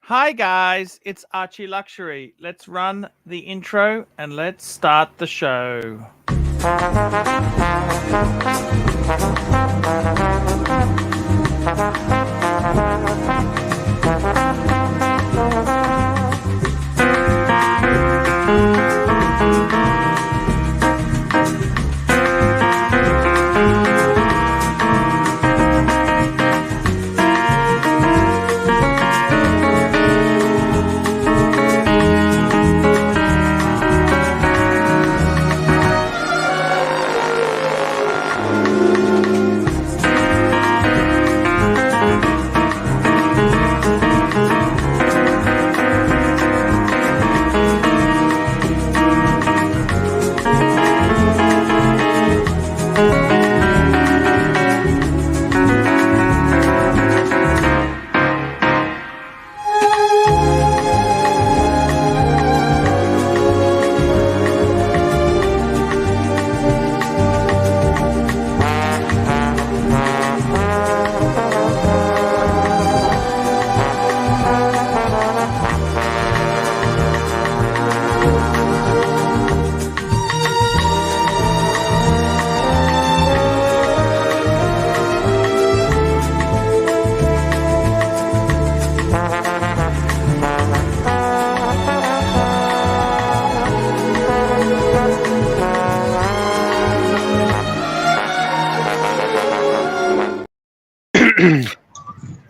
Hi guys, it's Archie Luxury. Let's run the intro and let's start the show.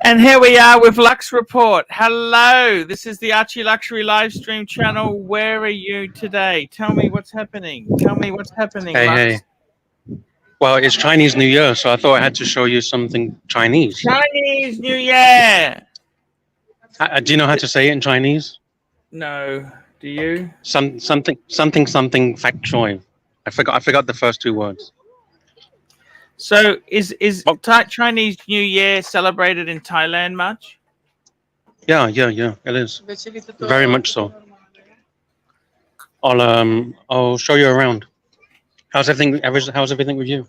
And here we are with Lux Report. Hello, this is the Archie Luxury live stream channel. Where are you today? Tell me what's happening. Tell me what's happening, Hey, Lux. hey. Well, it's Chinese New Year, so I thought I had to show you something Chinese. Chinese New Year. Do you know how to say it in Chinese? No, do you? Something fak choi. I forgot the first two words. So is Chinese New Year celebrated in Thailand much? Yeah, it is. Very much so. I'll show you around. How's everything with you?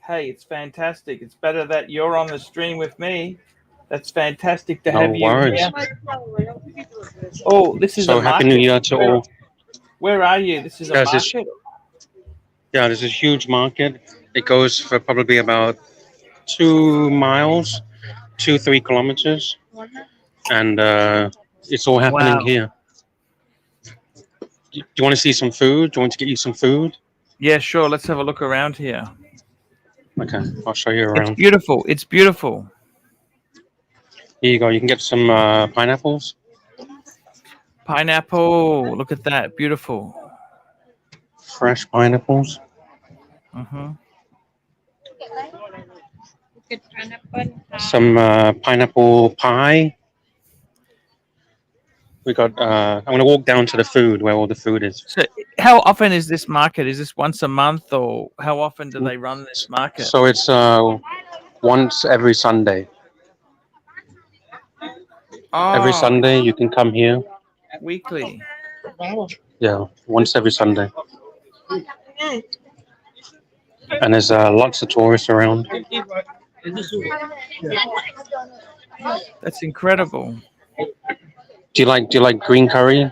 Hey, it's fantastic. It's better that you're on the stream with me. That's fantastic to have you here. Oh, this is So a market. Happy New Year to all. Where are you? This is a market? There's this huge market. It goes for probably about 2 miles, 3 kilometers. And it's all happening here. Do you want to see some food? Do you want to get you some food? Yeah, sure. Let's have a look around here. Okay, I'll show you around. It's beautiful. It's beautiful. Here you go. You can get some pineapples. Pineapple. Look at that. Beautiful. Fresh pineapples. Mm-hmm. Some pineapple pie. We got. I'm gonna walk down to the food where all the food is. So, how often is this market? Is this once a month, or how often do they run this market? So it's once every Sunday. Oh, every Sunday you can come here. Weekly. Yeah, once every Sunday. And there's lots of tourists around. That's incredible. Do you like green curry?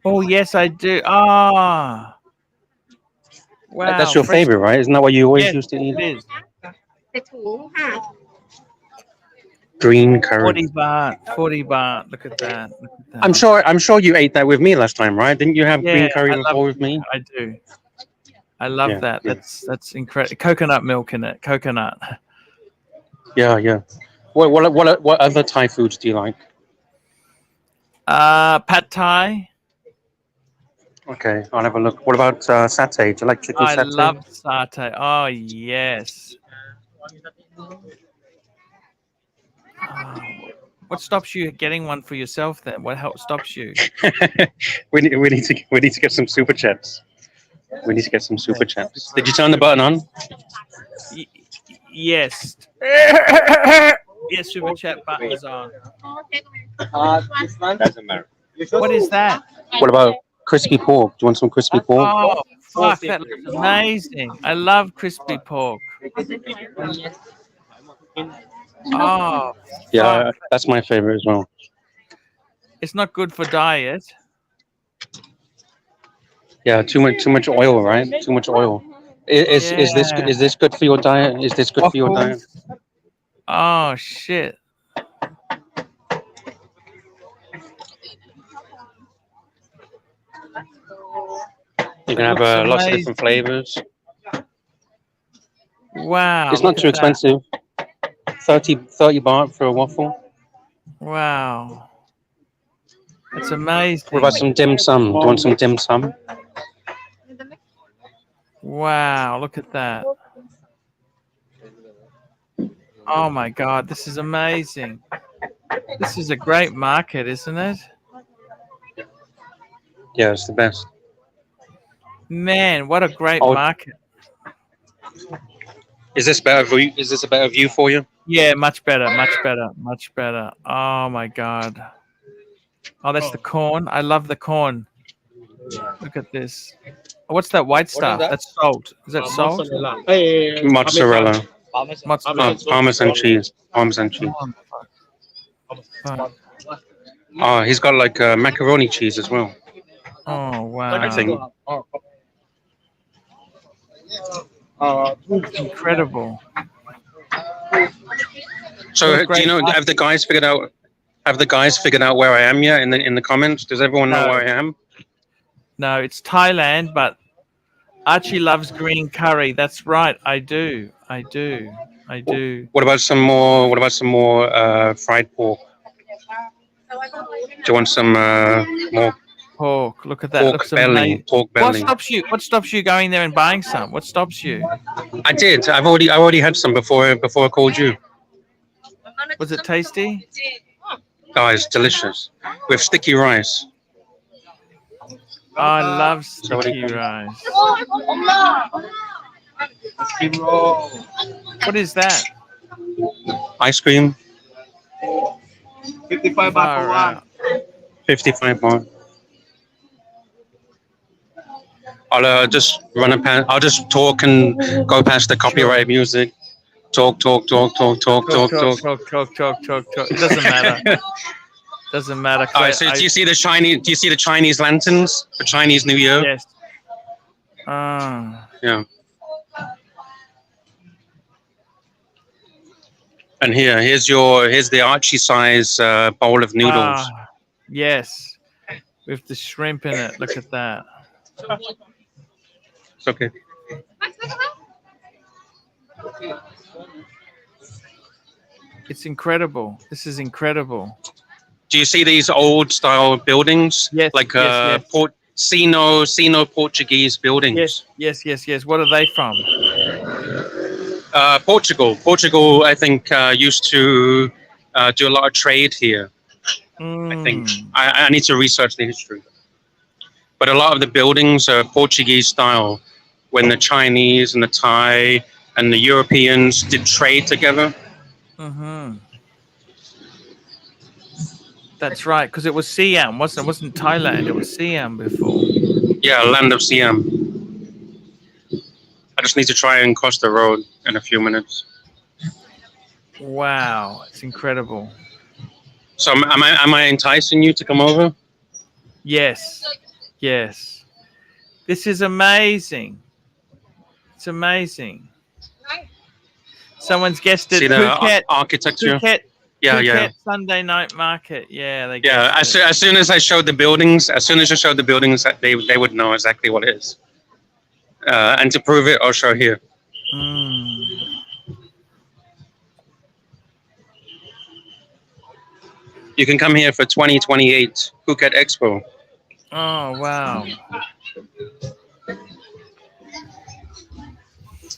Oh yes, I do. Ah, wow. That's your favorite, right? Isn't that what you always used to eat? It is. Green curry. 40 baht. 40 baht. Look at that. Look at that. I'm sure you ate that with me last time, right? Didn't you have green curry before with me? I do. I love that. Yeah. That's incredible. Coconut milk in it. Coconut. Yeah. What other Thai foods do you like? Pad Thai. Okay, I'll have a look. What about satay? Do you like chicken satay? I love satay. Oh yes. What stops you getting one for yourself then? What stops you? we need to get some super chats. We need to get some super chats. Did you turn the button on? Yes. Yes, super chat button is on. This one doesn't matter. What is that? What about crispy pork? Do you want some crispy pork? Oh, fuck, that looks amazing. I love crispy pork. Oh, yeah, that's my favorite as well. It's not good for diet. Yeah, too much oil, right? Too much oil. Is this good for your diet? Is this good for your diet? Oh shit. You can have lots of different flavors. Wow. It's not too expensive. 30 baht for a waffle. Wow. That's amazing. What about some dim sum? Do you want some dim sum? Wow, look at that. Oh my God, this is amazing. This is a great market, isn't it? Yeah, it's the best. Man, what a great market. Is this better for you? Is this a better view for you? Yeah, much better, much better, much better. Oh my God. Oh, that's the corn. I love the corn. Look at this. What's that white stuff? That's salt. Is that salt? Mozzarella. Mozzarella. Parmesan cheese. Parmesan cheese. Oh, he's got like macaroni cheese as well. Oh, wow. I think. Incredible. So, do you know? Have the guys figured out? Where I am yet? In the comments, does everyone know where I am? No, it's Thailand, but Archie loves green curry. That's right. I do. What about some more? Fried pork? Do you want some more? Pork. Look at that. Pork belly. What stops you going there and buying some? What stops you? I did. I already had some before I called you. Was it tasty? Oh, it's delicious with sticky rice. I love sticky rice. What is that? Ice cream. 55 baht for one. 55 baht. I'll just I'll just talk and go past the copyright music. Talk. It doesn't matter. Doesn't matter. All right, so do you see the Chinese lanterns for Chinese New Year? Yes. Yeah. And here's the Archie size bowl of noodles. Yes. With the shrimp in it. Look at that. It's okay. It's incredible. This is incredible. Do you see these old style buildings? Yes. Like yes. Sino Portuguese buildings. Yes. What are they from? Portugal. Portugal, I think, used to do a lot of trade here. I think. I need to research the history. But a lot of the buildings are Portuguese style when the Chinese and the Thai and the Europeans did trade together. That's right, because it was Siam, wasn't it? It wasn't Thailand, it was Siam before. Yeah, land of Siam. I just need to try and cross the road in a few minutes. Wow, it's incredible. So am I enticing you to come over? Yes. This is amazing. It's amazing. Someone's guessed it. Phuket architecture. Phuket Sunday night market. Yeah, they. As soon as I showed the buildings, they would know exactly what it is. And to prove it, I'll show here. You can come here for 2028 Phuket Expo. Oh wow.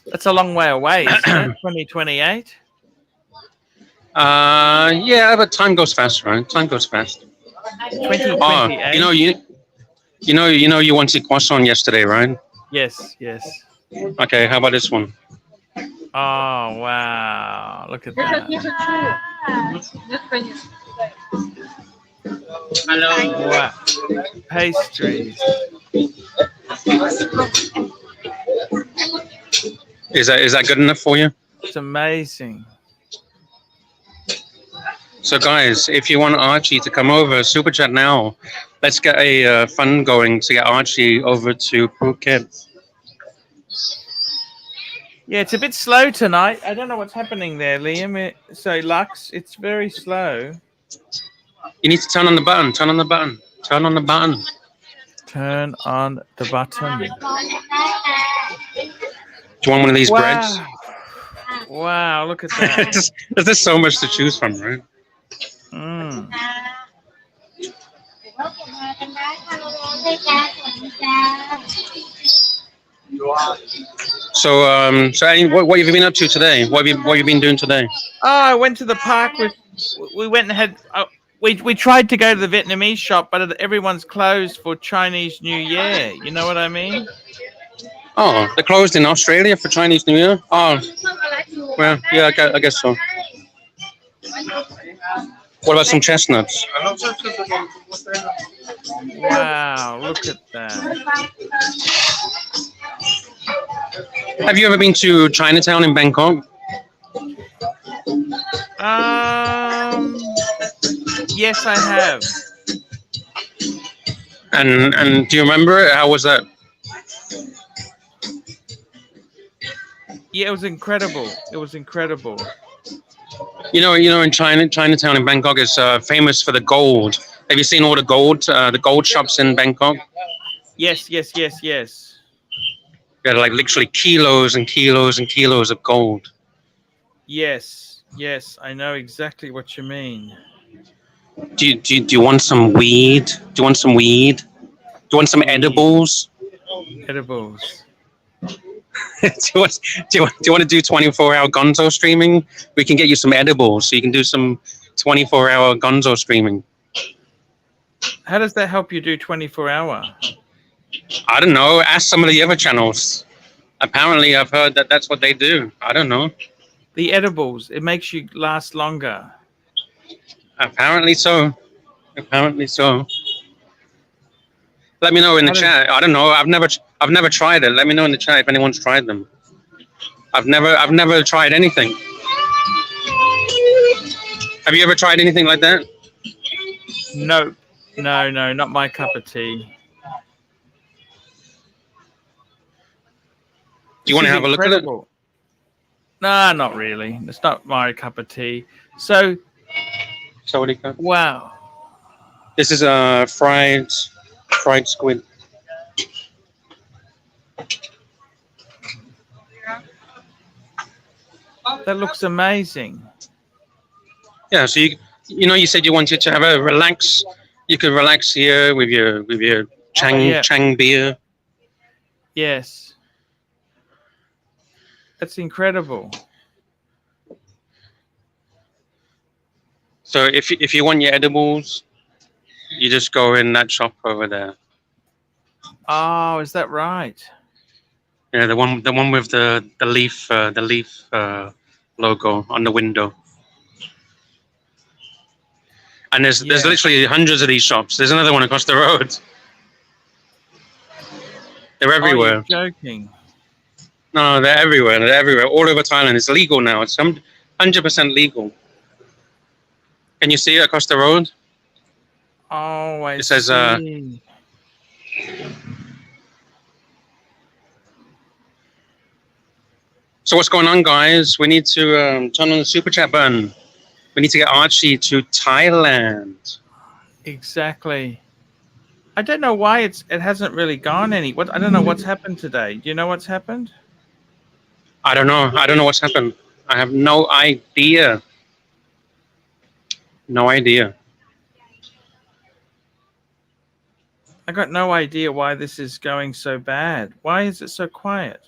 That's a long way away, isn't it? 2028. Yeah, but time goes fast, right? Time goes fast. 2028. You wanted croissant yesterday, right? Yes. Okay, how about this one? Oh wow! Look at that. Hello. Wow. Pastries. Is that good enough for you? It's amazing. So guys, if you want Archie to come over, super chat now. Let's get a fund going to get Archie over to Phuket. Yeah, it's a bit slow tonight. I don't know what's happening there, Liam. Lux, it's very slow. You need to turn on the button. Turn on the button. Turn on the button. Turn on the button. Do you want one of these breads? Wow, look at that. There's so much to choose from, right? Mm. So, Annie, what have you been up to today? What have you been doing today? Oh, I went to the park we went and had. We tried to go to the Vietnamese shop, but everyone's closed for Chinese New Year. You know what I mean? Oh, they're closed in Australia for Chinese New Year? Oh, well, yeah, I guess so. What about some chestnuts? Wow, look at that. Have you ever been to Chinatown in Bangkok? Yes, I have. And do you remember it? How was that? Yeah, it was incredible. It was incredible. You know, in Chinatown in Bangkok is famous for the gold. Have you seen all the gold shops in Bangkok? Yes. Yeah, like literally kilos and kilos and kilos of gold. Yes, I know exactly what you mean. Do you want some weed? Do you want some weed? Do you want some edibles? Edibles. do you want to do 24-hour Gonzo streaming? We can get you some edibles, so you can do some 24-hour Gonzo streaming. How does that help you do 24-hour? I don't know. Ask some of the other channels. Apparently, I've heard that that's what they do. I don't know. The edibles, it makes you last longer. Apparently so. Apparently so. Let me know in the chat. I don't know. I've never tried it. Let me know in the chat if anyone's tried them. I've never tried anything. Have you ever tried anything like that? No, not my cup of tea. Do you want to have a look at it? Nah, not really. It's not my cup of tea. So what do you got? Wow. This is a fried squid. That looks amazing. Yeah, so you said you wanted to have a relax. You could relax here with your Chang beer. Yes. That's incredible. So if you want your edibles, you just go in that shop over there. Oh, is that right? Yeah, the one with the leaf logo on the window. And there's literally hundreds of these shops. There's another one across the road. They're everywhere. Oh, you're joking. No, they're everywhere. They're everywhere. All over Thailand. It's legal now. It's 100% legal. Can you see it across the road? Oh, I see. It says, so what's going on, guys? We need to turn on the super chat button. We need to get Archie to Thailand. Exactly. I don't know why it hasn't really gone any. I don't know what's happened today. Do you know what's happened? I don't know. I don't know what's happened. I have no idea. No idea. I got no idea why this is going so bad. Why is it so quiet?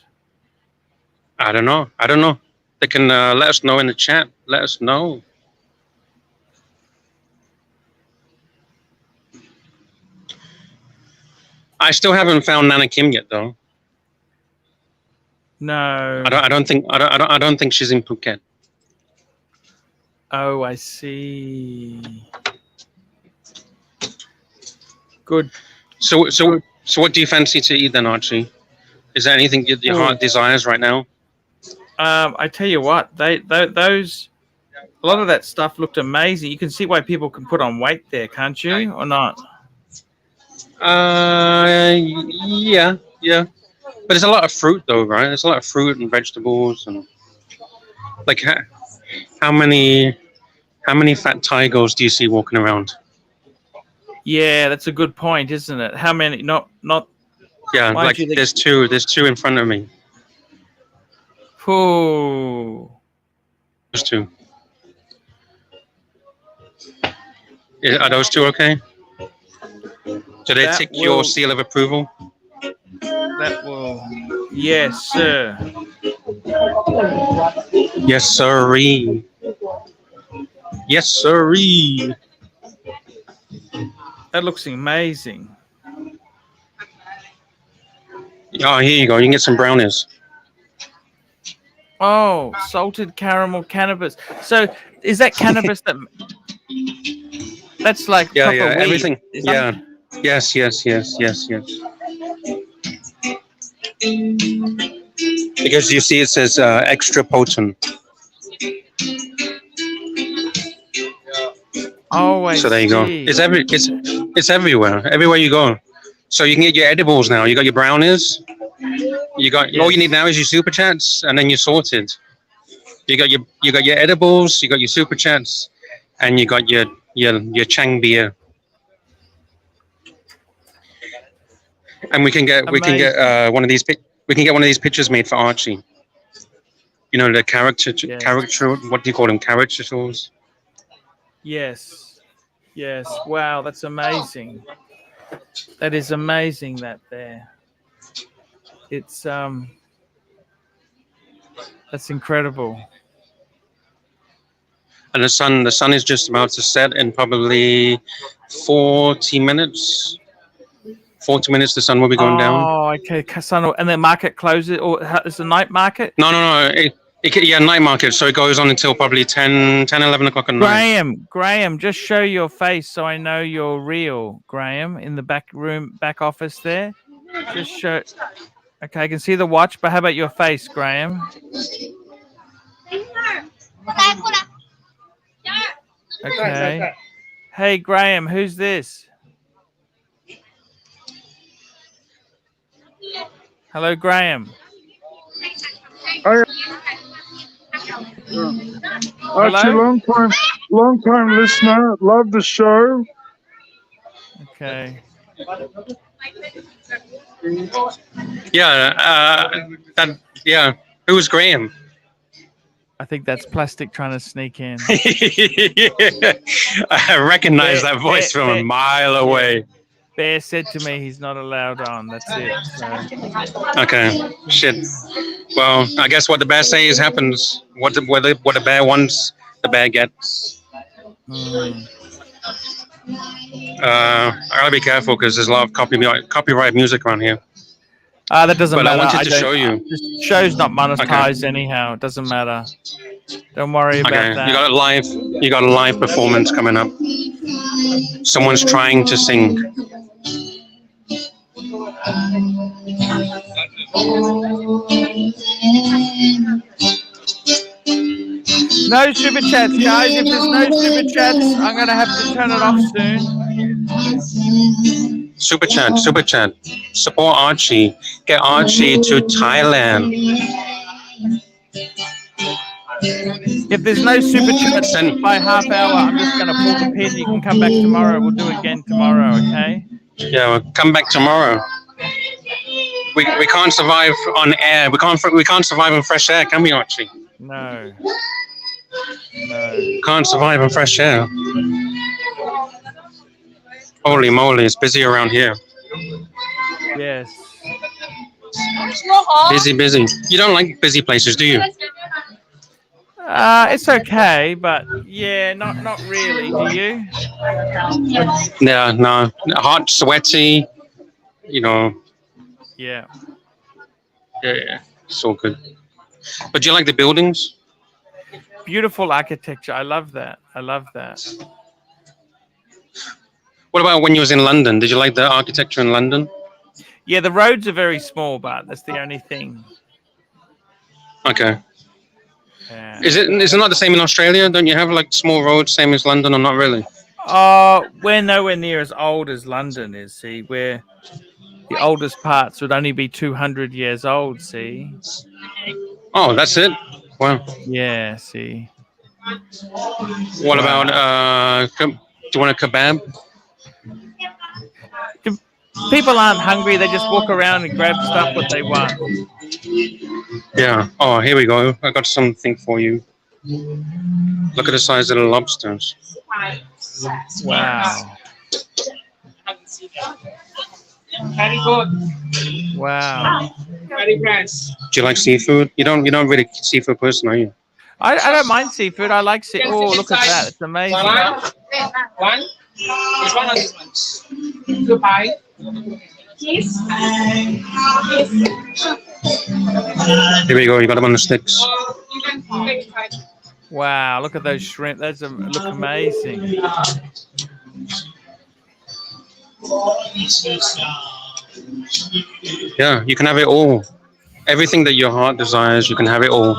I don't know. I don't know. They can let us know in the chat. Let us know. I still haven't found Nana Kim yet, though. No. I don't think she's in Phuket. Oh, I see. Good. So what do you fancy to eat then, Archie? Is there anything your heart desires right now? I tell you what, those A lot of that stuff looked amazing. You can see why people can put on weight there, can't you? Or not? Yeah, yeah. But there's a lot of fruit though, right? There's a lot of fruit and vegetables and like how many fat tigers do you see walking around? Yeah, that's a good point, isn't it? How many? Not. Yeah, Mind like you, they- there's two in front of me. Ooh. Those two. Are those two okay? Do they That tick will- your seal of approval? That will. Yes, sir. Yes, sirree. Yes, sirree. That looks amazing. Oh, here you go. You can get some brownies. Oh, salted caramel cannabis. So is that cannabis that? That's like Yeah, proper yeah, weed. everything. Is that- Yeah. Yes. Because you see, it says extra potent. Oh, I So there you go. see. It's everywhere. Everywhere you go. So you can get your edibles now. You got your brownies. You got all you Yes. need now is your super chats, and then you're sorted. You got your edibles. You got your super chats, and you got your Chang beer. And we can get one of these we can get one of these pictures made for Archie. You know, the character. What do you call them? Caricatures. Yes. Yes. Wow, that's amazing. That is amazing. That there. It's That's incredible. And the sun is just about to set in probably 40 minutes. 40 minutes, the sun will be going down. Oh, okay. And the market closes, or it's a night market. No. Yeah, night market. So it goes on until probably 10, 11 o'clock at night. Graham, just show your face so I know you're real. Graham, in the back office there. Just show. Okay, I can see the watch, but how about your face, Graham? Okay. Hey, Graham, who's this? Hello, Graham. Archie, long time listener. Love the show. Okay. Yeah. Who's Graham? I think that's plastic trying to sneak in. I recognize that voice from a mile away. Bear said to me he's not allowed on. That's it. So. Okay. Shit. Well, I guess what the bear says happens. What the bear wants, the bear gets. I gotta be careful because there's a lot of copyright music around here. That doesn't But matter. I wanted to show you. The show's not monetized anyhow. It doesn't matter. Don't worry about that. You got a live performance coming up. Someone's trying to sing. No super chats, guys. If there's no super chats, I'm gonna have to turn it off soon. Super chat. Support Archie. Get Archie to Thailand. If there's no super chats by half hour, I'm just gonna pull the pin. You can come back tomorrow. We'll do it again tomorrow, okay? Yeah, we'll come back tomorrow. We can't survive on air. We can't survive on fresh air, can we, Archie? No. Can't survive on fresh air. Holy moly, it's busy around here. Yes. Busy. You don't like busy places, do you? It's okay, but yeah, not really. Do you? Yeah, no. Hot, sweaty, you know. Yeah. Yeah, it's all good. But do you like the buildings? Beautiful architecture. I love that. What about when you was in London? Did you like the architecture in London? Yeah, the roads are very small, but that's the only thing. Okay. Yeah. Is it not the same in Australia? Don't you have like small roads, same as London, or not really? We're nowhere near as old as London is. See, we're the oldest parts would only be 200 years old. See. Oh, that's it. Wow. Yeah. See. What Wow. about do you want a kebab? People aren't hungry. They just walk around and grab stuff what they want. Yeah. Oh, here we go. I got something for you. Look at the size of the lobsters. Wow. Very good. Wow. Very fresh. Do you like seafood? You don't really seafood person, are you? I don't mind seafood. I like seafood. Oh, look at that. It's amazing. One. This one or this one? Two pie. Cheese. Here we go. You got them on the sticks. Wow. Look at those shrimp. Those look amazing. Yeah, you can have it all. Everything that your heart desires, you can have it all.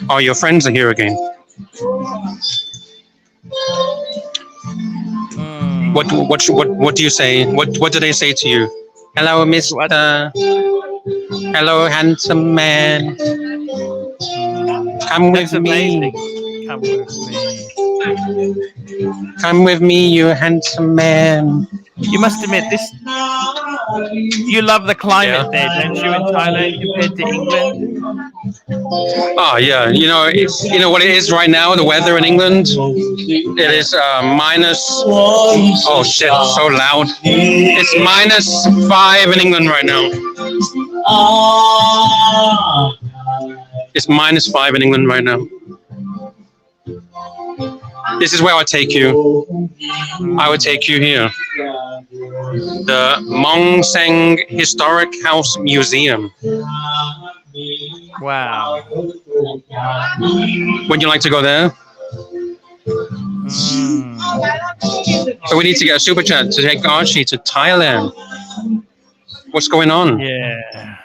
Oh, your friends are here again. What do you say? What do they say to you? Hello, Mr. Hello, handsome man. Come with me. Come with me. Come with me, you handsome man. You must admit this. You love the climate there, don't you, in Thailand compared to England? Oh yeah, you know what it is right now. The weather in England, it is minus. Oh shit, so loud. It's -5 in England right now. It's -5 in England right now. This is where I take you. I would take you here. The Mong Seng Historic House Museum. Wow. Would you like to go there? So we need to get a super chat to take Archie to Thailand. What's going on? Yeah.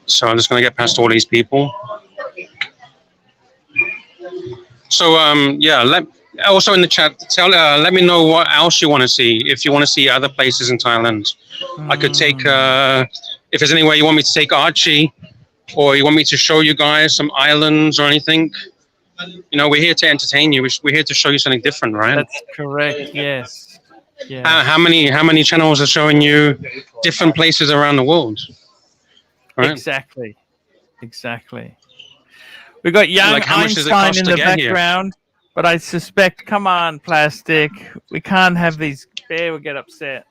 So I'm just going to get past all these people. So yeah, also in the chat, let me know what else you want to see. If you want to see other places in Thailand, I could take. If there's anywhere you want me to take Archie, or you want me to show you guys some islands or anything. You know, we're here to entertain you. We're here to show you something different, right? That's correct. Yes. Yeah. How many channels are showing you different places around the world? Right? Exactly. We got young Like, how much does it Einstein cost in to the get here? background, but I suspect, come on, plastic. We can't have these. Bear will get upset.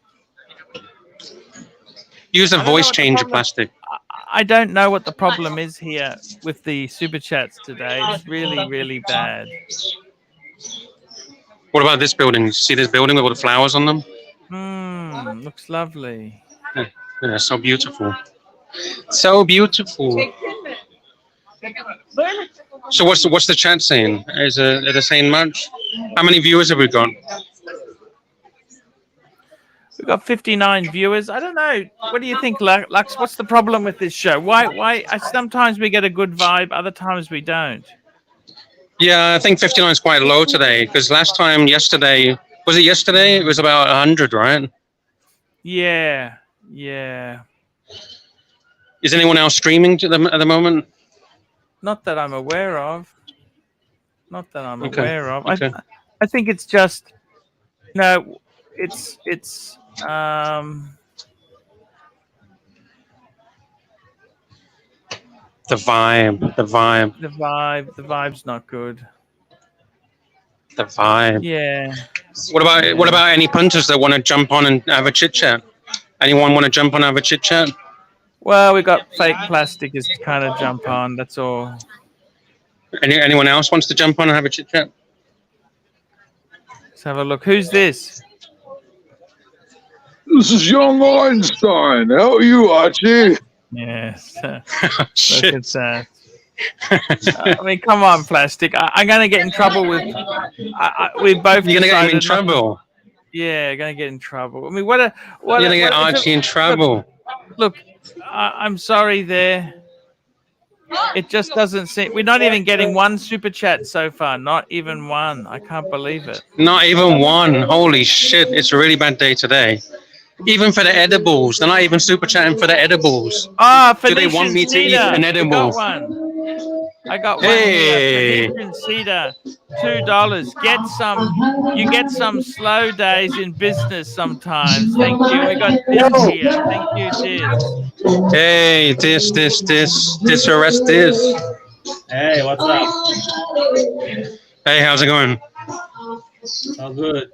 Use a voice changer, plastic. I don't know what the problem is here with the super chats today. It's really, really bad. What about this building? See this building with all the flowers on them? Looks lovely. Yeah, so beautiful. So beautiful. So what's the chat saying? Are they saying much? How many viewers have we got? We've got 59 viewers. I don't know. What do you think, Lux? What's the problem with this show? Why? Sometimes we get a good vibe, other times we don't. Yeah, I think 59 is quite low today because yesterday, was it yesterday? It was about 100, right? Yeah. Is anyone else streaming to them at the moment? Not that I'm aware of. Okay. Okay. I think it's just, it's the vibe. the vibe's not good. The vibe. Yeah. What about any punters that want to jump on and have a chit chat? Anyone want to jump on and have a chit chat? Well, we got fake plastic is to kind of jump on. That's all. Anyone else wants to jump on and have a chit chat? Let's have a look. Who's this? This is young Einstein. How are you, Archie? Yes. Shit. Look at that. I mean, come on, plastic. I'm gonna get in trouble with. We both. You're gonna get him in decided not to- trouble. Yeah, gonna get in trouble. I mean, what? You're gonna get Archie in trouble. Look, I'm sorry there. It just doesn't seem. We're not even getting one super chat so far. Not even one. I can't believe it. Not even one. Holy shit! It's a really bad day today. Even for the edibles, they're not even super chatting for the edibles. Ah, Do they want me to eat an edible? I got one. Hey. Here. Phoenician Cedar, $2. Get some. You get some slow days in business sometimes. Thank you. We got Diz here. Thank you, Diz. Hey, this, arrest this. Hey, what's up? Hey, how's it going? All good.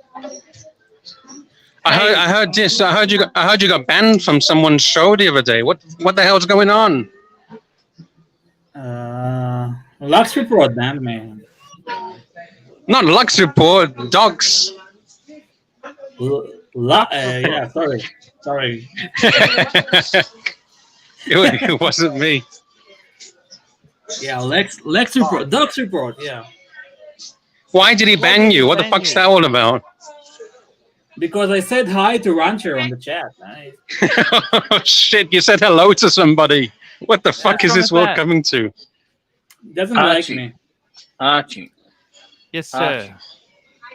I heard this. I heard you got banned from someone's show the other day. What the hell's going on? Lux Report banned me. Not Lux Report, Docs. Yeah, sorry. It wasn't me. Yeah, Lex Report, Docs Report. Yeah. Why did he ban you? What the fuck's that all about? Because I said hi to Rancher on the chat. Nice. Oh shit! You said hello to somebody. What the fuck is this world coming to? Doesn't like me. Archie. Yes, sir. Archie.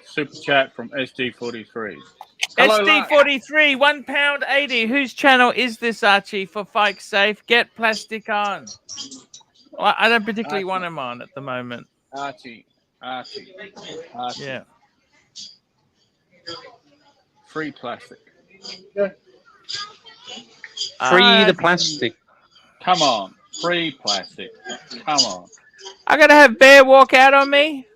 Super chat from SD43. SD43, £1.80. Whose channel is this, Archie? For fuck's sake, get plastic on. Well, I don't particularly want him on at the moment. Archie. Yeah. Free plastic. Free the plastic. Come on. Free plastic. Come on. I gotta have Bear walk out on me.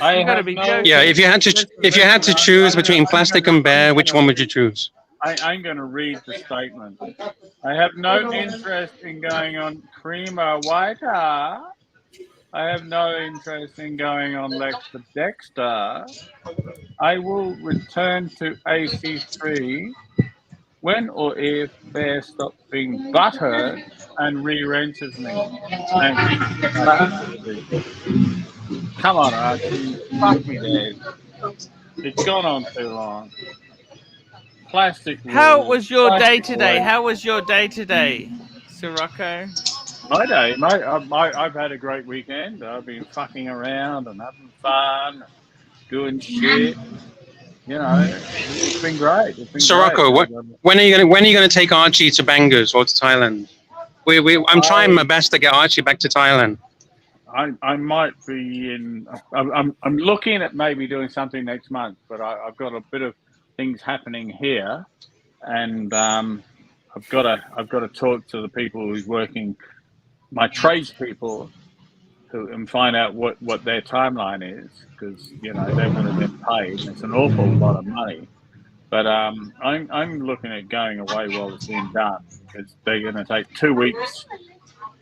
I gotta have be no, joking. Yeah, if you had to choose between plastic and bear, which one would you choose? I'm going to read the statement. I have no interest in going on Creamer Whiter. I have no interest in going on Lexter Dexter. I will return to AC3 when or if Bear stops being butthurt and re-renters me. Come on, Archie. Fuck me, Dad. It's gone on too long. Plastic. How rules, was your day plastic today? waste. How was your day today, Sirocco? My day, mate. I've had a great weekend. I've been fucking around and having fun, doing shit. You know, it's been great. Sirocco, when are you gonna take Archie to Bangers or to Thailand? I'm trying my best to get Archie back to Thailand. I might be in. I'm looking at maybe doing something next month, but I've got a bit of things happening here, and I've got to talk to the people who's working, my tradespepeople, and find out what their timeline is, because they want to get paid. And it's an awful lot of money, but I'm looking at going away while it's being done, because they're going to take 2 weeks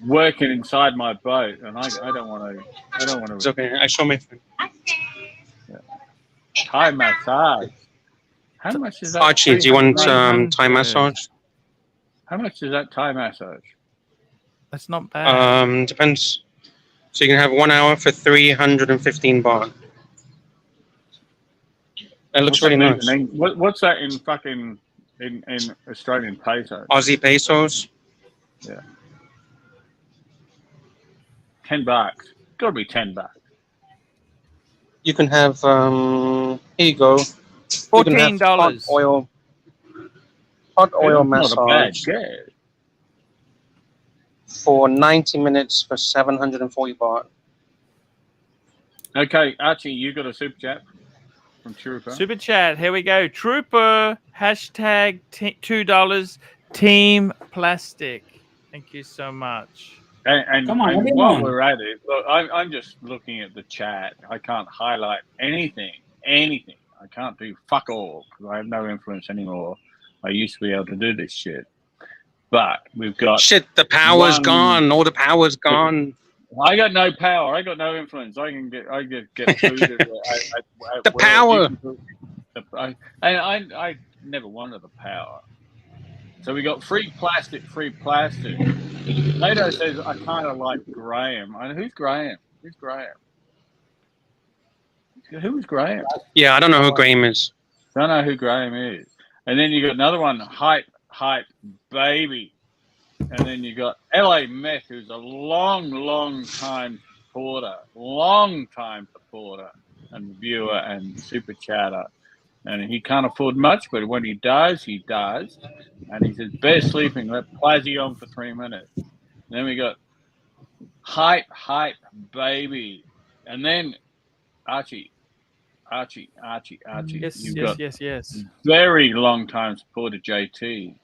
working inside my boat, and I don't want to. It's okay. I show my friend. Thai massage. How much is that? Archie, do you want Thai massage? How much is that Thai massage? That's not bad. Depends. So you can have 1 hour for 315 baht. That looks really nice. What's that in fucking in Australian pesos? Aussie pesos. Yeah. $10. Got to be $10. You can have here you go. $14. Hot oil Not a bad massage guess. for 90 minutes for 740 baht. Okay, Archie, you got a super chat from Trooper. Super chat. Here we go. Trooper. Hashtag $2. Team Plastic. Thank you so much. And Come on, while we're at it, look, I'm just looking at the chat. I can't highlight anything. I can't do fuck all because I have no influence anymore. I used to be able to do this shit. But we've got... Shit, the power's gone. All the power's gone. I got no power. I got no influence. I get food. The power. I never wanted the power. So we got free plastic, free plastic. Nato says, I kind of like Graham. Who's Graham? Who's Graham? Who's Graham? Yeah, I don't know who Graham is. Don't know who Graham is. And then you got another one, Hype Baby. And then you got LA Meth, who's a long time supporter, and viewer and super chatter. And he can't afford much, but when he does, he does. And he says, best sleeping, let Plazzy on for 3 minutes. And then we got Hype Baby. And then Archie. Yes. Very long time supporter, JT.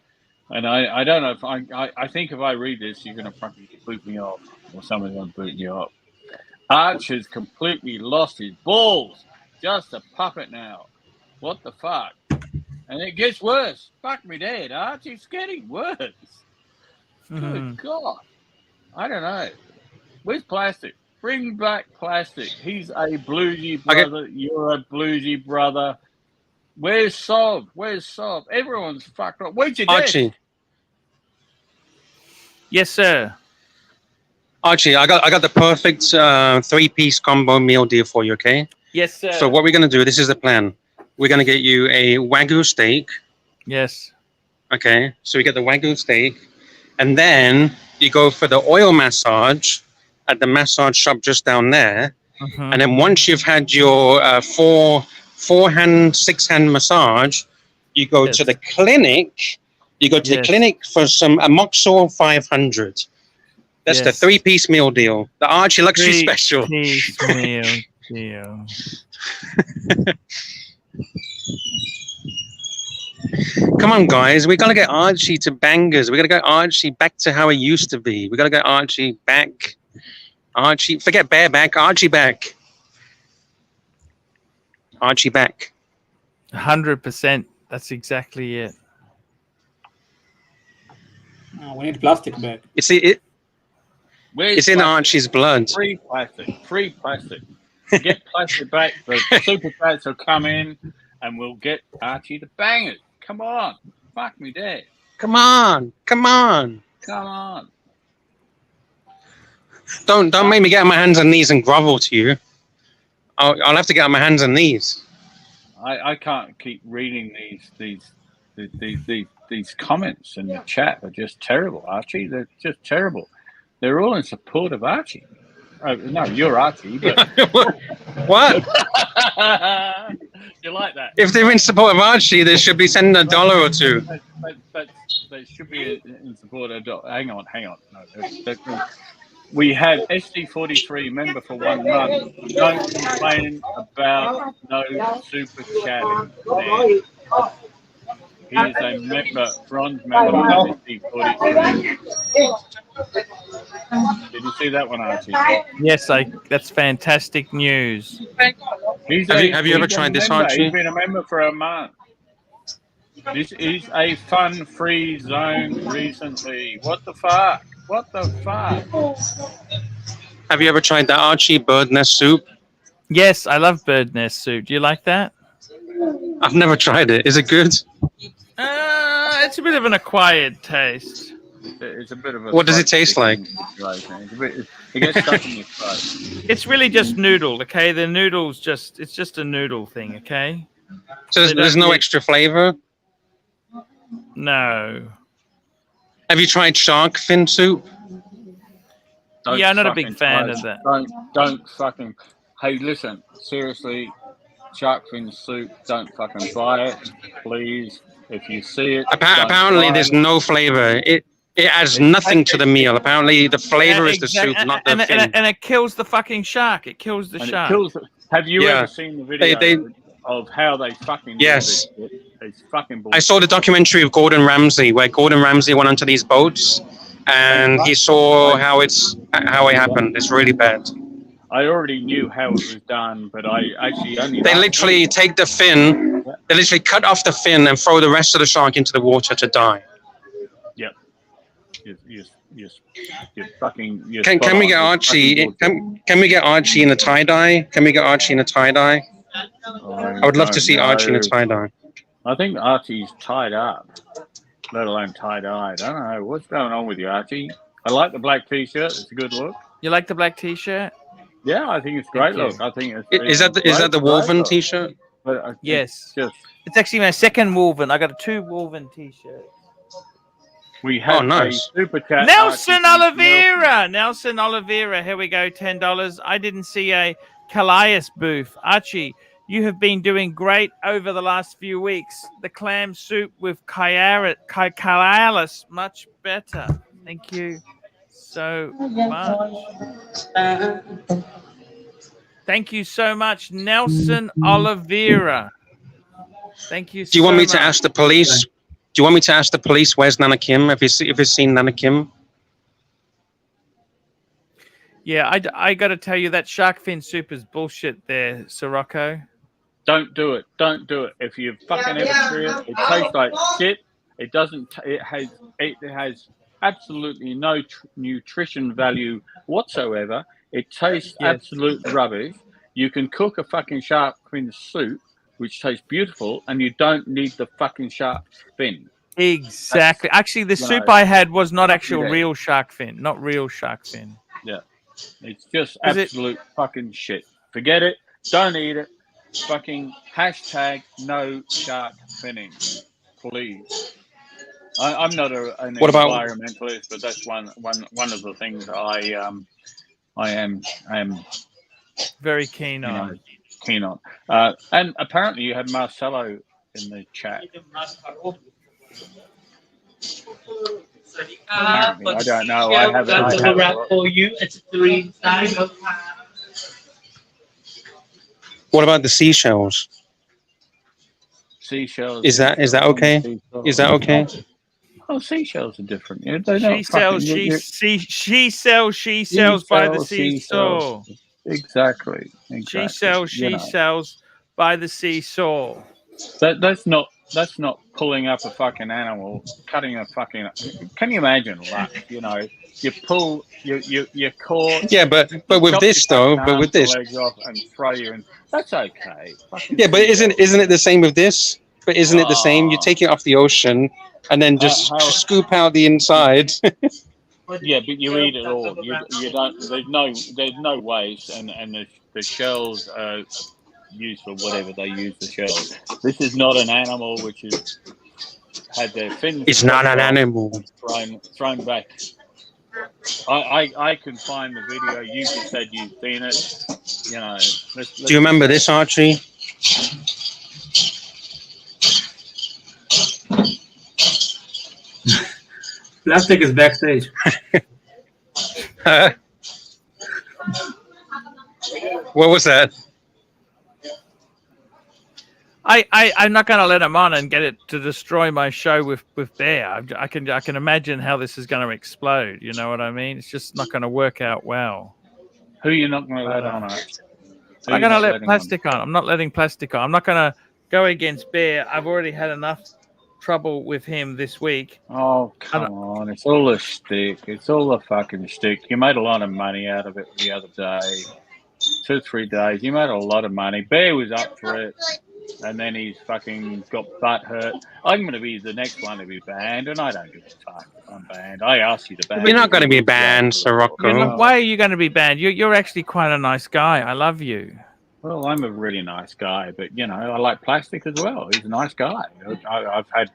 And I don't know if I think if I read this, you're going to fucking boot me off, or someone's going to boot you off. Arch has completely lost his balls. Just a puppet now. What the fuck? And it gets worse. Fuck me dead, Arch. It's getting worse. Good God. I don't know. Where's Plastic? Bring back Plastic. He's a bluesy brother. Okay. You're a bluesy brother. Where's Sob? Everyone's fucked up. Where's your Archie? desk? Yes, sir. Archie, I got the perfect 3-piece combo meal deal for you, okay? Yes, sir. So what we're going to do, this is the plan. We're going to get you a Wagyu steak. Yes. Okay, so we get the Wagyu steak. And then you go for the oil massage at the massage shop just down there. And then once you've had your 4-hand, 6-hand massage, you go to the clinic. You go to the clinic for some Amoxil 500. That's the 3-piece meal deal. The Archie Luxury Special. 3-piece meal deal. Come on, guys. We got to get Archie to bangers. We got to get Archie back to how he used to be. We got to get Archie back. Archie, forget bareback. Archie back. Archie back. 100%. That's exactly it. We need plastic back. It's in Archie's blood. Free plastic. Get plastic back. The super chats will come in and we'll get Archie to bang it. Come on. Fuck me dead. Come on. Don't make me get on my hands and knees and grovel to you. I'll have to get on my hands and knees. I can't keep reading these comments in the chat. Are just terrible, Archie. They're just terrible. They're all in support of Archie. Oh, no, you're Archie. But... What? You like that? If they're in support of Archie, they should be sending $1 or $2. But they should be in support of... Hang on. No, we had SD43 member for 1 month. Don't complain about no super chatting there. He is a member, bronze member of SD43. Did you see that one, Archie? Yes, that's fantastic news. Have you ever tried this, Archie? He's been a member for a month. This is a fun-free zone recently. What the fuck? Have you ever tried the Archie bird nest soup? Yes, I love bird nest soup. Do you like that? I've never tried it. Is it good? It's a bit of an acquired taste. It's a bit of a... What does it taste like? It gets stuck in your throat. It's really just noodle, okay? The noodle's it's just a noodle thing, okay? So there's no extra flavor? No. Have you tried shark fin soup? I'm not a big fan of that. Don't fucking... Hey, listen, seriously, shark fin soup, don't fucking try it, please. If you see it... Apparently there's no flavor. It adds nothing to the meal. Apparently the flavor is the soup, not the fin. And it kills the fucking shark. It kills the shark. Have you ever seen the video of how they fucking do this shit? It's fucking bullshit. I saw the documentary of Gordon Ramsay, where Gordon Ramsay went onto these boats and he saw how it happened. It's really bad. I already knew how it was done, but I actually only... They literally take the fin, they literally cut off the fin and throw the rest of the shark into the water to die. Yep. You're fucking... Can we get Archie? Can we get Archie in a tie-dye? Can we get Archie in a tie-dye? I would love to see Archie in a tie-dye. I think Archie's tied up. let alone tie-dye. I don't know. What's going on with you, Archie? I like the black T-shirt. It's a good look. You like the black T-shirt? Yeah, I think it's great look. I think Is that the woven T-shirt? But Yes. It's actually my second woven. I got 2 woven T-shirts. We have nice. a super chat. Nelson Oliveira. Nelson Oliveira. Here we go. $10. I didn't see a Calais booth. Archie, you have been doing great over the last few weeks. The clam soup with Calais, much better. Thank you so much. Thank you so much, Nelson Oliveira. Thank you so much. Do you want me to ask the police? Do you want me to ask the police where's Nana Kim? Have you seen Nana Kim? Yeah, I got to tell you that shark fin soup is bullshit there, Sirocco. Don't do it. Don't do it. If you fucking ever try it, it tastes like shit. It doesn't. It has absolutely no nutrition value whatsoever. It tastes absolute rubbish. You can cook a fucking shark fin soup, which tastes beautiful, and you don't need the fucking shark fin. Exactly. Actually, the soup I had was not actual real shark fin. Not real shark fin. Yeah. It's just absolute fucking shit. Forget it. Don't eat it. Fucking hashtag no shark finning, please. I'm not an environmentalist, but that's one of the things I am very keen on. And apparently you had Marcelo in the chat. I don't know. I haven't. For you, it's 3 sides. What about the seashells? Seashells. Is that okay? Is that okay? Oh, seashells are different. Yeah, she sells by the seesaw. Exactly. She sells by the seesaw. That's not pulling up a fucking animal, cutting a fucking. Can you imagine that? You know, you pull you caught. Yeah, but with this though, legs off and throw you in. That's okay. Yeah, but isn't it the same with this? But isn't it the same? You take it off the ocean and then just scoop out the inside. Yeah, but you eat it all. You don't. There's no waste, and the shells are used for whatever they use the shells. This is not an animal which is had their fins. It's not an animal. Thrown back. I can find the video. You just said you've seen it. You know. Do you remember this, Archie? Plastic is backstage. What was that? I'm not going to let him on and get it to destroy my show with Bear. I can imagine how this is going to explode. You know what I mean? It's just not going to work out well. Who are you not going to let on? I'm going to let Plastic on. I'm not letting Plastic on. I'm not going to go against Bear. I've already had enough trouble with him this week. Oh, come on. It's all a stick. It's all a fucking stick. You made a lot of money out of it the other day. 2 3 days. You made a lot of money. Bear was up for it. And then he's fucking got butt hurt. I'm going to be the next one to be banned, and I don't give a fuck if I'm banned. I asked you to ban. You're not going to be banned, Sirocco. Why are you going to be banned? You're actually quite a nice guy. I love you. Well, I'm a really nice guy, but, you know, I like Plastic as well. He's a nice guy. I've had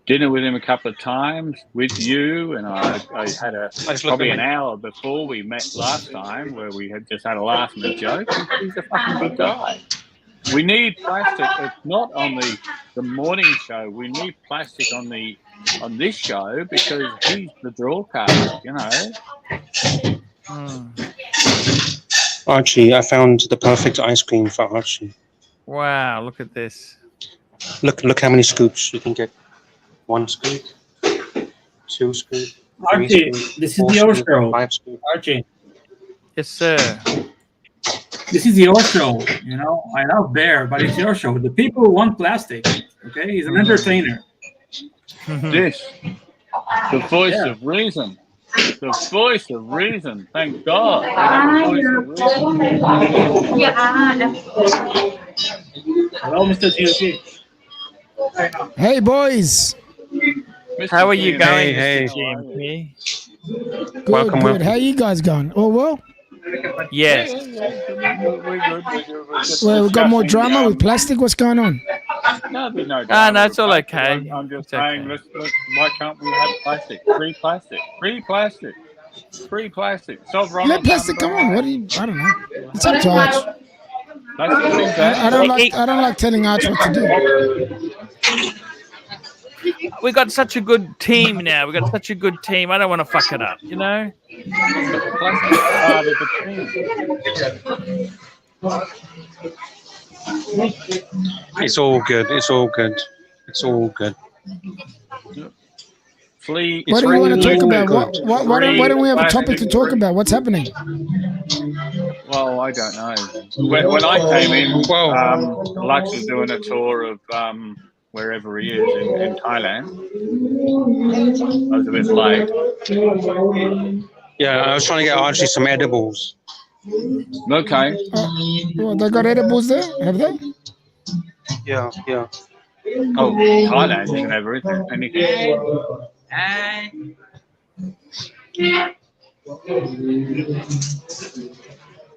dinner with him a couple of times with you, and I had probably an hour before we met last time where we had just had a laugh and a joke. He's a fucking good guy. We need Plastic. It's not on the morning show. We need Plastic on this show because he's the draw card, you know. Archie, I found the perfect ice cream for Archie. Wow, look at this. Look how many scoops you can get. 1 scoop, 2 scoop, 3 Archie, scoop, this is your show. 5 scoop. Archie. Yes, sir. This is your show, you know. I love Bear, but it's your show. The people want Plastic. Okay, he's an entertainer. This, the voice of reason. The voice of reason. Thank God. Hello, Mr. TOT. Hey, boys. How are you going, Hey, Mr. GMP? Good, Welcome, good. welcome. How you guys going? Oh well. Yes. We're good. We're just Well, we've got more discussing, drama with plastic. What's going on? No, there's no Ah, drama no, it's with all plastic. okay. I'm just It's saying, okay. let's, why can't we have plastic? Free plastic. Free plastic. Free plastic. Solve Let Ronald plastic come on. What do you? I don't know. It's up to Arch. Plastic is I bad. don't like. I don't like telling Arch what to do. We got such a good team now. We got such a good team. I don't want to fuck it up, you know? Plastic is part of the team. It's all good. It's all good. It's all good. Flea. What do you want to talk about? good. Why don't we have a topic to talk about? What's happening? Well, I don't know. When I came in, Whoa. Lux is doing a tour of wherever he is in Thailand. I was a bit late. Yeah, I was trying to get Archie some edibles. Okay. Well, they got edibles there, have they? Yeah, yeah. Oh, Thailand, you can have anything.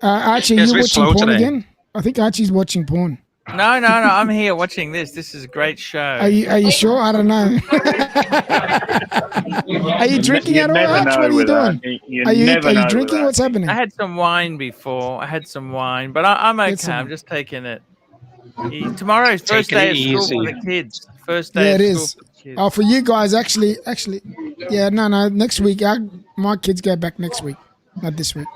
Archie, Yes, you we're watching slow porn today. again? I think Archie's watching porn. No, I'm here watching this. This is a great show. Are you sure? I don't know. Are you drinking You at all, never Arch? know What are you with doing? that. You Are you never know drinking? with What's that. happening? I had some wine before. But I'm okay. some. I'm just taking it. Tomorrow's first Taking day it of school easy. for the kids. First day Yeah, of it school is. for the kids. Oh, for you guys, actually, yeah, no. Next week, my kids go back next week, not this week.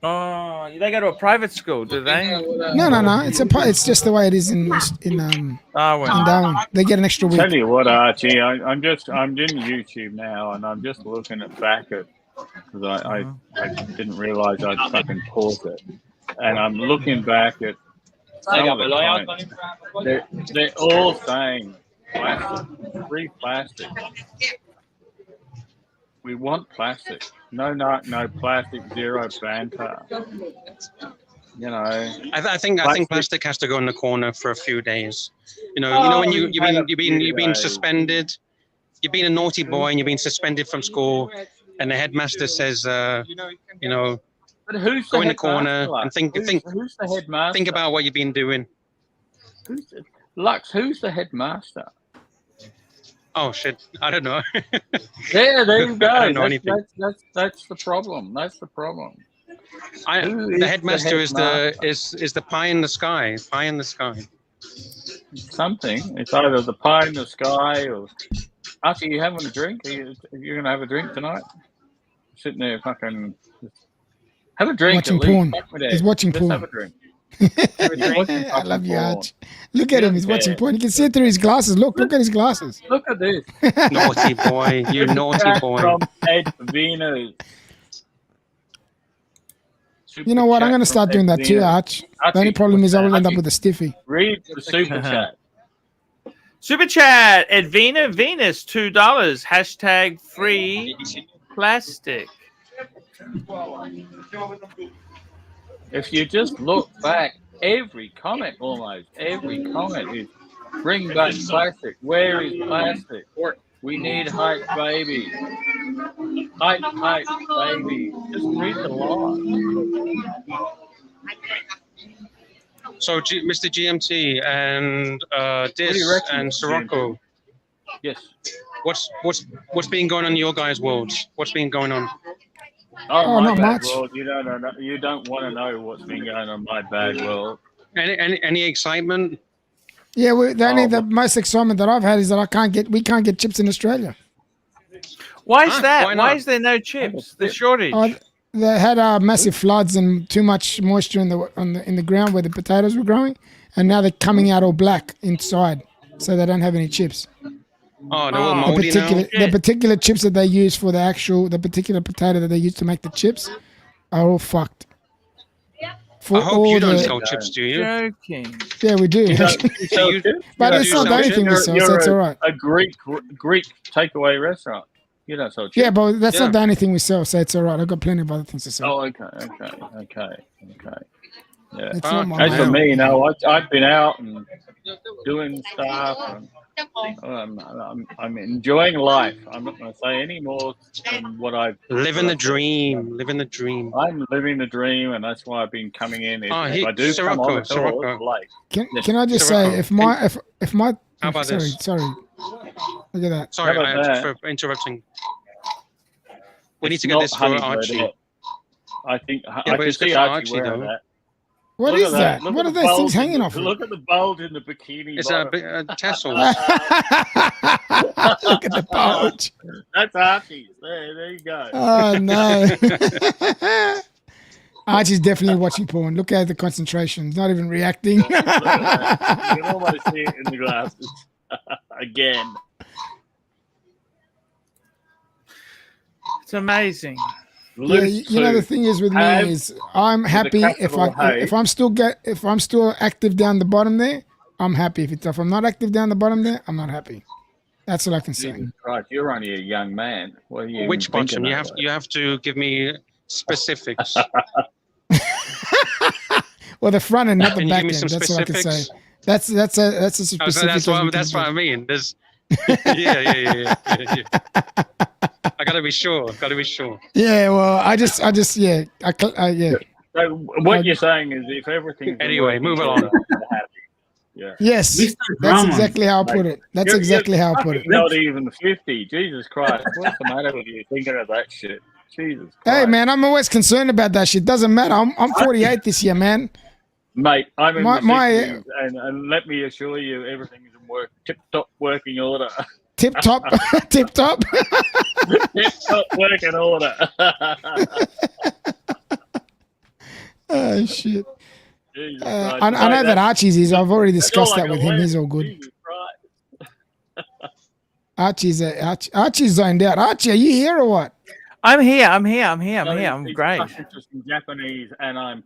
Oh, they go to a private school, do they? No. It's just the way it is in Darwin. Darwin. They get an extra week. Tell you what, Archie, I'm in YouTube now, and I'm just looking back at because I didn't realise I'd fucking paused it, and I'm looking back at some of the comments. They're all saying plastic, free plastic. We want plastic. No plastic, zero banter. You know. I think plastic has to go in the corner for a few days. You know when you've been suspended, you've been a naughty boy and you've been suspended from school, and the headmaster says, But who's go the in the corner and think who's the headmaster? think about what you've been doing. Lux, who's the headmaster? Oh shit, I don't know. There you go. I don't know anything. That's the problem. That's the problem. The headmaster is the pie in the sky. Pie in the sky. Something. It's either the pie in the sky or. Archie, you having a drink? You're gonna have a drink tonight? Sitting there, fucking. Have a drink. Watching at least. porn. He's watching Just porn. have a drink. I love you, Arch. Look at him. He's watching porn. You can see it through his glasses. Look at his glasses. Look at this. Naughty boy, you naughty boy. From Ed Venus. You know what? I'm going to start doing that too, Arch. The only problem is I will end up with a stiffy. Read the super chat. Super chat, Edvina Venus, $2. Hashtag free plastic. If you just look back, every comment is bring back plastic. Where is plastic? We need hype, baby. Hype, baby. Just read the line. So, Mr. GMT and Dis and Sirocco. Yes. What's been going on in your guys' worlds? What's been going on? Oh, not bad much. World. You don't want to know what's been going on in my bad world. Any excitement? Yeah, the most excitement that I've had is that we can't get chips in Australia. Why is that? Why not? Why is there no chips? The shortage. They had massive floods and too much moisture in the ground where the potatoes were growing, and now they're coming out all black inside, so they don't have any chips. Oh, they're all moldy now. The particular chips that they use for the particular potato that they use to make the chips are all fucked. I hope you don't sell chips, do you? Joking. Yeah, we do. But it's not the only thing we sell, so it's all right. A Greek takeaway restaurant. You don't sell chips. Yeah, but that's not the only thing we sell, so it's all right. I've got plenty of other things to sell. Oh, okay. Yeah. It's not my As for mail. me, you know, I've been out and doing stuff. And, I'm enjoying life. I'm not going to say any more than what I've. Living the dream. Living the dream. I'm living the dream, and that's why I've been coming in. If I do come Sirocco, on at all, it's late. Can I just say, if my How about sorry, this? sorry, look at that. Sorry, How about that? for interrupting. We need It's to get not this for honey Archie. bread. I think I but can it's good see for Archie Archie, wearing though. that. What Look is at that? Look What at are the those bulge things in hanging the- off? Look at the bulge in the bikini. It's bottom. tassels. Look at the bulge. That's Archie's. There you go. Oh no. Archie's definitely watching porn. Look at the concentration. He's not even reacting. Look at that. You can almost see it in the glasses. Again. It's amazing. Yeah, you know the thing is with me Have is I'm happy if I'm still active down the bottom there. I'm happy. If I'm not active down the bottom there, I'm not happy. That's all I can say. Jesus Christ, you're only a young man. What are you Which thinking bottom? that way? You have to give me specifics. Well, the front end, not the Can you back give me end. some That's all I can say. specifics? That's a specific. That's what I mean. There's yeah. I gotta be sure. Yeah, well, I just, yeah. So what you're saying is if everything. Anyway, move along. Yeah. Yes, Mr. that's Drummond. exactly how I put it. That's You're exactly how I put it. fucking not even 50. Jesus Christ. What's the matter with you thinking of that shit? Jesus Christ. Hey, man, I'm always concerned about that shit. Doesn't matter. I'm 48 this year, man. Mate, I'm in My- the my- 60s, and let me assure you, everything is in tip-top working order. Tip top, tip top. Tip-top working order. Oh shit. Jesus I Christ. know that Archie's is. I've already That's all discussed I that can with him. wear. He's all good. Jesus Christ. Archie's zoned out. Archie, are you here or what? I'm here. I'm He's great. Russian to some Japanese, and I'm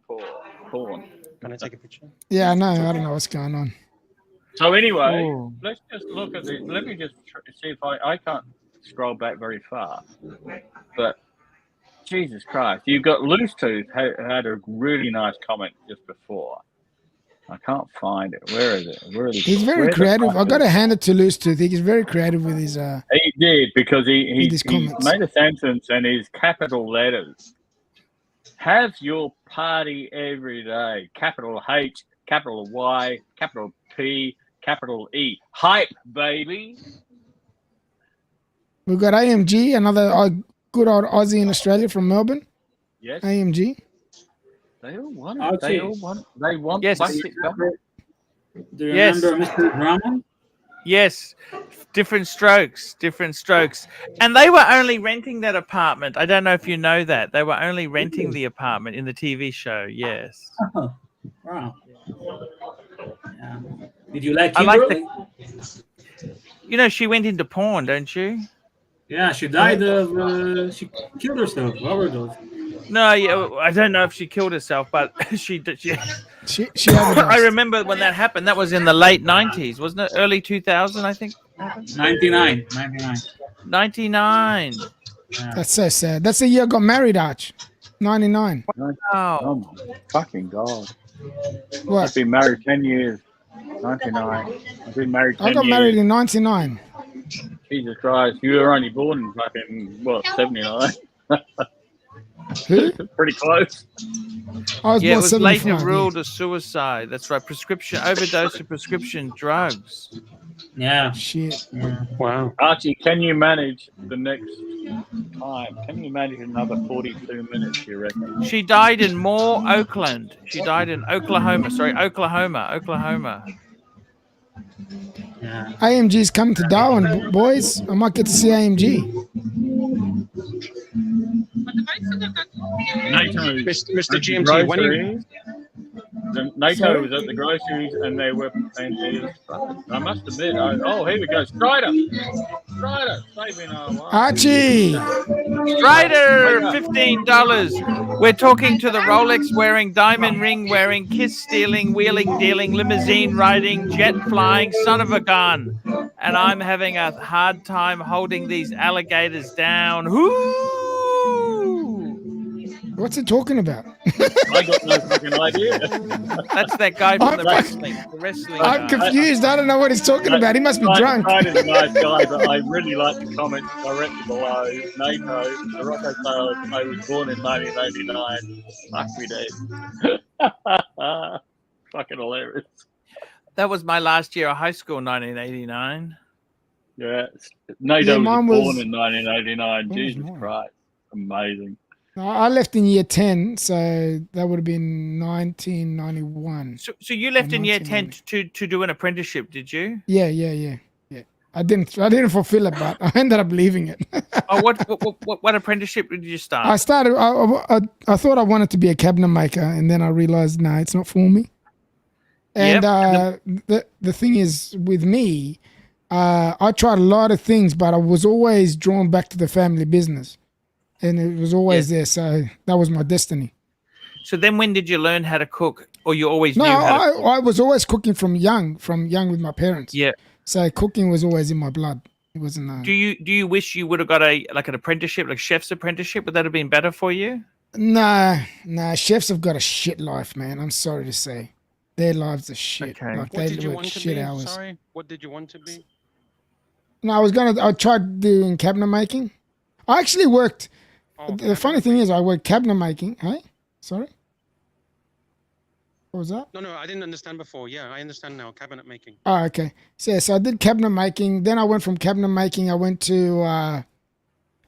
porn. Can I take a picture? Yeah, I know. I don't know what's going on. So anyway, Oh. let's just look at this. Let me just see if I can't scroll back very far. But Jesus Christ, you've got Loose Tooth had a really nice comment just before. I can't find it. Where is it? He's very creative. I got to hand it to Loose Tooth. He's very creative with his. He did because he his comments. made a sentence and his capital letters. Have your party every day. Capital H, capital Y, capital P, capital E. Hype, baby. We've got AMG, another good old Aussie in Australia from Melbourne. Yes. AMG. They all want it. Archie. They all want it. They want Yes. plastic back. Do you Yes. remember Mr. Drummond? Yes, different strokes. And they were only renting that apartment. I don't know if you know that. They were only renting the apartment in the TV show. Yes. Oh, wow. Yeah. Did you like I like Kimberly? You know, she went into porn, don't you? Yeah, she died of. She killed herself. Overdose. No, yeah, I don't know if she killed herself, but she did. She She overdosed. I remember when that happened. That was in the late 90s, wasn't it? Early 2000, I think. 99. 99. Yeah. That's so sad. That's the year I got married, Arch. 99. Oh, Oh my fucking God. I've What? been married 10 years. 99. I've been married 10 I got years. married in 99. Jesus Christ. You were only born in fucking, 79. Who? Pretty close. I was yeah, it born was 75. later yeah. ruled a suicide. That's right. Overdose of prescription drugs. Yeah. Shit. Yeah. Wow. Archie, can you manage the next time? Can you manage another 42 minutes, you reckon? She died in Moore, Oakland. She died in Oklahoma. Sorry, Oklahoma. Yeah. AMG's coming to Darwin, boys. I might get to see AMG. NATO, Mr. GMT, when you NATO Sorry? was at the groceries and they were paying. I must admit, here we go. Strider, saving our lives. Archie! Strider, $15. We're talking to the Rolex wearing, diamond ring wearing, kiss stealing, wheeling dealing, limousine riding, jet flying, son of a gun. And I'm having a hard time holding these alligators down. Whoo! What's he talking about? I got no fucking idea. That's that guy from the I'm wrestling. The wrestling I'm guy. confused. I don't know what he's talking about. He must be drunk. Is a nice guy, but I really like the comments directly below. NATO, the Rocco Sales, I was born in 1989. Fuck me, Dave. Fucking hilarious. That was my last year of high school, 1989. Yeah, NATO Yeah, was mine born was- in 1989. was Jesus mine? Christ, amazing. I left in year 10, so that would have been 1991. So you left in year 10 1990. to do an apprenticeship, did you? Yeah. I didn't fulfill it, but I ended up leaving it. Oh, what apprenticeship did you start? I started. I thought I wanted to be a cabinet maker, and then I realized no, it's not for me. And the thing is, with me, I tried a lot of things, but I was always drawn back to the family business, and it was always there. So that was my destiny. So then, when did you learn how to cook, or you always No, knew how to cook? I was always cooking from young with my parents. Yeah. So cooking was always in my blood. It wasn't. Do you wish you would have got an apprenticeship, like chef's apprenticeship? Would that have been better for you? Nah. Chefs have got a shit life, man. I'm sorry to say, their lives are shit. Okay. Like What they did you work want to shit be? hours. Sorry, what did you want to be? No, I tried doing cabinet making. I actually worked. Oh, The funny thing is, I worked cabinet making. Hey, sorry. What was that? No, I didn't understand before. Yeah, I understand now. Cabinet making. Oh, okay. So I did cabinet making. Then I went from cabinet making. I went to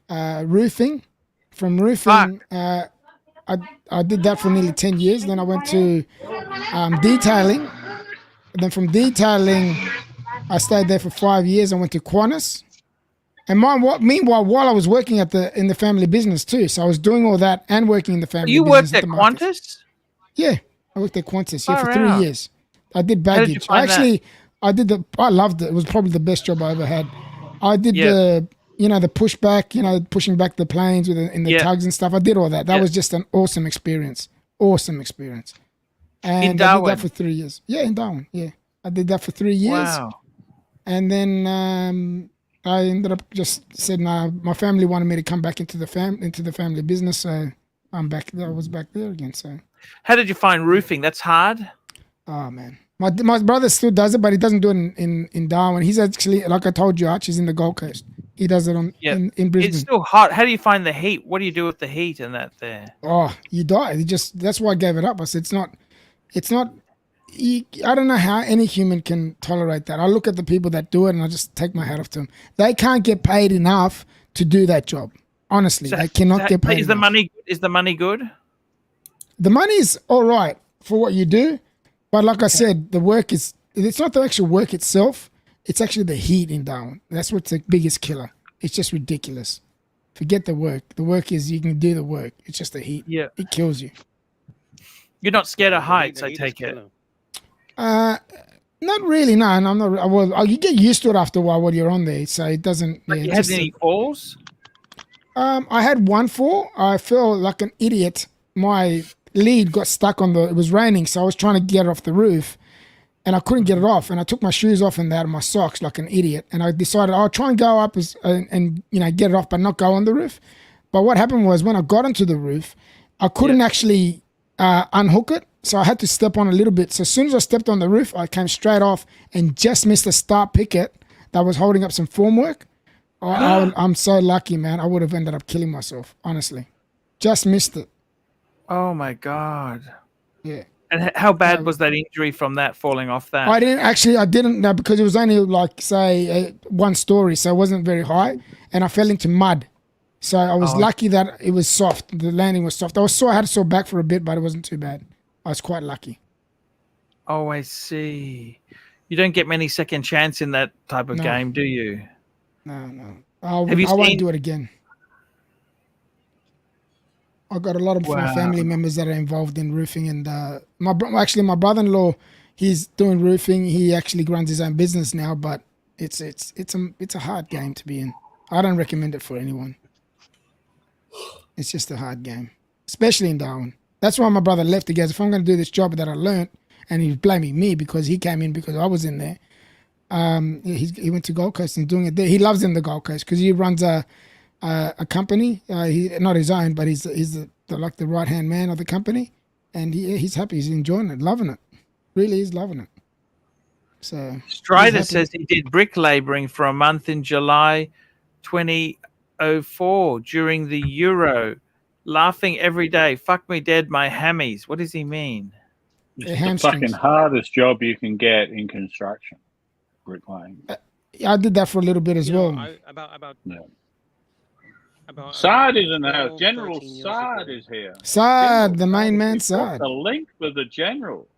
roofing. From roofing, I did that for nearly 10 years. Then I went to detailing. And then from detailing, I stayed there for 5 years. I went to Qantas. And meanwhile, while I was working in the family business too, so I was doing all that and working in the family. You business worked at the markets. Qantas? Yeah, I worked at Qantas for Far 3 out. years. I did How did you baggage. find that? I loved it. It was probably the best job I ever had. I did the pushback, pushing back the planes in the tugs and stuff. I did all that. That was just an awesome experience. Awesome experience. And I did Darwin? that for 3 years. Yeah, in Darwin. Yeah, I did that for 3 years. Wow. And then I ended up just said, "No, my family wanted me to come back into the family business, so I'm back. I was back there again." So, How did you find roofing? That's hard. oh man, my brother still does it, but he doesn't do it in Darwin. He's actually, like I told you, Archie's in the Gold Coast. He does it in Brisbane. It's still hot. How do you find the heat? What do you do with the heat and that there? Oh, you die. That's why I gave it up. I said it's not. I don't know how any human can tolerate that. I look at the people that do it and I just take my hat off to them. They can't get paid enough to do that job. Honestly, they cannot get paid. Is the money good? The money's all right for what you do, but like I said, it's not the actual work itself. It's actually the heat in Darwin. That's what's the biggest killer. It's just ridiculous. Forget the work. The work is you can do the work. It's just the heat. Yeah. It kills you. You're not scared of The heights, heat I is take it. killer. Not really. No, I'm not. Well, you get used to it after a while when you're on there, so it doesn't. Have Yeah, you had any falls? I had one fall. I felt like an idiot. My lead got stuck it was raining, so I was trying to get it off the roof, and I couldn't get it off. And I took my shoes off and out of my socks like an idiot. And I decided I'll try and go up and get it off, but not go on the roof. But what happened was when I got onto the roof, I couldn't actually unhook it. So I had to step on a little bit. So as soon as I stepped on the roof, I came straight off and just missed the start picket that was holding up some formwork. I'm so lucky, man. I would have ended up killing myself, honestly. Just missed it. Oh my God. Yeah. And how bad was that injury from that falling off that? I didn't know because it was only like, say, one story. So it wasn't very high. And I fell into mud. So I was lucky that it was soft. The landing was soft. I had a sore back for a bit, but it wasn't too bad. I was quite lucky. Oh, I see. You don't get many second chance in that type of game, do you? No. I won't do it again. I've got a lot of my family members that are involved in roofing, and my brother-in-law, he's doing roofing. He actually runs his own business now, but it's a hard game to be in. I don't recommend it for anyone. It's just a hard game, especially in Darwin. That's why my brother left. He goes, if I'm going to do this job that I learned, and he's blaming me because he came in because I was in there. He went to Gold Coast and doing it there. He loves in the Gold Coast because he runs a company. He not his own, but he's the the right hand man of the company, and he's happy. He's enjoying it, loving it. Really, he's loving it. So Strider says he did brick labouring for a month in July 2004 during the Euro, laughing every day. Fuck me dead, my hammies. What does he mean? It's the fucking hardest job you can get in construction, bricklaying. I did that for a little bit as well. Saad is in the house. General Saad is here. Saad, the main man, Saad. The link with the general.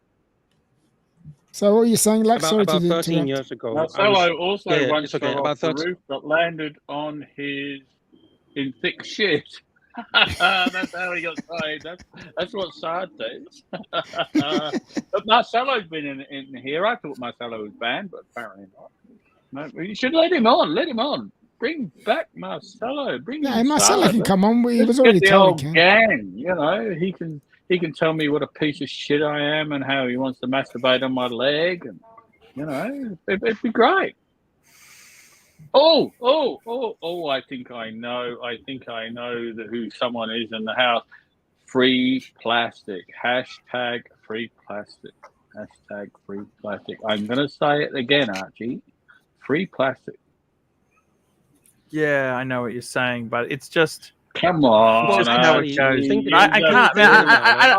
So what are you saying, Lex? About 13 years ago. Marcelo also once fell off the roof but landed on his in thick shit. That's how he got tied. That's what Saad says. But Marcelo's been in here. I thought Marcelo was banned, but apparently not. No, you should let him on. Let him on. Bring back Marcelo. Marcelo can come on. He was already told he can. Gang, you know, he can tell me what a piece of shit I am and how he wants to masturbate on my leg, and you know, it'd be great. Oh! I think I know who someone is in the house. Free plastic. Hashtag free plastic. Hashtag free plastic. I'm gonna say it again, Archie. Free plastic. Yeah, I know what you're saying, but it's just. Come on, just how it goes. I can't. I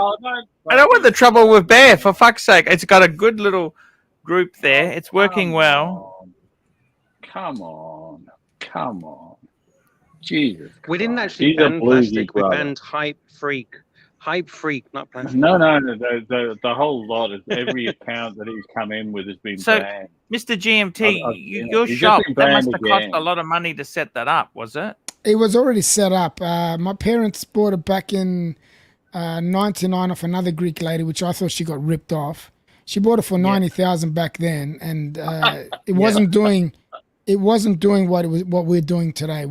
don't want the trouble with Bear. For fuck's sake, it's got a good little group there. It's working well. Come on. Jesus. We didn't actually ban plastic. We banned hype freak. Hype freak, not plastic. No. The whole lot of every account that he's come in with has been banned. Mr. GMT, your shop, that must have cost a lot of money to set that up, was it? It was already set up. My parents bought it back in 99 off another Greek lady, which I thought she got ripped off. She bought it for 90,000 back then, and it wasn't doing what we're doing today.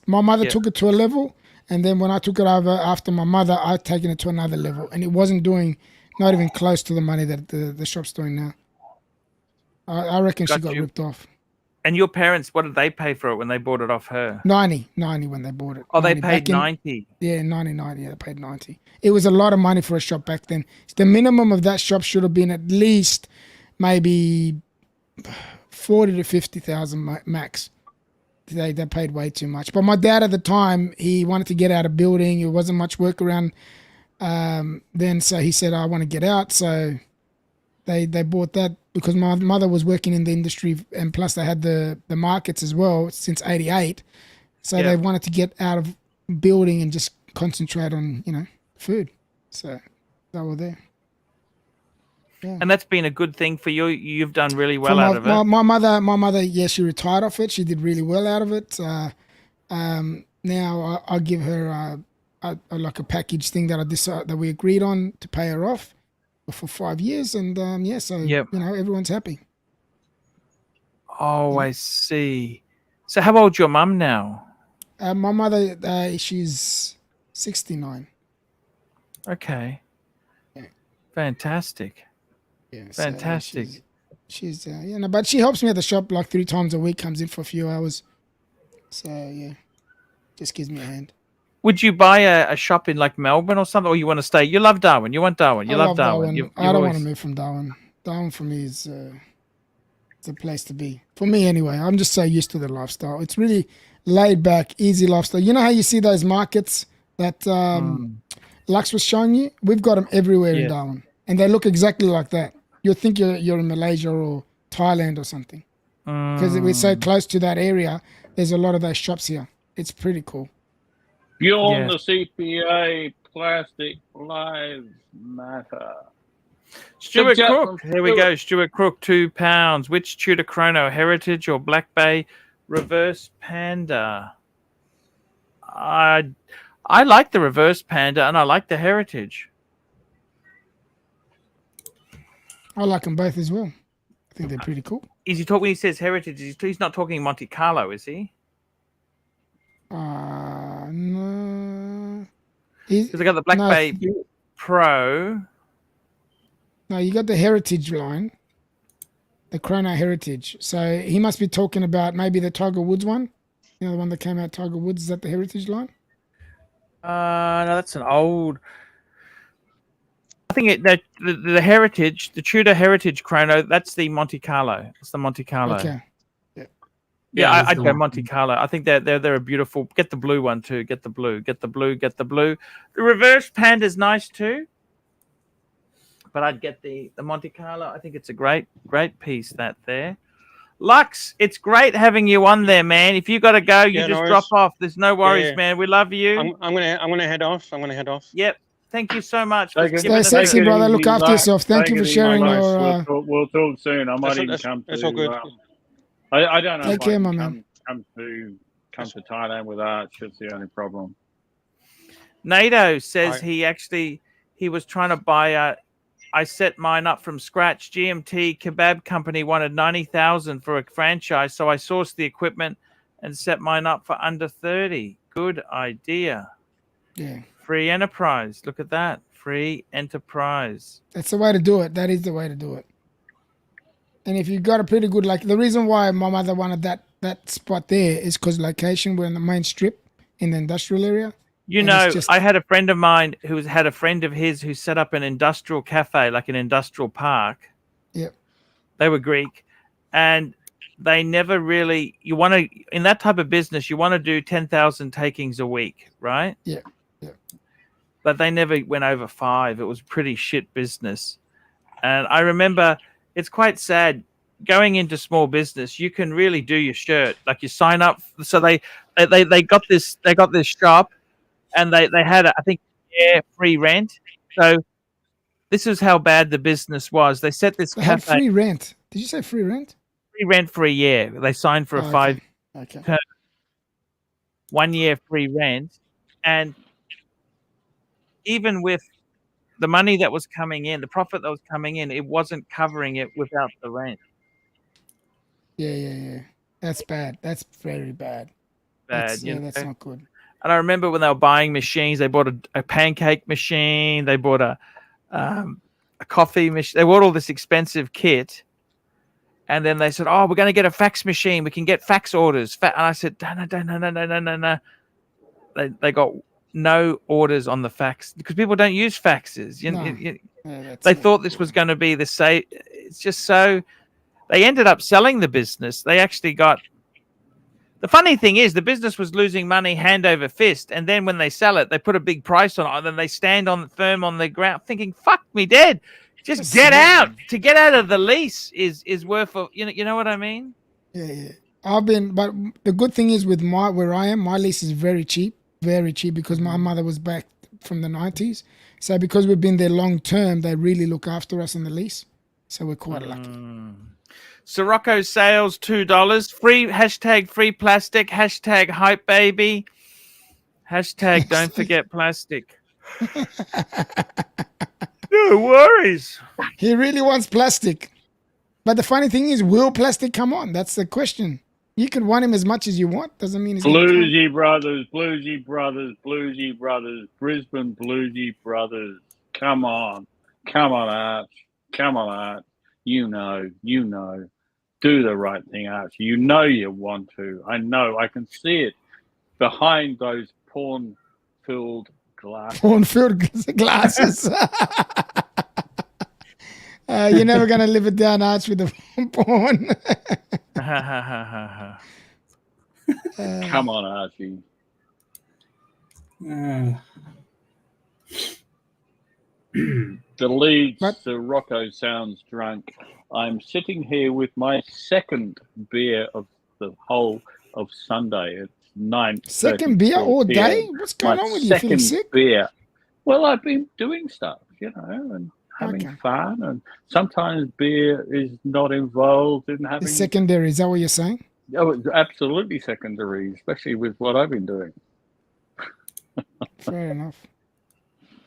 My mother took it to a level, and then when I took it over after my mother, I've taken it to another level, and it wasn't doing not even close to the money that the shop's doing now. I reckon she got ripped off. And your parents, what did they pay for it when they bought it off her? 90 when they bought it. Oh, they paid 90? Yeah, 90. Yeah, they paid 90. It was a lot of money for a shop back then. The minimum of that shop should have been at least maybe 40 to 50,000 max. They paid way too much. But my dad at the time, he wanted to get out of building. There wasn't much work around then, so he said, I want to get out. So they bought that because my mother was working in the industry, and plus they had the markets as well since 88. So they wanted to get out of building and just concentrate on, food. So they were there. Yeah. And that's been a good thing for you. You've done really well out of it. My mother, she retired off it. She did really well out of it. Now I give her like a package thing that we agreed on to pay her off for 5 years, and everyone's happy. Oh, I see. So how old's your mum now? My mother, she's 69. Okay. Yeah. Fantastic. Yeah, fantastic. So she's but she helps me at the shop like 3 times a week. Comes in for a few hours. So yeah, just gives me a hand. Would you buy a shop in like Melbourne or something, or you want to stay? You love Darwin. You want Darwin. You love Darwin. I don't want to move from Darwin. Darwin for me is it's a place to be. For me anyway. I'm just so used to the lifestyle. It's really laid back, easy lifestyle. You know how you see those markets that Lux was showing you? We've got them everywhere in Darwin, and they look exactly like that. You'll think you're in Malaysia or Thailand or something, because we're so close to that area. There's a lot of those shops here. It's pretty cool. Beyond the CPA, plastic lives matter. Stuart Crook, here we go. Stuart Crook, £2. Which Tudor Chrono, Heritage or Black Bay Reverse Panda? I like the Reverse Panda and I like the Heritage. I like them both as well. I think they're pretty cool. Is he talking when he says Heritage? He's not talking Monte Carlo, is he? No. Because I got the Black Bay Pro. No, you got the Heritage line, the Chrono Heritage. So he must be talking about maybe the Tiger Woods one. You know, the one that came out, Tiger Woods. Is that the Heritage line? No, that's an old. I think the heritage, the Tudor heritage chrono. That's the Monte Carlo. It's the Monte Carlo. Okay. Yeah, that's I'd the go one. Monte Carlo. I think they're a beautiful. Get the blue one too. Get the blue. Get the blue. Get the blue. The reverse panda's nice too. But I'd get the Monte Carlo. I think it's a great piece that there. Lux, it's great having you on there, man. If you got to go, you Yeah, just no drop worries. off. There's no worries, Yeah. man. We love you. I'm gonna head off. Yep. Thank you so much for Take it- giving Stay us take sexy, it brother. easy, Look after Lux. yourself. Thank Take you it for easy, sharing Lux. your. We'll talk soon. I might even come to. That's all good. I don't know Take if care, I my can man. come to Thailand with Arch. That's the only problem. NATO says Alright. he was trying to buy I set mine up from scratch. GMT Kebab Company wanted 90,000 for a franchise, so I sourced the equipment and set mine up for under 30. Good idea. Yeah, Free enterprise. Look at that. Free enterprise. that's the way to do it. That is the way to do it. And if you got a pretty good, like the reason why my mother wanted that spot there is because location, we're in the main strip in the industrial area. You And know, it's just- I had a friend of mine who had a friend of his who set up an industrial cafe, like an industrial park. Yep. They were Greek, and they never really. You want to in that type of business, you want to do 10,000 takings a week, right? Yeah. Yeah. But they never went over 5. It was pretty shit business, and I remember it's quite sad going into small business. You can really do your shirt, like you sign up. So they got this shop. And they had, I think, free rent. So this is how bad the business was. They set this They had cafe free rent. Did you say free rent? free rent for a year. They signed for a Oh, 5 Okay. 1 year free rent, and even with the money that was coming in, the profit that was coming in, it wasn't covering it without the rent. Yeah. That's bad. That's very bad. Bad, That's not good. And I remember when they were buying machines, they bought a pancake machine, they bought a coffee machine, they bought all this expensive kit. And then they said, "Oh, we're going to get a fax machine. We can get fax orders." And I said, "No." They got no orders on the fax because people don't use faxes. They thought this was going to be the same. It's just so. They ended up selling the business. They actually got. The funny thing is, the business was losing money hand over fist, and then when they sell it, they put a big price on it, and then they stand firm on the ground, thinking, "Fuck me dead." Just get out. To get out of the lease is worth. You know what I mean? Yeah. But the good thing is with where I am, my lease is very cheap because my mother was back from the 90s. So because we've been there long term, they really look after us on the lease. So we're quite lucky. Sirocco sales $2. Free free plastic. Hype baby. Don't forget plastic. No worries. He really wants plastic. But the funny thing is, will plastic come on? That's the question. You can want him as much as you want. Doesn't mean he's Bluesy Brothers, Brisbane Bluesy Brothers. Come on, Arch. You know. Do the right thing, Arch. You know you want to. I know. I can see it behind those porn-filled glasses. Porn-filled glasses. You're never going to live it down, Arch, with the porn. Come on, Archie. The lead, Sirocco sounds drunk. I'm sitting here with my second beer of the whole of Sunday. It's 9:34 Second beer all day? PM. What's going on with you? Feeling sick? Beer. Well, I've been doing stuff, and having fun. And sometimes beer is not involved in having... It's secondary, is that what you're saying? Oh, it's absolutely secondary, especially with what I've been doing. Fair enough.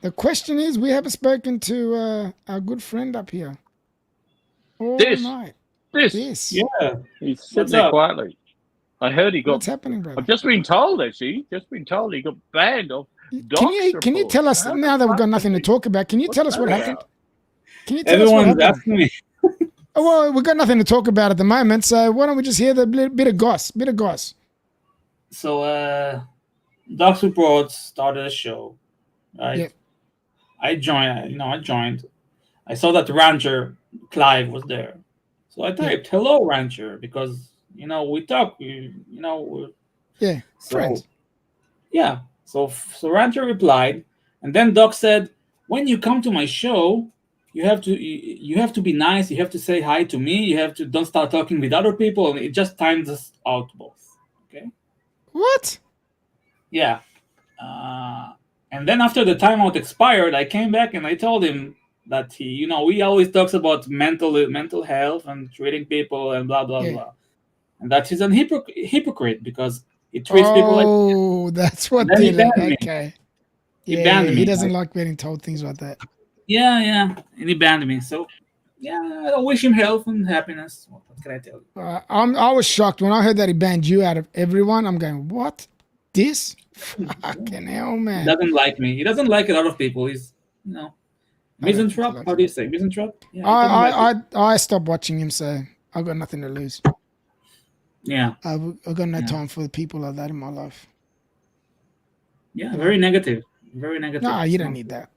The question is, we haven't spoken to our good friend up here all night. This. Yeah. He's sitting there quietly. I heard he got... What's happening, brother? I've just been told, actually. He got banned off docs. Can you tell us, now that we've got nothing to talk about, can you tell us what happened? Can you tell Everyone's us what happened? asking me. Oh, well, we've got nothing to talk about at the moment, so why don't we just hear the bit of goss? So, Doc's Reports started a show, right? Yep. I joined. I saw that Rancher Clive was there. So I typed, hello, Rancher, because, we talk, Yeah, so, friends. yeah. So Rancher replied, and then Doc said, when you come to my show, you have to be nice. You have to say hi to me. You have to don't start talking with other people. And it just times us out both. Okay. What? Yeah. And then after the timeout expired, I came back and I told him that he always talks about mental health and treating people and blah blah blah, and that he's a hypocrite because he treats people like. Oh, that's what Then he did it. banned me. Okay. He Yeah, banned me. he doesn't like being told things like that. Yeah, and he banned me. So, I wish him health and happiness. What can I tell you? I was shocked when I heard that he banned you out of everyone. I'm going, what? This? Fucking hell, man. He doesn't like me. He doesn't like a lot of people. He's, misanthrope. How do you say misanthrope? Yeah, I stopped watching him, so I've got nothing to lose. Yeah, I've got no time for people like that in my life. Yeah, very negative. Very negative. No, you don't need that.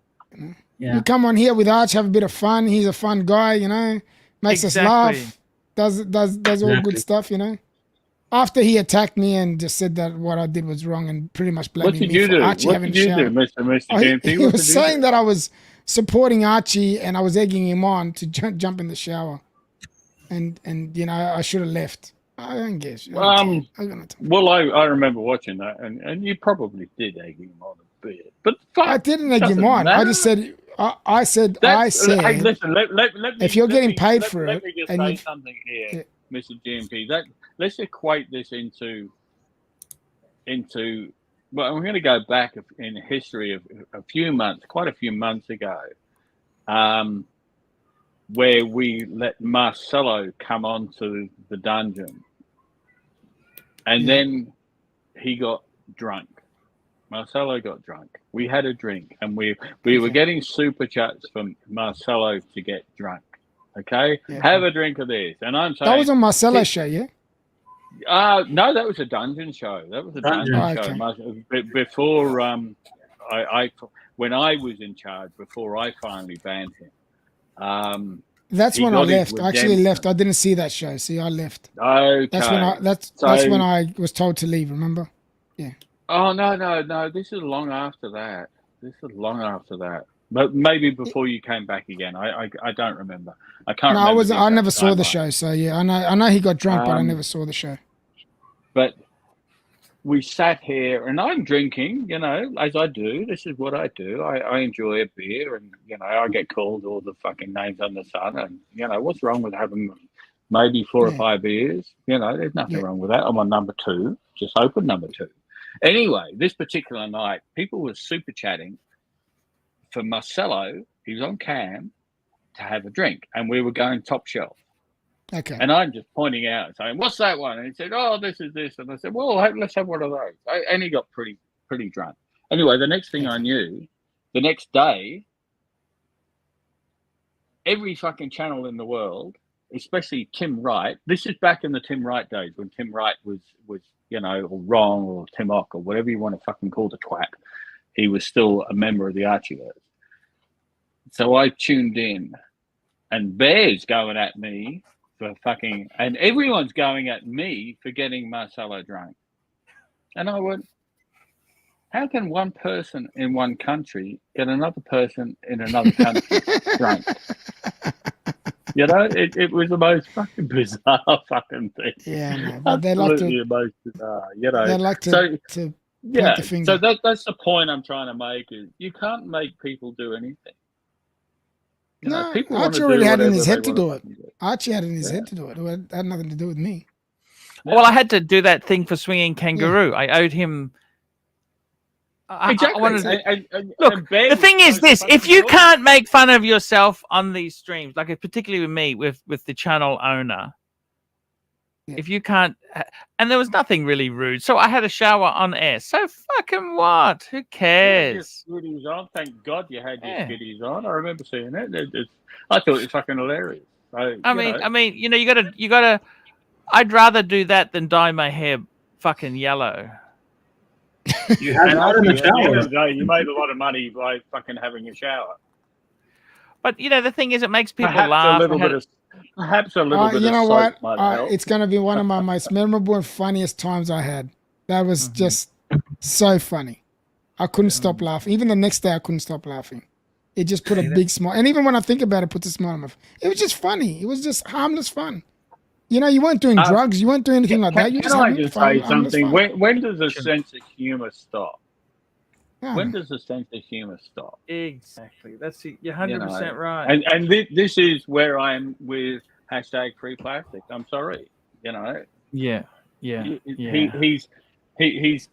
Yeah. You come on here with Arch, have a bit of fun. He's a fun guy, makes us laugh, does all good stuff, After he attacked me and just said that what I did was wrong and pretty much blamed me for Archie having a shower. Mr. GMP? He was saying that I was supporting Archie and I was egging him on to jump in the shower, and I should have left. I don't guess. Well, I remember watching that, and you probably did egg him on a bit, but I didn't egg him on. I just said. I said. Hey, listen. If you're getting paid for it, let me just say something here, Mr. GMP. Let's equate this into. Well, I'm going to go back in history of quite a few months ago, where we let Marcelo come onto the dungeon, and then he got drunk. Marcelo got drunk. We had a drink, and we were getting super chats from Marcelo to get drunk. Okay, have a drink of this, and I'm saying that was on Marcelo's show, yeah. No, that was a dungeon show. That was a dungeon show. Before when I was in charge, before I finally banned him. That's when I left. I actually left. I didn't see that show. See, I left. Okay. That's when I was told to leave. Remember? Yeah. Oh no! This is long after that. But maybe before you came back again. I don't remember. I can't. No, I never saw the show. So yeah, I know he got drunk, but I never saw the show. But we sat here, and I'm drinking. As I do. This is what I do. I enjoy a beer, and I get called all the fucking names under the sun. And what's wrong with having maybe 4 or 5 beers? There's nothing wrong with that. I'm on number 2. Just open number 2. Anyway, this particular night, people were super chatting for Marcelo. He was on cam to have a drink, and we were going top shelf. Okay. And I'm just pointing out, saying, "What's that one?" And he said, "Oh, this is this." And I said, "Well, let's have one of those." And he got pretty drunk. Anyway, the next thing I knew, the next day, every fucking channel in the world, especially Tim Wright. This is back in the Tim Wright days when Tim Wright was or wrong, or Tim Ock, or whatever you want to fucking call the twat. He was still a member of the Archieluxury. So I tuned in, and Bear's going at me for fucking, and everyone's going at me for getting Marcelo drunk. And I went, how can one person in one country get another person in another country drunk? It was the most fucking bizarre fucking thing. Yeah, no, but they like to. The most bizarre, They like to. Point the finger. So that's the point I'm trying to make. Is you can't make people do anything. Archie already had in his head to do it. Archie had in his head to do it. It had nothing to do with me. Well, I had to do that thing for swinging kangaroo. Yeah. I owed him. Exactly. Look, the thing is this: if you can't make fun of yourself on these streams, like particularly with me, with the channel owner, if you can't, and there was nothing really rude, so I had a shower on air. So fucking what? Who cares? You had your goodies on. Thank God you had your goodies on. I remember seeing it. I thought it was fucking hilarious. I mean, you gotta. I'd rather do that than dye my hair fucking yellow. You have And not in actually, the at the end of shower. the day, you made a lot of money by fucking having a shower. But you know, the thing is, it makes people Perhaps laugh. a little bit of You know soap what? might help. It's going to be one of my most memorable and funniest times I had. That was Mm-hmm. just so funny. I couldn't stop laughing. Even the next day, I couldn't stop laughing. It just put a big smile. And even when I think about it, it puts a smile on my face. It was just funny. It was just harmless fun. You know, you weren't doing drugs. You weren't doing anything like that. You Can just I having just fun, say harmless something? fun. When does a sense of humour stop? Yeah. When does the sense of humour stop? Exactly. That's it. You're 100% right. And this is where I'm with #free plastic. I'm sorry. You know. Yeah. He's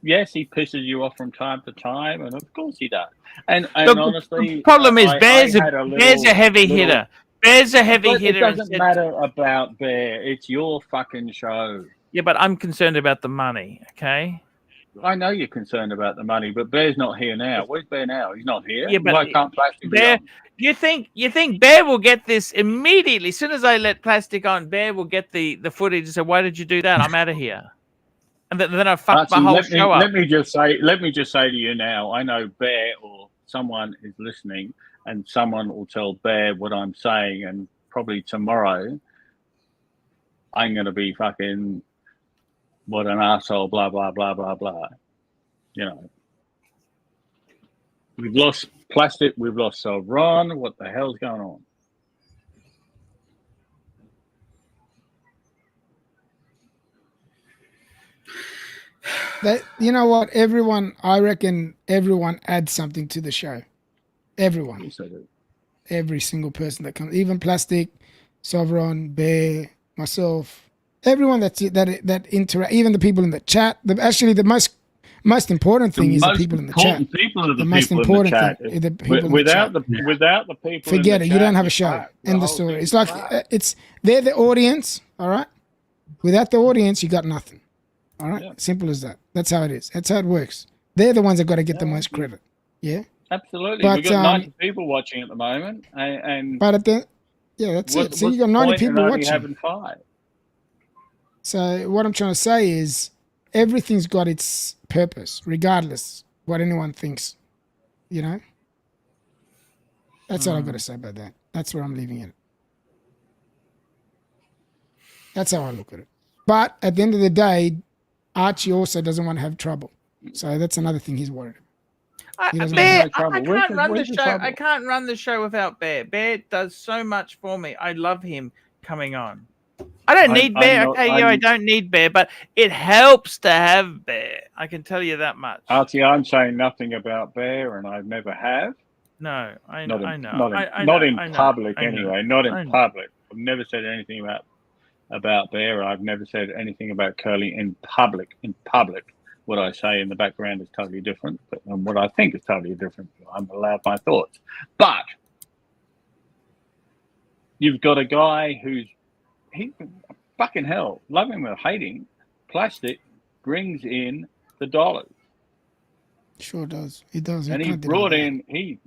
yes, he pisses you off from time to time, and of course he does. And Look, honestly, the problem is Bear's I had a heavy hitter. Bear's a heavy But hitter. it doesn't matter about Bear. It's your fucking show. Yeah, but I'm concerned about the money. Okay. I know you're concerned about the money, but Bear's not here now. Where's Bear now? He's not here. Yeah, but Why can't Plastic be Bear, on? you think Bear will get this immediately? As soon as I let Plastic on, Bear will get the footage and say, "Why did you do that? I'm out of here." And then I fucked my whole show up. Let me just say to you now. I know Bear or someone is listening, and someone will tell Bear what I'm saying, and probably tomorrow I'm going to be fucking what an asshole. Blah blah blah blah blah. You know. We've lost Plastic. We've lost Ron. What the hell's going on? You know what? I reckon everyone adds something to the show. Everyone. Yes, I do. Every single person that comes, even Plastic, Sovereign, Bear, myself, everyone that interact, even the people in the chat. The most important thing is the people in the chat. People are the most important thing is the people without in the chat. without the people. Forget in it. the You don't chat, have a show. End the whole story. thing's It's like crap. they're the audience. All right. Without the audience, you got nothing. All right. Yeah. Simple as that. That's how it is. That's how it works. They're the ones that got to get the most credit. Yeah. Absolutely. But, We've got 90 people watching at the moment, and but at the that's it. So you got what's the 90 point in people only watching. having 5? So what I'm trying to say is everything's got its purpose, regardless what anyone thinks. You know. That's all I've got to say about that. That's where I'm leaving it. That's how I look at it. But at the end of the day, Archie also doesn't want to have trouble. So that's another thing he's worried about. Bear, no trouble. I can't run the Where's the show. trouble? I can't run the show without Bear. Bear does so much for me. I love him coming on. I don't need Bear. I don't need Bear, but it helps to have Bear. I can tell you that much. Archie, I'm saying nothing about Bear, and I never have. No, I know. Not in public, I know. anyway. Not I in know. public. I've never said anything about Bear. I've never said anything about Curly in public. In public, what I say in the background is totally different, and what I think is totally different. I'm allowed my thoughts, but you've got a guy who's fucking hell, loving or hating, Plastic brings in the dollars. Sure does. He does. And he brought in, he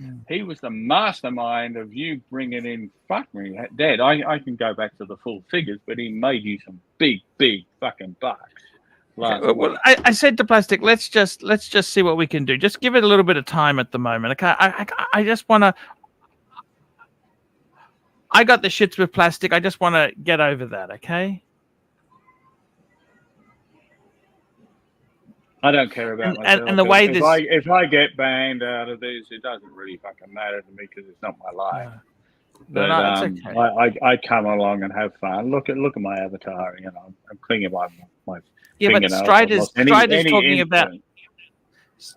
was the mastermind of you bringing in, fuck me, Dad, I can go back to the full figures, but he made you some big fucking bucks. Well, I said to Plastic, let's just see what we can do. Just give it a little bit of time at the moment. Okay, I just want to. I got the shits with Plastic. I just want to get over that. Okay. I don't care about myself. And the way if I get banned out of this, it doesn't really fucking matter to me because it's not my life. No, it's okay. I come along and have fun. Look at my avatar. You know, I'm cleaning my yeah, but Strider's talking about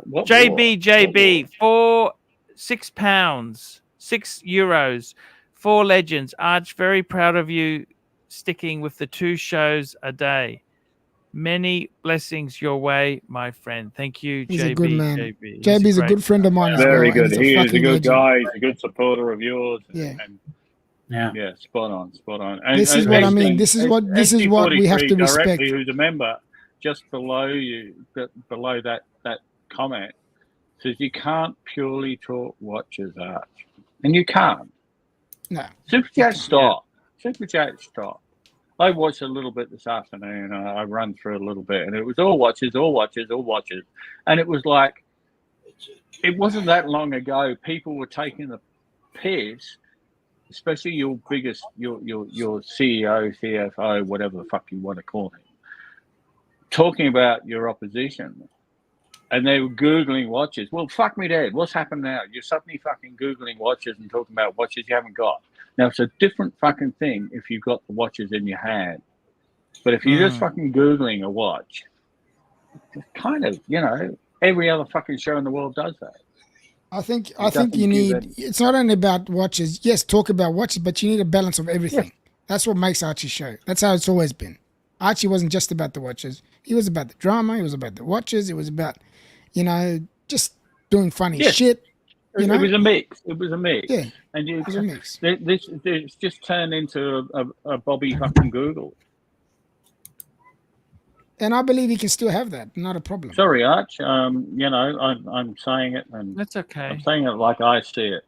JB for £6, €6, 4 legends. Arch, very proud of you sticking with the 2 shows a day. Many blessings your way, my friend. Thank you, He's JB. a good man. JB. JB's a good friend of mine as well. Very good. He is a good guy. He's a good supporter of yours. Yeah. Yeah, spot on. And, this is what I mean. This is what we have to respect. Who's a member just below you, below that comment, says you can't purely talk watches, Arch, and you can't. No. Super chat stop. Super chat stop. I watched a little bit this afternoon. I run through a little bit, and it was all watches, and it was like, it wasn't that long ago. People were taking the piss, especially your biggest, your CEO, CFO, whatever the fuck you want to call him, talking about your opposition. And they were Googling watches. Well, fuck me dead. What's happened now? You're suddenly fucking Googling watches and talking about watches you haven't got. Now, it's a different fucking thing if you've got the watches in your hand. But if you're just fucking Googling a watch, it's kind of, every other fucking show in the world does that. I think you need, it's not only about watches. Yes, talk about watches, but you need a balance of everything. Yeah. That's what makes Archie's show. That's how it's always been. Archie wasn't just about the watches. He was about the drama. He was about the watches. It was about, just doing funny shit. It was a mix. It was a mix. Yeah, and it was a mix. It's just turned into a Bobby fucking Google. And I believe he can still have that. Not a problem. Sorry, Arch. I'm saying it, and that's okay. I'm saying it like I see it.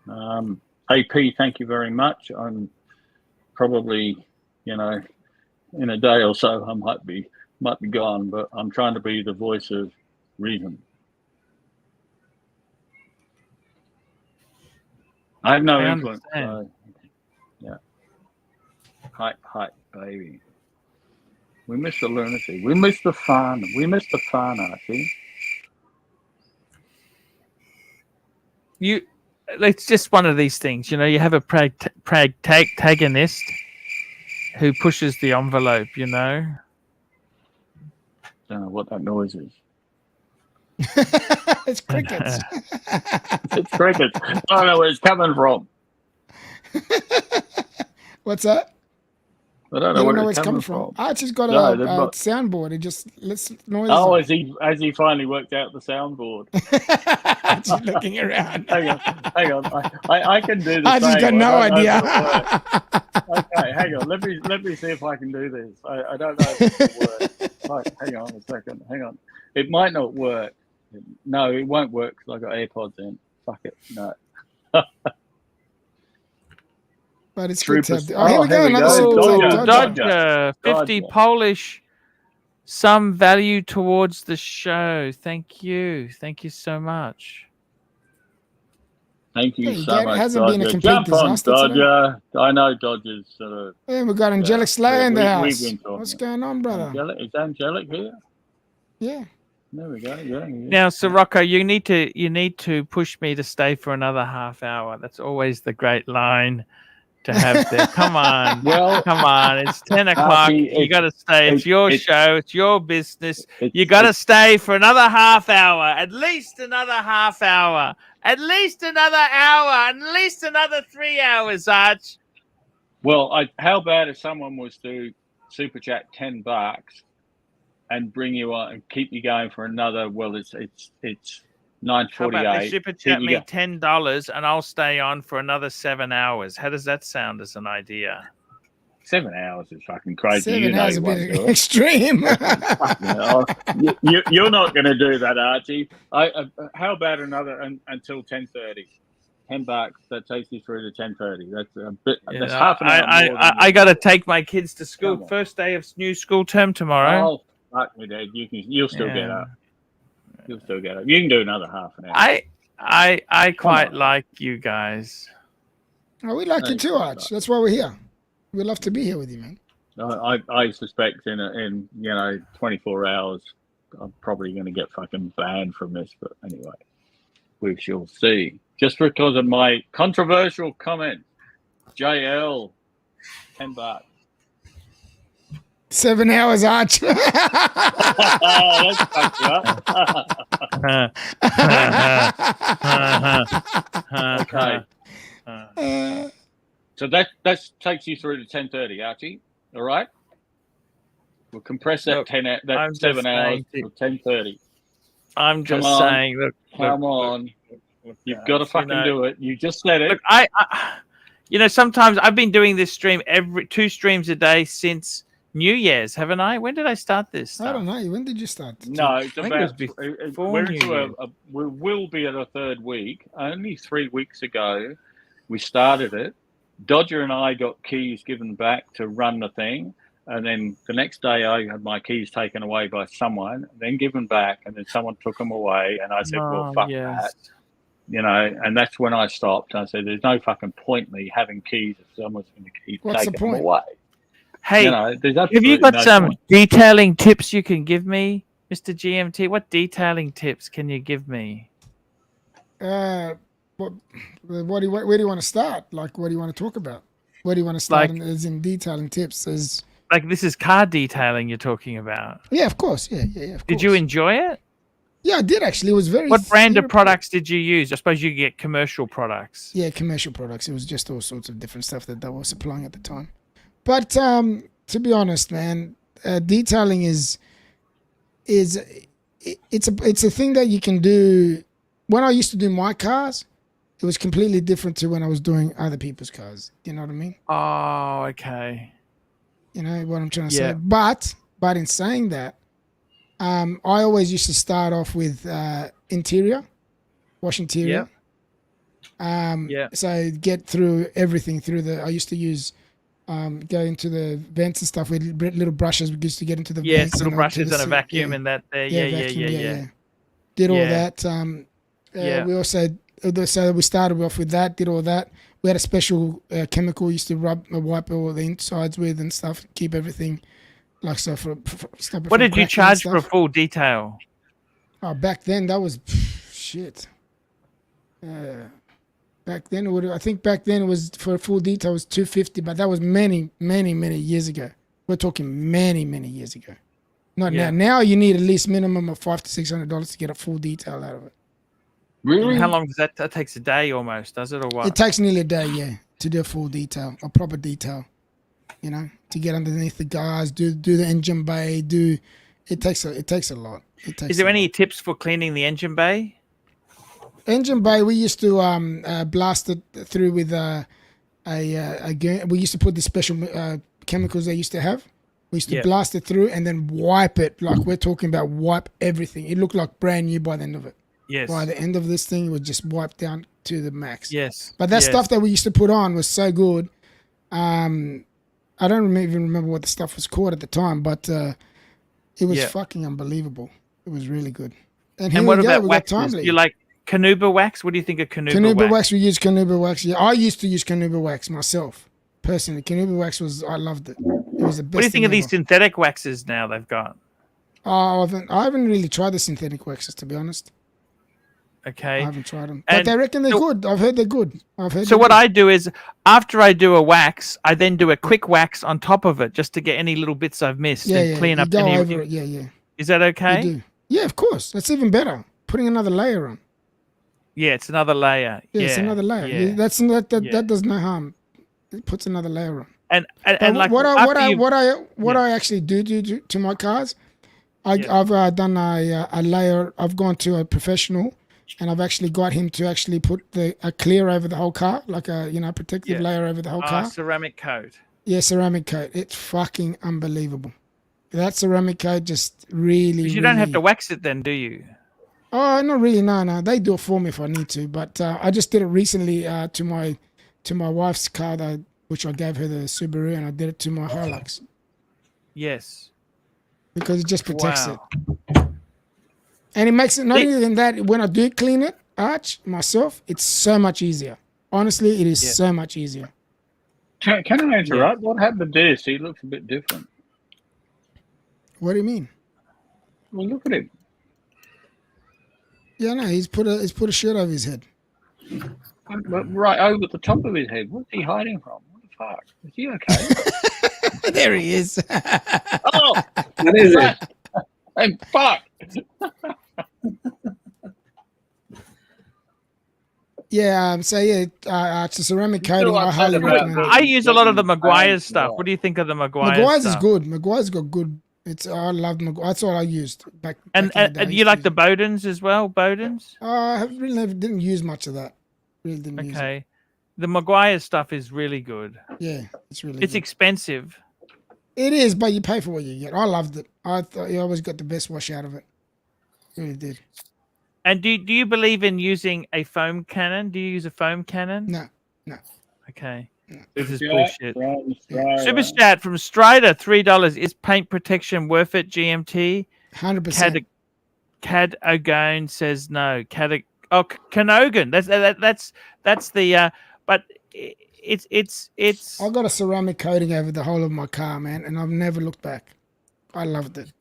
AP, thank you very much. I'm probably, in a day or so, I might be gone, but I'm trying to be the voice of reason. I have no influence. So, yeah. Hype, baby. We miss the lunacy. We miss the fun. Archie. It's just one of these things. You have a protagonist who pushes the envelope, Don't know what that noise is. It's crickets. It's crickets. I don't know where it's coming from. What's that? I don't know where it's coming from. Archie's got a soundboard. He just lets noises. Oh, as he finally worked out the soundboard. Archie's looking around. Hang on. I can do this. Archie's got no idea. Okay, hang on. Let me see if I can do this. I don't know if it will work. Right, hang on a second. Hang on. It might not work. No, it won't work because I got AirPods in. Fuck it. No. But it's good to have. Oh, here we go. Another Dodger. 50 Polish. Some value towards the show. Thank you. Thank you so much. Thank you so much. It hasn't been a complete disaster. Dodger. I know Dodgers. Yeah, we've got Angelic Slayer in the house. What's going on, brother? Is Angelic here? Yeah. There we go. Yeah. Now, Sirocco, you need to push me to stay for another half hour. That's always the great line to have there. Come on. Come on. It's 10 o'clock. You got to stay. It's your show. It's your business. You got to stay for another half hour. At least another half hour. At least another hour. At least another 3 hours, Arch. Well, how about if someone was to super chat $10 and bring you on and keep you going for another? Well, it's 9:48. How about they super chat me $10 and I'll stay on for another 7 hours? How does that sound as an idea? 7 hours is fucking crazy. 7 hours is a bit extreme. You're not going to do that, Archie. How about another until 10:30? $10 that takes you through to 10:30. That's a bit. Yeah, that's half an hour. I got to take my kids to school. First day of new school term tomorrow. Oh, fuck me, Dad. You'll still get up. You'll still get up. You can do another half an hour. I quite like you guys. Oh, we like you too, Arch. That's why we're here. We'd love to be here with you, man. I suspect in 24 hours, I'm probably going to get fucking banned from this. But anyway, we shall see. Just because of my controversial comment, JL, $10. 7 hours, Arch. That's fucked you up. Okay. So that takes you through to 10:30, Archie. All right. We'll compress that 7 hours to 10:30. I'm just saying. Look, come on. You've got to fucking do it. You just said it. Look, I sometimes I've been doing this stream every 2 streams a day since New Year's, haven't I? When did I start this stuff? I don't know. When did you start? No, it's about before we will be at a 3rd week. Only 3 weeks ago, we started it. Dodger and I got keys given back to run the thing. And then the next day, I had my keys taken away by someone, then given back, and then someone took them away. And I said, well, fuck that. You know, and that's when I stopped. I said, there's no fucking point me having keys if someone's going to keep taking them away. Hey, you know, there's have you got some detailing tips you can give me, Mr. GMT? What detailing tips can you give me? Where do you want to start? Like, what do you want to talk about? Where do you want to start? Like, as in detailing tips, as like this is car detailing you're talking about. Yeah, of course. Yeah. Of course. Did you enjoy it? Yeah, I did actually. It was very. What brand of products did you use? I suppose you get commercial products. Yeah, commercial products. It was just all sorts of different stuff that they were supplying at the time. But to be honest, man, detailing it's a thing that you can do. When I used to do my cars, it was completely different to when I was doing other people's cars. You know what I mean? Oh, okay. You know what I'm trying to say? But in saying that, I always used to start off with wash interior. So get through everything I used to use, go into the vents and stuff with little brushes. We used to get into the vents. Little brushes and a vacuum and that there. Yeah. Did all that. We also, so we started off with that, did all that. We had a special chemical we used to wipe all the insides with and stuff, keep everything like so. What did you charge for a full detail? Oh, back then that was shit. Back then I think back then it was for a full detail was $250, but that was many years ago. We're talking many years ago. Not now. Now you need at least minimum of $500 to $600 to get a full detail out of it. Really? How long does that? That takes a day almost, does it, or what? It takes nearly a day, to do a full detail, a proper detail. You know, to get underneath the guys, do the engine bay, it takes a lot. Is there any tips for cleaning the engine bay? Engine bay, we used to blast it through with we used to put the special chemicals they used to have. We used to blast it through and then wipe it, like we're talking about wipe everything. It looked like brand new by the end of it. Yes. By the end of this thing, it was just wiped down to the max. Yes. But that stuff that we used to put on was so good. I don't even remember what the stuff was called at the time, but it was fucking unbelievable. It was really good. And what about waxes? You like Canuba wax? What do you think of Canuba wax? We use Canuba wax. Yeah, I used to use Canuba wax myself, personally. Canuba wax I loved it. It was the best. What do you think of these synthetic waxes now they've got? I haven't really tried the synthetic waxes, to be honest. Okay. I haven't tried them. But they reckon they're good. I've heard they're good. So what I do is, after I do a wax, I then do a quick wax on top of it just to get any little bits I've missed and clean up any. Over it. Yeah. Is that okay? You do. Yeah, of course. That's even better. Putting another layer on. Yeah, it's another layer. Yeah, it's another layer. Yeah. That does no harm. It puts another layer on. And like what I actually do to my cars, I've done a layer. I've gone to a professional, and I've actually got him to actually put a clear over the whole car, like a protective layer over the whole car. Ceramic coat. Yeah, ceramic coat. It's fucking unbelievable. That ceramic coat just really. Because you don't have to wax it, then, do you? Oh, not really. No. They do it for me if I need to. But I just did it recently to my wife's car, which I gave her the Subaru, and I did it to my Hilux. Yes. Because it just protects it. And it makes it, not only than that, when I do clean it, Arch, myself, it's so much easier. Honestly, it is so much easier. Can I interrupt? What happened to this? He looks a bit different. What do you mean? Well, look at him. Yeah, no, he's put a shirt over his head. Right over the top of his head. What's he hiding from? What the fuck? Is he okay? There he is. Oh, what is it? Hey, fuck. It's a ceramic coating. I highly recommend it. I use a lot of the Maguire's stuff. What do you think of the Maguire's is good. Maguire's got good. I love Maguire. That's all I used back. And you like the Bowdens as well? Bowdens? I didn't use much of that. Really didn't use it. The Maguire's stuff is really good. Yeah, it's really. It's expensive. It is, but you pay for what you get. I loved it. I thought you always got the best wash out of it. Really did. And do you believe in using a foam cannon? Do you use a foam cannon? No. Okay. This is Chat bullshit. from Australia. Super chat from Strider, $3. Is paint protection worth it? GMT. 100%. Cadogan says no. Canogan. That's the. But it's. I got a ceramic coating over the whole of my car, man, and I've never looked back. I loved it.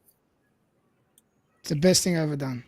It's the best thing I've ever done.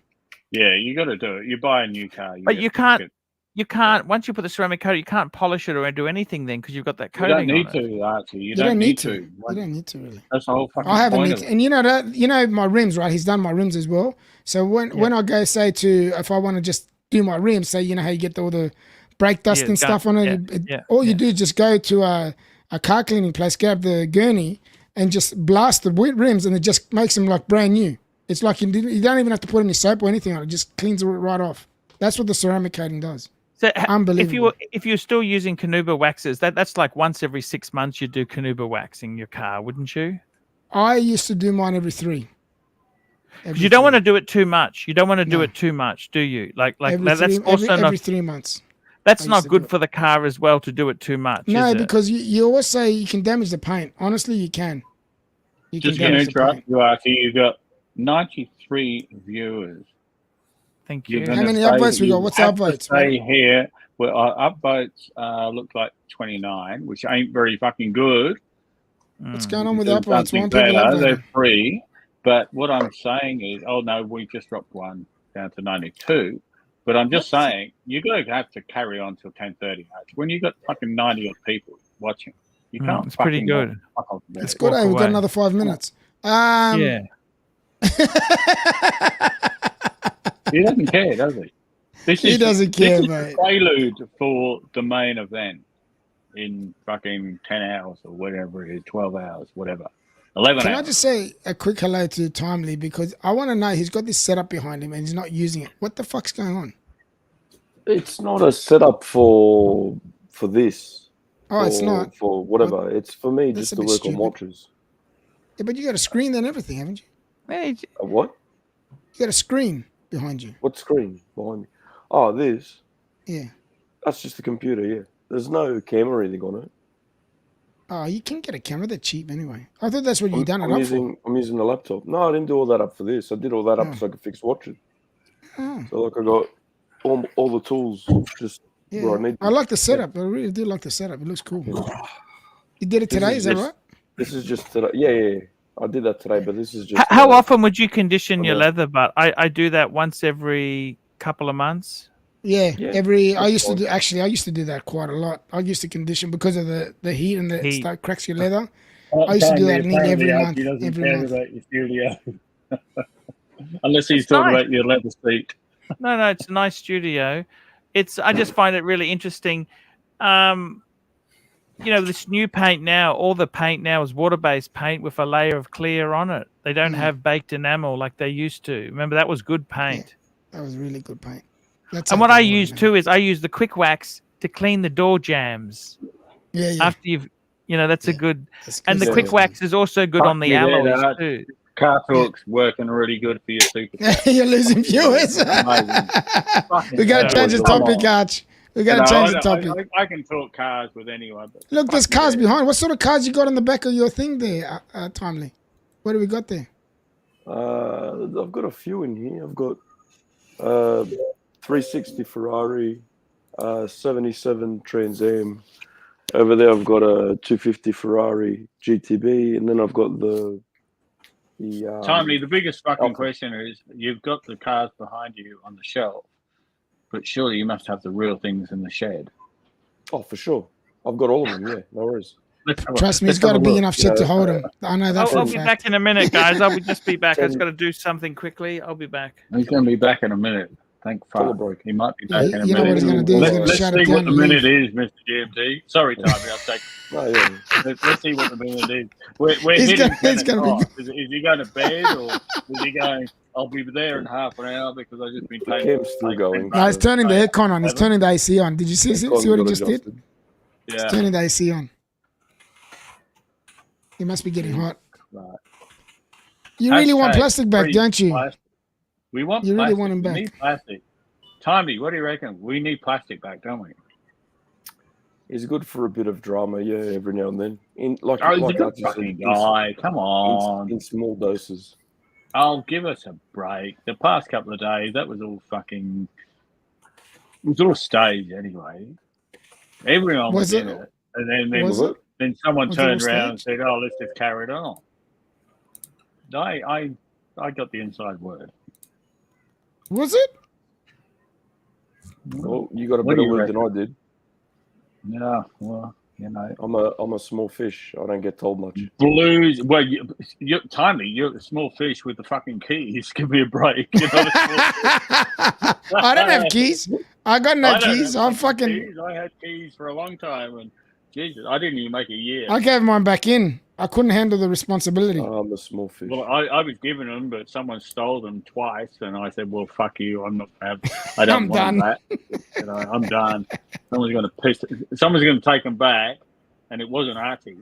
Yeah, you got to do it. You buy a new car. But you can't. You can't. Once you put the ceramic coating, you can't polish it or do anything then because you've got that You coating. don't need on it. to, Archie. You don't need to. You You don't need to really. That's the whole fucking I haven't point need of to. it. And you know that my rims, right? He's done my rims as well. So when I go say to if I want to just do my rims, say you know how you get all the brake dust and stuff on it. All you do is just go to a car cleaning place, grab the gurney, and just blast the rims, and it just makes them like brand new. It's like you don't even have to put any soap or anything on it. It just cleans it right off. That's what the ceramic coating does. So Unbelievable. if you're still using Canuba waxes, that's like once every 6 months you do Canuba waxing your car, wouldn't you? I used to do mine every 3. Because you don't want to do it too much. You don't want to do it too much, do you? Like every 3 months. That's not good for the car as well to do it too much. No, because you always say you can damage the paint. Honestly, you can. Just going to interrupt you, Archie. You've got 93 viewers. Thank you. How many upvotes we got? What's the upvotes? Stay here. Well, our upvotes look like 29, which ain't very fucking good. What's going on with the upvotes? One people they're free. But what I'm saying is, oh no, we just dropped one down to 92. But I'm just saying, you're going to have to carry on till 10:30. When you've got fucking 90 odd people watching, you can't. It's pretty good. It's good. We've got another 5 minutes. Yeah. He doesn't care, does he? He doesn't care, mate. Prelude for the main event in fucking 10 hours or whatever it is, 12 hours, whatever. 11 hours. Can I just say a quick hello to Timely because I want to know he's got this setup behind him and he's not using it. What the fuck's going on? It's not a setup for this. Oh, it's not for whatever. Well, it's for me just to work on watches. Yeah, but you got a screen and everything, haven't you? A what? You got a screen behind you. What screen behind me? Oh, this. Yeah. That's just the computer. Yeah. There's no camera or anything on it. Oh, you can get a camera. They're cheap anyway. I thought that's what you done it up for. I'm using the laptop. No, I didn't do all that up for this. I did all that up so I could fix watches. Oh. So like I got all the tools just where I need. I like the setup. I really do like the setup. It looks cool. You did it today, is that right? This is just today. Yeah. I did that today, but this is just. How often would you condition your leather? But I do that once every couple of months. Yeah. I used to do that quite a lot. I used to condition because of the heat and the stuff cracks your leather. I used to do that every month. He doesn't care about your studio. Unless he's talking about your leather seat. No, it's a nice studio. I just find it really interesting. This new paint now, all the paint now is water-based paint with a layer of clear on it. They don't have baked enamel like they used to. Remember, that was good paint. Yeah, that was really good paint. And what I use too is I use the quick wax to clean the door jams. Yeah. After you've, that's a good. And the quick wax is also good on the alloys too. Car Talk's working really good for your super. You're losing viewers. We got to change the topic, Arch. We got to change the topic. I can talk cars with anyone. Look, there's cars behind. What sort of cars you got on the back of your thing there, Timely? What do we got there? I've got a few in here. I've got 360 Ferrari, 77 Trans Am. Over there, I've got a 250 Ferrari GTB, and then I've got the Timely, the biggest fucking question is you've got the cars behind you on the shelf, but surely you must have the real things in the shed. Oh, for sure. I've got all of them, yeah. No worries. Trust me, he's got a big enough shit to hold him. I know that. I'll be back in a minute, guys. I'll just be back. I just got to do something quickly. I'll be back. He's going to be back in a minute. Thank fuck. He might be back in a minute. You know what he's going to do? Let's see what the minute is, Mr. GMT. Sorry, Tommy, I'll take Let's see what the minute is. We're hitting 10 o'clock. Is he going to bed or is he going, I'll be there in half an hour because I've just been taking... Cam's still going. No, he's turning the aircon on. He's turning the AC on. Did you see what he just did? Yeah. He's turning the AC on. He must be getting hot. Right. You really want plastic back, don't you? We want you plastic. Really want him back. We need plastic. Timey, what do you reckon? We need plastic back, don't we? He's good for a bit of drama, yeah, every now and then. He's a good Archie said, fucking guy. Come on. in small doses. Oh, give us a break. The past couple of days, that was all fucking... It was all staged anyway. Everyone was in it. And then someone turned around and said, let's just carry it on. I got the inside word. Was it? Well, you got a better word than I did. Yeah, well, I'm a small fish. I don't get told much. Blues. Well, Timely, you're a small fish with the fucking keys. Give me a break. I don't have keys. I got no keys. I'm fucking. Keys. I had keys for a long time, and Jesus, I didn't even make a year. I gave mine back in. I couldn't handle the responsibility. I'm a small fish. Well, I was given them, but someone stole them twice, and I said, "Well, fuck you. I'm not. I don't want that. I'm done. Someone's going to take them back, and it wasn't Archie.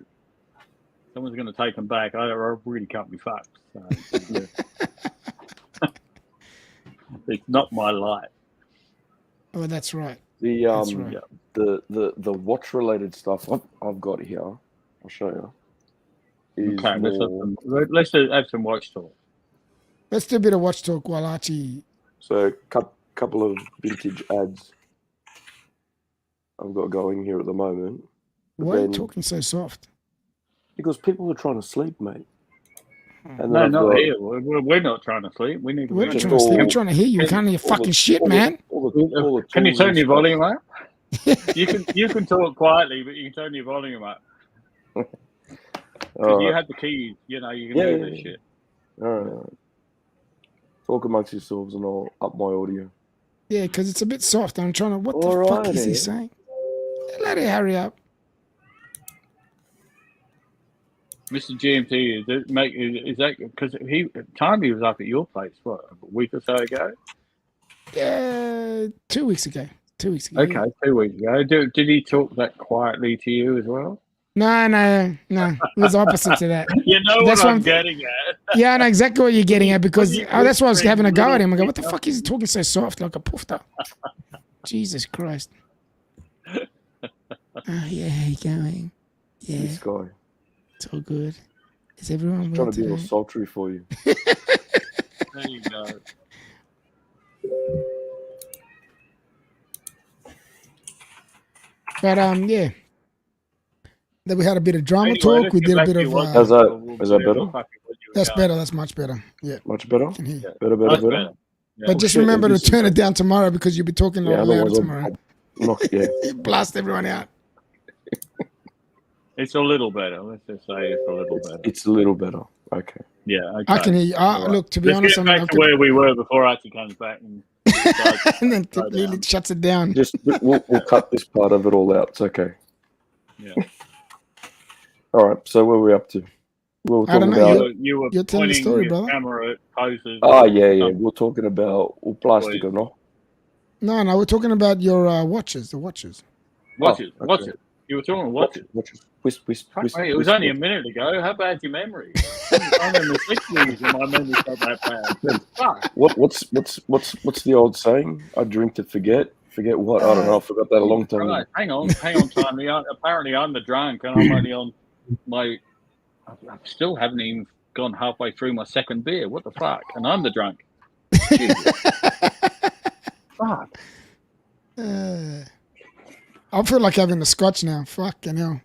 Someone's going to take them back. I really can't be fucked. So, yeah. It's not my life. Oh, that's right. That's right. The watch related stuff I've got here. I'll show you. Okay, let's have some watch talk. Let's do a bit of watch talk while Archie. So, couple of vintage ads I've got going here at the moment. Why are you talking so soft? Because people are trying to sleep, mate. And no, not here. We're not trying to sleep. We need. We're not trying to sleep. We're trying to hear you. We can't hear fucking shit, man. Can you turn your volume up? You can talk quietly, but you can turn your volume up. Because you have the keys, you can do this shit. All right. Talk amongst yourselves and I'll up my audio. Yeah, because it's a bit soft. I'm trying to... What the fuck is he saying? Let it hurry up. Mr. GMT, is that because Timey was up at your place, what, a week or so ago? 2 weeks ago. 2 weeks ago. Okay, yeah. 2 weeks ago. Did he talk that quietly to you as well? No. It was opposite to that. You know that's what I'm getting at. Yeah, I know exactly what you're getting at because that's why I was having a go at him. I go, what the fuck is he talking so soft like a poofed up? Jesus Christ. Oh, yeah, how you going? Yeah. This guy. It's all good. Is everyone trying to be all sultry for you? There you go. But yeah. Then we had a bit of drama talk. We did a bit of. Is that better? That's better. That's much better. Yeah. Much better. Yeah. Better. Yeah. But just remember to turn it down tomorrow because you'll be talking a lot louder tomorrow. You blast everyone out. It's a little better. Let's just say it's a little better. It's a little better. Okay. Yeah. Okay. I can hear you. Look, to be honest, get back to where we were before Archie comes back and then Lily shuts it down. Just we'll cut this part of it all out. It's okay. Yeah. All right. So where are we up to? We were talking about. You were you're telling the story, brother. Camera at poses. Oh yeah. We're talking about plastic or not? No. We're talking about your watches. The watches. Watches. Watches. You were talking watches. Whisk. It was only a minute ago. How bad's your memory? I'm in the 60s and my memory's not that bad. What's the old saying? I drink to forget. Forget what? I don't know. I forgot that a long time ago. Hang on, Tommy. Apparently, I'm the drunk, and I'm only on my. I still haven't even gone halfway through my second beer. What the fuck? And I'm the drunk. Fuck. I feel like having a scotch now. Fucking hell.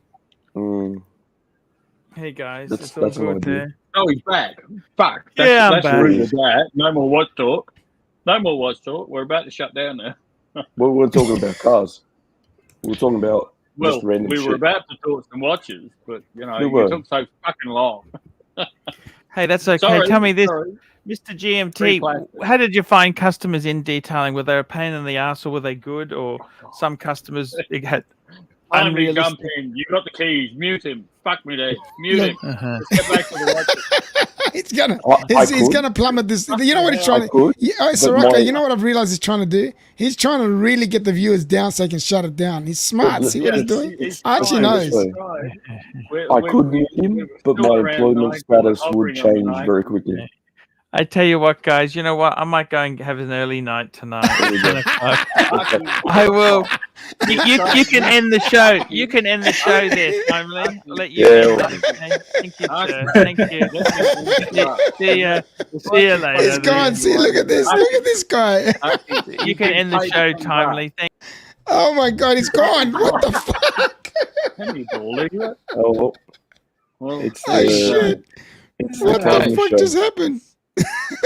Hey guys, that's all good there. Oh, he's back. Fuck. I'm back. That. No more watch talk. We're about to shut down now. We weren't talking about cars. We were talking about just random shit. We were about to talk some watches, but you took so fucking long. Hey, that's okay. Sorry, Tell me this, sorry. Mr. GMT. How did you find customers in detailing? Were they a pain in the ass, or were they good? Or some customers had unrealistic. Jump in. You got the keys. Mute him. Fuck me there. Mute him. Let's get back to the watches. He's gonna plummet this. You know what he's trying to? You know what I've realized he's trying to do? He's trying to really get the viewers down so he can shut it down. He's smart. See what he's doing? Archie knows. I could mute him, but my employment status would change very quickly. I tell you what, guys. You know what? I might go and have an early night tonight. 10 o'clock. I will. You can end the show. You can end the show there, Timely. I'll let you end it. Okay? Thank you, sir. Thank you. See ya. See you later. He's gone. See, look at this. Look at this guy. You can end the show, Timely. Thank. Oh my God, he's gone. What the fuck? Can you believe it? Oh, Well, it's Oh shit! it's What the Tony fuck show. just happened?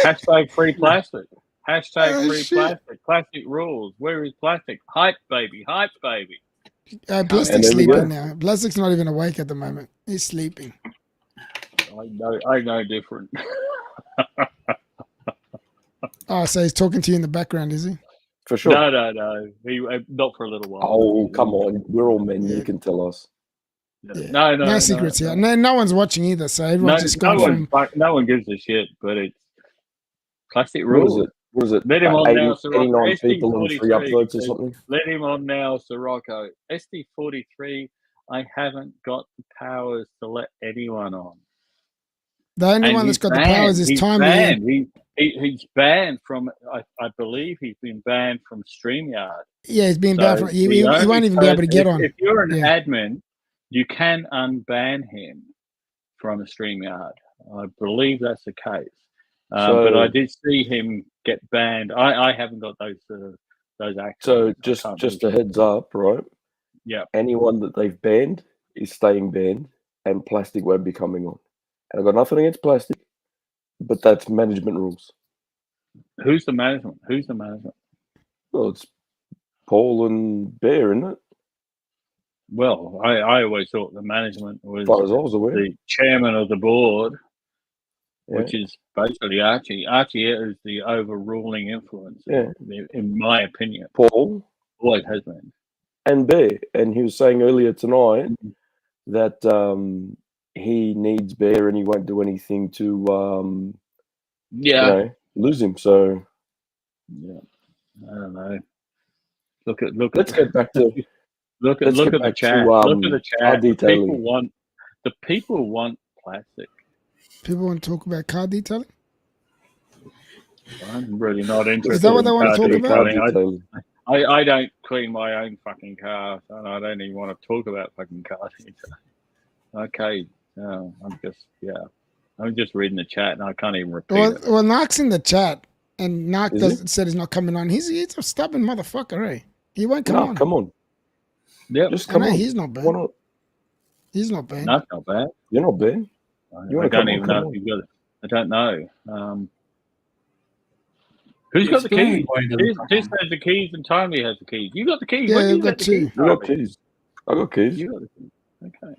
hashtag free plastic. Hashtag Oh, free shit. plastic. Plastic rules. Where is plastic? Hype baby. Hype baby. Plastic's And there we go. sleeping now. Plastic's not even awake at the moment. He's sleeping. I know different. Oh, so he's talking to you in the background, is he? For sure. No. He not for a little while. Oh, come on. We're all men. Yeah. You can tell us. Yeah. No secrets here. No one's watching either, so everyone's just no going from. no one gives a shit, but it's plastic What rules. is it? What is it? Let him on now, Sirocco. 89 people and 3 ST43, upvotes or something? Let him on now, Sirocco. ST43, I haven't got the powers to let anyone on. The only And one that's he's got the banned. powers is He's Timely. banned. He's banned from, I believe he's been banned from StreamYard. Yeah, he's being So banned from. He the won't only even be able to person- get on. If you're an Yeah. admin, you can unban him from a StreamYard. I believe that's the case. But I did see him get banned. I haven't got those access. So just a heads up, right? Yeah. Anyone that they've banned is staying banned, and plastic won't be coming on. And I've got nothing against plastic, but that's management rules. Who's the management? Well, it's Paul and Bear, isn't it? Well, I always thought the management was As far as I was aware. the chairman of the board, Yeah. which is basically Archie. Archie is the overruling influence, Yeah. in my opinion. Paul Always has been. and Bear. And he was saying earlier tonight that he needs Bear and he won't do anything to lose him. So Yeah, I don't know. let's get back to look at the chat. Look at the chat. car The detailing. people want plastic. People want to talk about car detailing. I'm really not interested. Is that what they want to car talk about? detailing. I don't clean my own fucking car, and I don't even want to talk about fucking car detailing. Okay, no, I'm just reading the chat, and I can't even repeat it. Well, Nark's in the chat, and Nark said he's not coming on. He's a stubborn motherfucker, eh? He won't come on. Come on. Yeah, Just come on. He's not bad. Why not? He's not bad. That's not bad. You're not bad. I don't even know if you've got it. I don't know. Who's got the keys? This has the keys and Timely has the keys. You got the keys. Yeah, I've got two. I got keys. I got keys. You got the keys. Okay.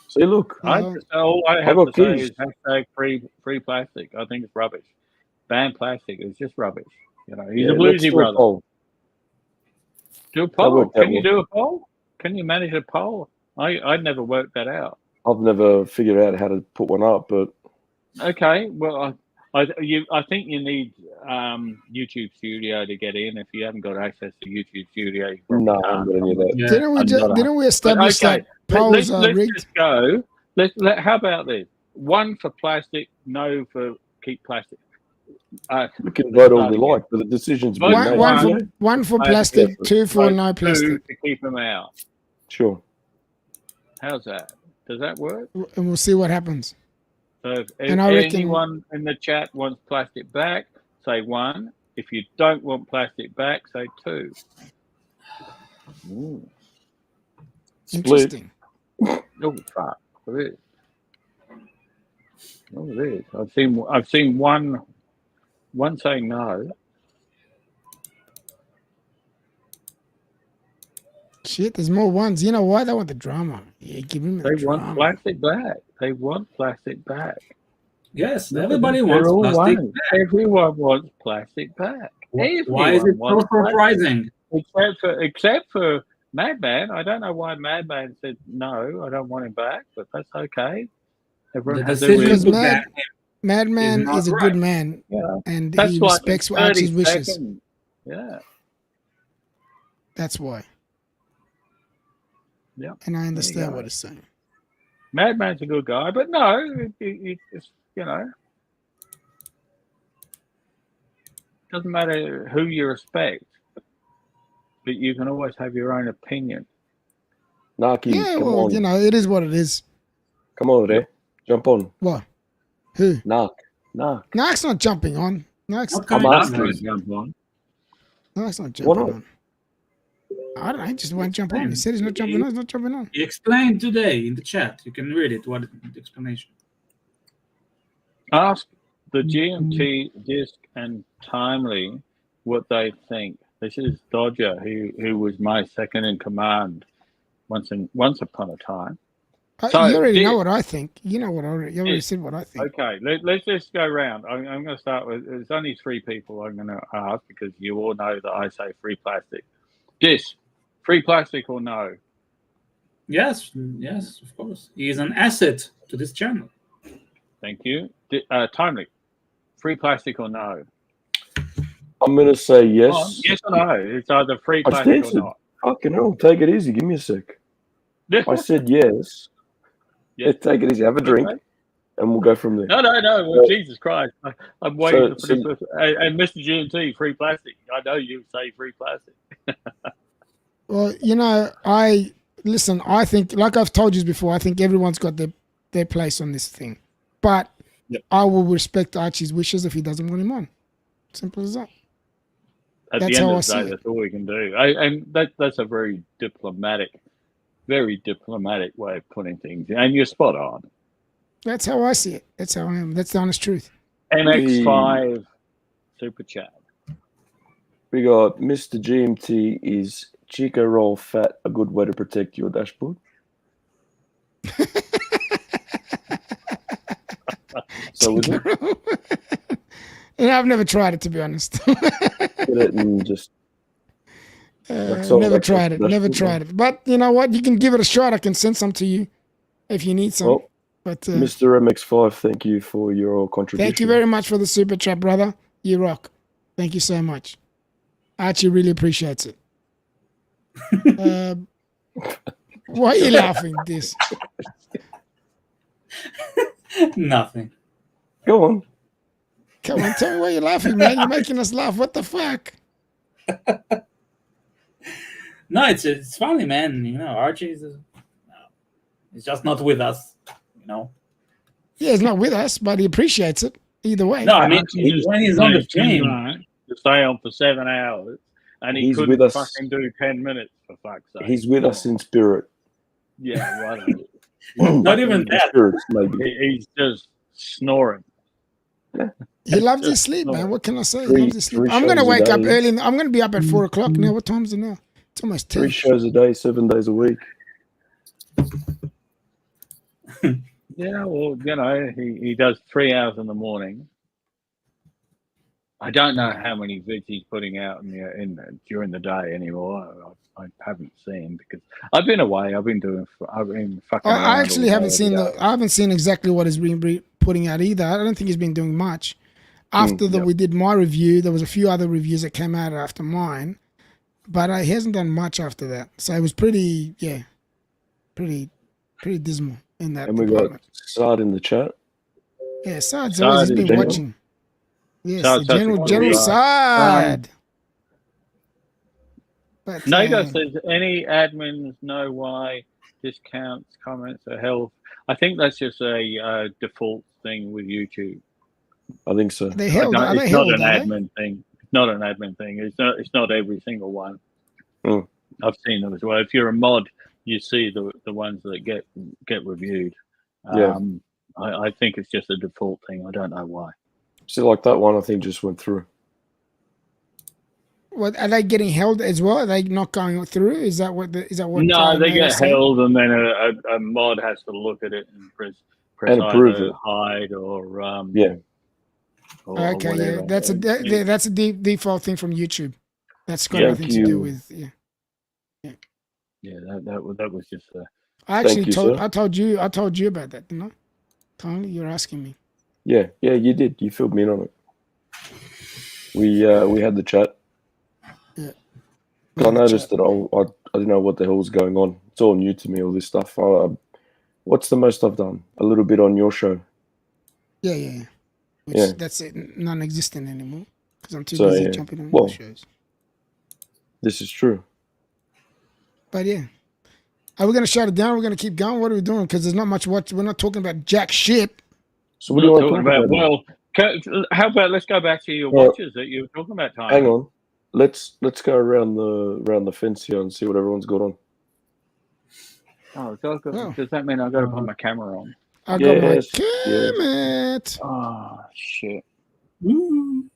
See, look. All I have to say is hashtag free plastic. I think it's rubbish. Ban plastic is just rubbish. You know, he's a bluesy brother. Do a poll. Can you do a poll? Can you manage a poll? I'd never worked that out. I've never figured out how to put one up, but okay. Well, I think you need YouTube Studio to get in. If you haven't got access to YouTube Studio, you no, I haven't got any of that. Yeah. Didn't we establish that polls are rigged? Let's just go. How about this? 1 for plastic, no for keep plastic. We can vote all we like, but the decision's been made. One for plastic, 2 for no plastic. 2 to keep them out. Sure. How's that? Does that work? And we'll see what happens. So if anyone in the chat wants plastic back, say 1. If you don't want plastic back, say 2. Ooh. Interesting. Oh fuck! Look at this. Look at this. I've seen one saying no. Shit, there's more ones. You know why? They want the drama. Yeah, give him the drama. They want plastic back. They want plastic back. Yes, everybody wants plastic back. Everyone wants plastic back. Why is it so surprising? Except for Madman. I don't know why Madman said no, I don't want him back, but that's okay. Because Madman is a good man, and he respects Archie's wishes. Yeah. That's why. Yeah. And I understand what he's saying. Madman's a good guy, but no, you know, doesn't matter who you respect, but you can always have your own opinion. Naki, Yeah, come well, on. you know, it is what it is. Come on, there. Jump on. What? Who? Narc. Narc's not jumping on. Narc's What I'm kind of asking. numbers? Jump on. not Why jumping not? on. I don't know. He just won't jump on. He said he's not jumping on. He's not jumping on. He explained today in the chat. You can read it. What the explanation? Ask the GMT, Disc, and Timely what they think. This is Dodger, who was my second in command once upon a time. So, you already know Disc, what I think. You know what I already. You already said what I think. okay, let's just go round. I'm going to start with. There's only 3 people I'm going to ask because you all know that I say free plastic. Disc, free plastic or no? Yes, of course. He is an asset to this channel. Thank you. Timely, free plastic or no? I'm going to say yes. Oh, yes or no? It's either free I just plastic or answered. not. Fucking hell. Take it easy. Give me a sec. I said yes. Yeah. Take it easy. Have a drink, Okay. and we'll go from there. No. Well, Jesus Christ. I'm waiting for So- this. And Mr. GMT, free plastic. I know you say free plastic. Well, you know, I think, like I've told you before, I think everyone's got their place on this thing. But I will respect Archie's wishes if he doesn't want him on. Simple as that. At That's the end how of I the see day, it. that's all we can do. And that's a very diplomatic way of putting things. And you're spot on. That's how I see it. That's how I am. That's the honest truth. MX5 Super Chat. We got Mr. GMT. Is Chico roll fat a good way to protect your dashboard? So is it? Yeah, I've never tried it, to be honest. Get it and just Never tried it. But you know what? You can give it a shot. I can send some to you if you need some. Well, But Mr. MX5, thank you for your contribution. thank you very much for the super chat, brother. You rock. Thank you so much. Archie really appreciates it. Why are you laughing at this? Nothing. Go on. Come on, tell me why you're laughing, man. You're making us laugh. What the fuck? No, it's funny, man. You know, Archie is he's just not with us. You know. Yeah, he's not with us, but he appreciates it either way. No, I mean when he's on the stream. To stay on for 7 hours, and he He's couldn't with us. fucking do 10 minutes, for fuck's sake. He's with us in spirit. Yeah, right. Not even that. Spirits, maybe. He's just snoring. He loves his sleep, man. What can I say? He loves his sleep. Three I'm going to shows a wake up day. early. I'm going to be up at 4 o'clock now. What time is it now? It's almost 10. 3 shows a day, 7 days a week. Yeah, well, you know, he does 3 hours in the morning. I don't know how many vids he's putting out during the day anymore. I haven't seen because I've been away. I've been fucking. I actually haven't seen I haven't seen exactly what he's been putting out either. I don't think he's been doing much. After we did my review, there was a few other reviews that came out after mine, but he hasn't done much after that. So it was pretty dismal in that. And we got Saad in the chat. Yeah, Saad's always been General. watching. Yes, Saad's General Saad. But, Nato says any admins know why discounts comments are held. I think that's just a default thing with YouTube. I think so. They held. Are they It's held? not an Are they? admin thing. It's not an admin thing. It's not every single one. Mm. I've seen them as well. If you're a mod, you see the ones that get reviewed. Yeah. I think it's just a default thing. I don't know why. So like that one, I think just went through. What are they getting held as well? Are they not going through? Is that what? No, they Nato get said? held, and then a mod has to look at it and press And approve either it. hide or Yeah. or Okay, yeah, whatever. that's a default thing from YouTube. That's got Yeah, nothing to do with Yeah, that was just I actually Thank you, sir. I told you about that, didn't I? Tony, you're asking me. Yeah, you did. You filled me in on it. We had the chat. Yeah. I noticed that I didn't know what the hell was going on. It's all new to me, all this stuff. What's the most I've done? A little bit on your show. Yeah. Which Yeah. that's it, non-existent anymore because I'm too So, busy yeah. jumping on Well, other shows. This is true. But yeah, are we gonna shut it down? We're gonna keep going. What are we doing? Because there's not much. We're not talking about jack shit. So what do you Not want to talking talk about. about? Well, how about let's go back to your Well, watches that you were talking about, Tony. Hang on. Let's go around the fence here and see what everyone's got on. Oh, so Oh. does that mean I've got to put my camera on? I got my Yes, camera. Oh shit! Ooh.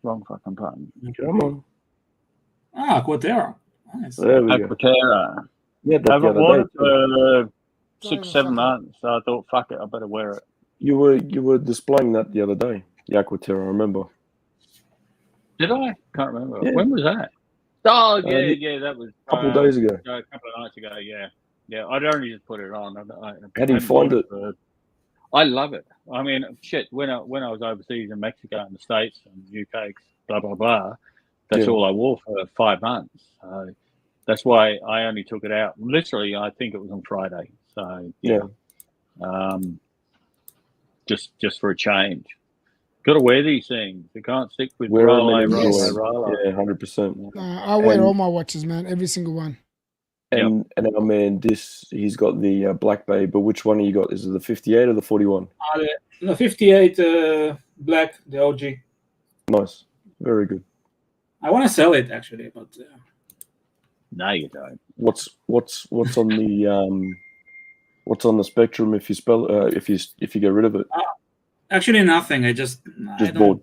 Wrong fucking button. Come on. Ah, Quatera. Nice. There we go. Aquaterra. Yeah, I that the haven't other worn day. it for Sorry, 6-7 fucker. months, so I thought, fuck it, I better wear it. You were displaying that the other day. The Aquaterra, I remember. Did I? Can't remember. Yeah. When was that? Oh yeah, that was A couple of days ago. a couple of nights ago. Yeah. I'd only just put it on. How do you find it? I love it. I mean, shit. When I was overseas in Mexico and the States and UK, blah blah blah, that's Yeah. all I wore for 5 months. So that's why I only took it out. Literally, I think it was on Friday. So Yeah. Just for a change. Got to wear these things. You can't stick with Wear them roll. anywhere. Roll. Yeah, 100%. I wear And- all my watches, man. Every single one. And our man, he's got the Black Bay, but which one you got? Is it the 58 or the 41? No, 58 black, the OG. Nice. Very good. I want to sell it actually, but No, you don't. What's on the what's on the spectrum if you if you get rid of it? actually nothing. I just Just I don't, bored.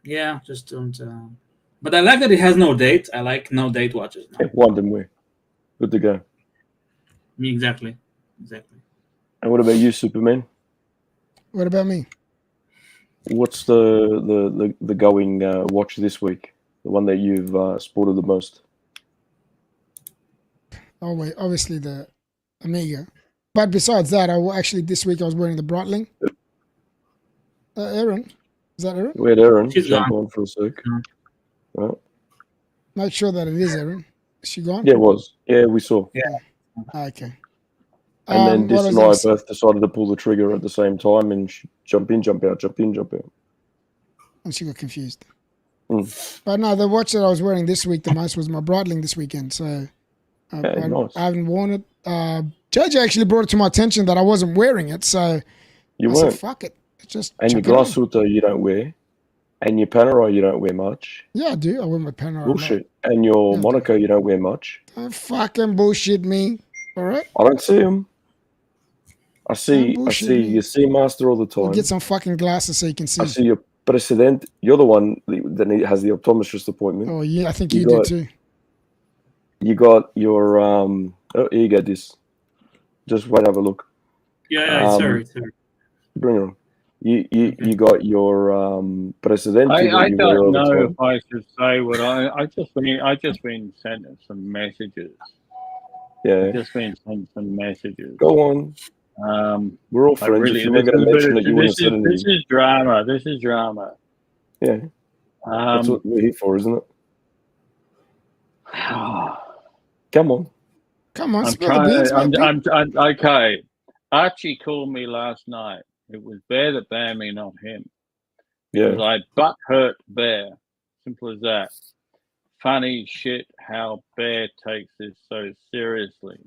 Yeah, just don't. But I like that it has no date. I like no date watches. Yeah, wind and wear. Good to go. Me exactly. And what about you, Superman? What about me? What's the going watch this week? The one that you've sported the most? Oh wait, obviously the Amiga. But besides that, this week I was wearing the Breitling. Aaron, is that Aaron? Where'd Aaron She's jump gone. on for a sec? Right. Not sure that it is Aaron. Is she gone? Yeah, it was. Yeah, we saw. Okay. And then what Dis was and I I s- both decided to pull the trigger at the same time and jump in, jump out, jump in, jump out. And she got confused. Mm. But no, the watch that I was wearing this week the most was my Breitling this weekend. So I haven't worn it. JJ actually brought it to my attention that I wasn't wearing it. So You I weren't. said, fuck it. Just And your chuck it on. Glasuta you don't wear. And your Panerai you don't wear much. Yeah, I do. I wear my Panerai. a lot. Bullshit. And your Yeah, Monaco you don't wear much. Don't fucking bullshit me. All right? I don't see them. I see bullshit me. your Seamaster all the We'll time. get some fucking glasses so you can see. I see your President. You're the one that has the optometrist appointment. Oh, yeah, I think You you do got- too. You got your oh, here you go, this. Just wait, have a look. Yeah, it's her. Bring it on. You got your Presidente. I that you wear don't all the know time. if I should say what I just been sent some messages. Yeah. Just been sent some messages. Go on. We're all I friends. really, if you were going to mention that you wouldn't have said this anything. is drama. This is drama. Yeah. That's what we're here for, isn't it? Come on. Come on, I'm spill the beans, trying. mate. I'm okay. Archie called me last night. It was Bear that banned me, not him. Yeah. Because I butt hurt Bear. Simple as that. Funny shit how Bear takes this so seriously.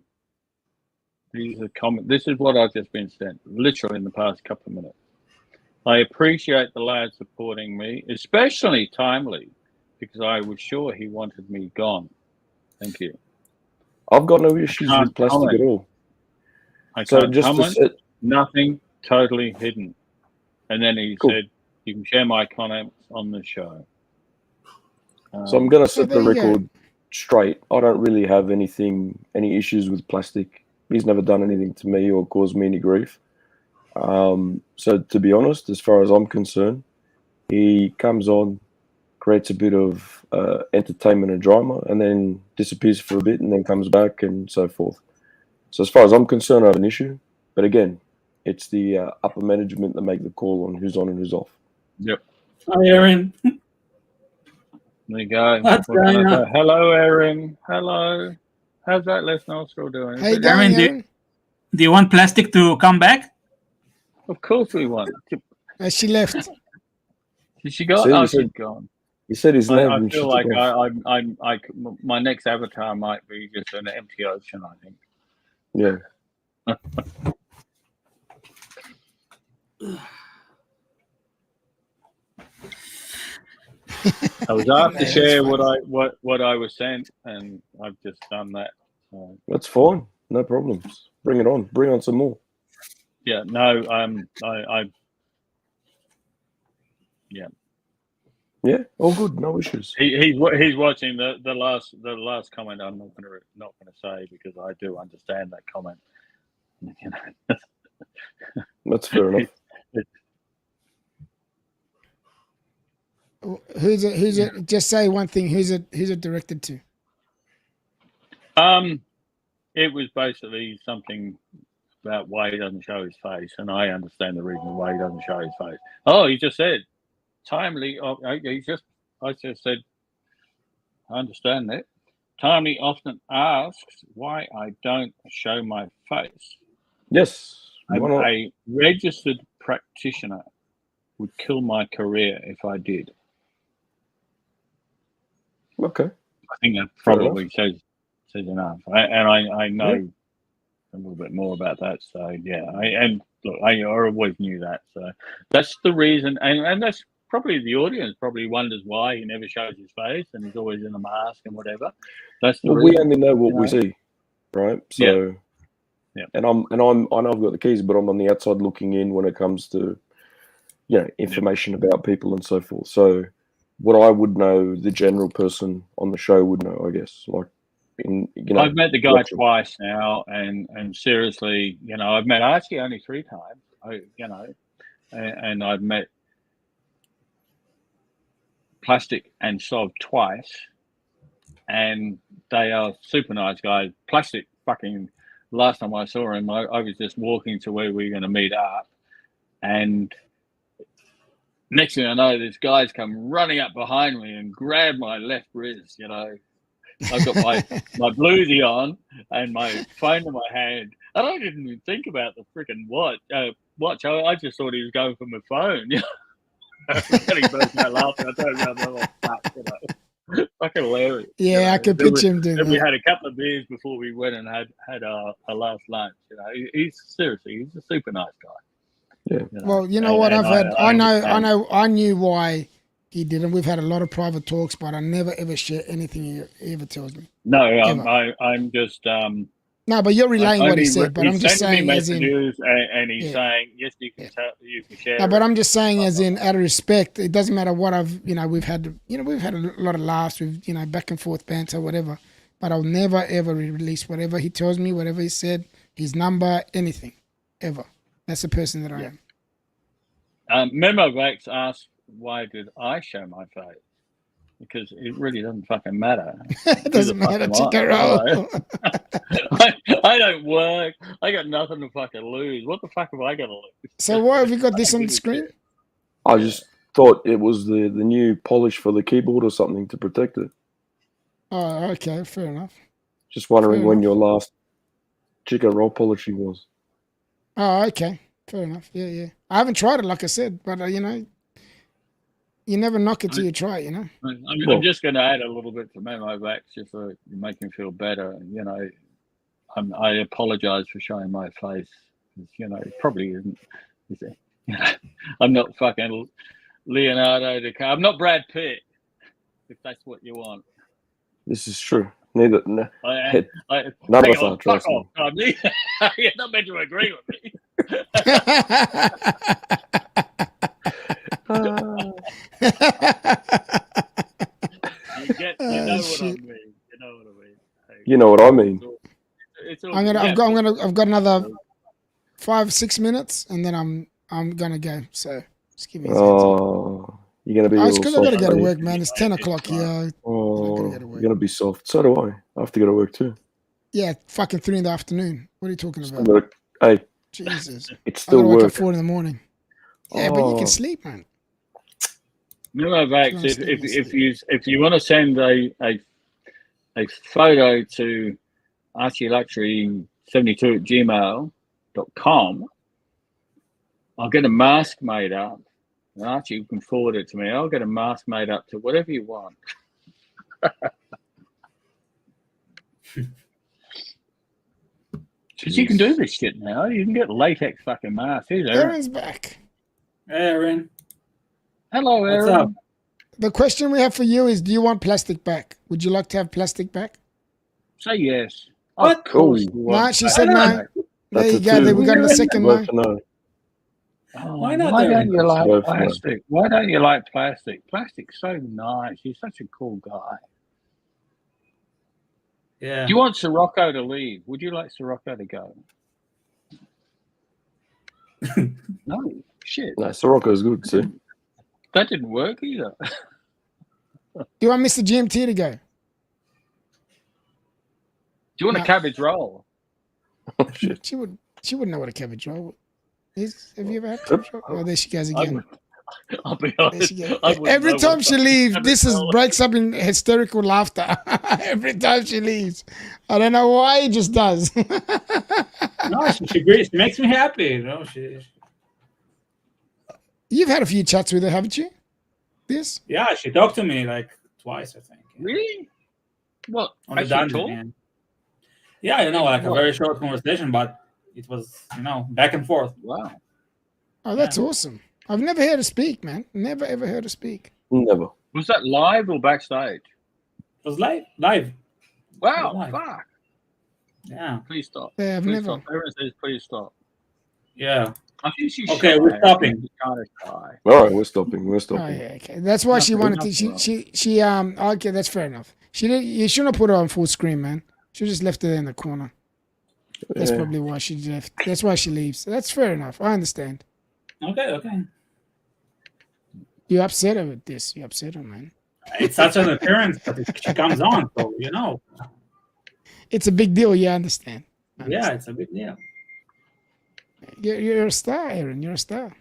These are this is what I've just been sent, literally in the past couple of minutes. I appreciate the lad supporting me, especially Timely, because I was sure he wanted me gone. Thank you. I've got no issues with plastic at all. I So can't just to comment. set, Nothing totally hidden. And then he Cool. said, you can share my comments on the show. so I'm going to set there the you go. record straight. I don't really have any issues with plastic. He's never done anything to me or caused me any grief. So to be honest, as far as I'm concerned, he comes on, creates a bit of entertainment and drama, and then disappears for a bit and then comes back and so forth. So as far as I'm concerned, I have an issue. But again, it's the upper management that make the call on who's on and who's off. Yep. Hi, Aaron. There you go. What's What can going I on? say? Hello, Aaron. Hello. How's that Les Nostril doing? How you Is it- going, Aaron, Aaron? Do you want plastic to come back? Of course we won. She left. Is she gone? See, Oh, you she's said- gone. You said his name. I and she feel took like off. my next avatar might be just an empty ocean, I think. Yeah. I was asked to That's share funny. what I was sent, and I've just done that. So, That's fine. No problems. Bring it on. Bring on some more. yeah, no, Yeah, all good. No issues. he's watching the last comment. I'm not gonna say because I do understand that comment. You know, That's fair enough. Who's it? Just say one thing. Who's it directed to? it was basically something about why he doesn't show his face, and I understand the reason why he doesn't show his face. Oh, he just said timely. I just said I understand that. Timely often asks why I don't show my face. Yes. I'm Why not? a registered practitioner. Would kill my career if I did. Okay. I think that Fair probably says enough. I know Yeah. a little bit more about that. So yeah, I always knew that. So that's the reason, and that's probably the audience probably wonders why he never shows his face and he's always in a mask and whatever. That's the Well, reason. we only know what you we know? see, right? So, Yeah. And I know I've got the keys, but I'm on the outside looking in when it comes to, information about people and so forth. So, what I would know, the general person on the show would know, I guess. Like, I've met the guy watching. twice now, and seriously, I've met Archie only 3 times. And I've met Plastic and Sov twice, and they are super nice guys. Plastic, fucking, last time I saw him, I was just walking to where we were going to meet up, and next thing I know, this guy's come running up behind me and grabbed my left wrist. I've got my bluesy on and my phone in my hand, and I didn't even think about the freaking watch. I just thought he was going for my phone. Getting burst out laughing. I don't remember what fuck, fucking hilarious. Yeah, I can picture him doing Then we that. had a couple of beers before we went and had our last lunch. He's seriously, he's a super nice guy. Yeah. Well, you know what? I knew why he didn't. We've had a lot of private talks, but I never ever share anything he ever tells me. No, Ever. I'm just No, but you're relaying what he said. But he's I'm just sending me saying, as in, messages, and he's Yeah. saying yes, you can you can share. no, but it. I'm just saying, as in, out of respect, it doesn't matter what we've had a lot of laughs with, back and forth banter, whatever. But I'll never ever release whatever he tells me, whatever he said, his number, anything, ever. That's the person that I am. Memo Vax asked, why did I show my face? Because it really doesn't fucking matter. It doesn't matter, Chicaro. I don't work. I got nothing to fucking lose. What the fuck have I got to lose? So why have you got this on the screen? I just thought it was the new polish for the keyboard or something to protect it. Oh, okay, fair enough. Just wondering Fair when enough. your last chicken roll polishing was. Oh, okay, fair enough. Yeah. I haven't tried it, like I said, but you never knock it till you try it, I'm just going to add a little bit to Memo Vax just to make him feel better. I apologize for showing my face. It probably isn't. Is it? I'm not fucking Leonardo DiCaprio. I'm not Brad Pitt, if that's what you want. This is true. Neither. No, None none of us are. Trust me. You're not meant to agree with me. You know what I mean. I've got another 5-6 minutes, and then I'm gonna go. So just give me. Oh, you're gonna be. It's because I gotta go to buddy. work, man. It's 10 o'clock here. Oh, go to work. you're gonna be soft. So do I. I have to go to work too. Yeah, fucking 3 in the afternoon. What are you talking about? Hey, Jesus, it's I still gotta wake work. up 4 in the morning. Yeah, but you can sleep, man. Memo Vax, if you want to send a photo to ARCHIELUXURY72@gmail.com, I'll get a mask made up. Archie, you can forward it to me. I'll get a mask made up to whatever you want. Because you can do this shit now. You can get latex fucking masks. Here's Aaron. Aaron's back. Hey, Aaron. Hello, Aaron. What's up? The question we have for you is, do you want plastic back? Would you like to have plastic back? Say yes. What? Of course you No, want she that. said no. There you go. There we got the second no. No. Oh, Why not, Why Aaron? don't you like Both no. plastic? Why don't you like plastic? Plastic's so nice. He's such a cool guy. Yeah. Do you want Sirocco to leave? Would you like Sirocco to go? No. Shit. No, Sirocco's good, see? That didn't work either. Do you want Mr. GMT to go? Do you want No. a cabbage roll? Oh, shit. She wouldn't know what a cabbage roll is. Have you ever had cabbage roll? Oh, there she goes again. I'll be There honest. she goes. I wouldn't Every know time what she leaves, cabbage this roll breaks up in hysterical laughter. Every time she leaves. I don't know why it just does. No, she makes me happy. You know, You've had a few chats with her, haven't you? This? yeah, she talked to me like twice, I think. Really? What? On the Actually dungeon, talk? man. Yeah, you know, like a very short conversation, but it was, you know, back and forth. Wow. Oh, that's awesome. I've never heard her speak, man. Never, ever heard her speak. Never. Was that live or backstage? It was live. Wow. Live. Fuck. Yeah. Please stop. Yeah, I've Please never. stop. Everyone says please stop. Yeah. I think she's Okay, shy. we're stopping. She's kind of shy. All right, we're stopping. We're Oh stopping. yeah, okay. That's why she wanted to. Nothing She okay, that's fair enough. She did. You shouldn't have put her on full screen, man. She just left her there in the corner. That's Yeah. probably why she left. That's why she leaves. That's fair enough. I understand. Okay. You upset her with this. You upset her, man. It's such an appearance, but she comes on, so you know. It's a big deal. You understand. Yeah, it's a big deal. You're a star, Aaron. You're a star.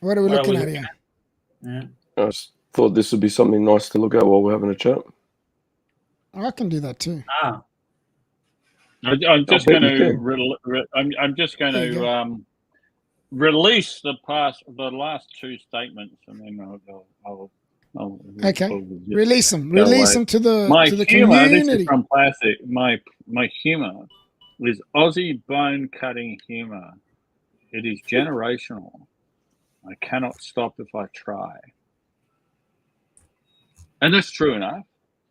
What are we What are looking we at looking here? Yeah. I just thought this would be something nice to look at while we're having a chat. I can do that too. Ah, I'm just bet going you to. I'm just going There you to release the last two statements, and then I'll Okay. just Release them. go Release away. them to the My humor. This community. is from Plastic. My humor is Aussie bone cutting humor. It is generational. I cannot stop if I try. And that's true enough.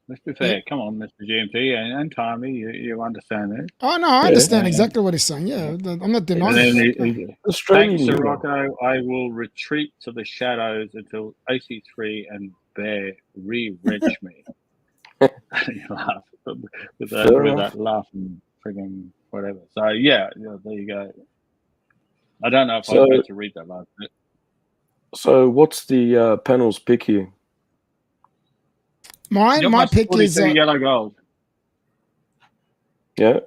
Let's be fair. Yeah. Come on, Mr. GMT and Tommy, you understand this. Oh no, I understand Yeah. exactly what he's saying. Yeah, I'm not And denying then it. Australian thanks, humor. Sirocco. I will retreat to the shadows until AC3 and Bear re-wrench me. You laugh with that laughing friggin' whatever. So yeah, there you go. I don't know if I was meant to read that last bit. So what's the panel's pick here? My pick is yellow gold. Yeah,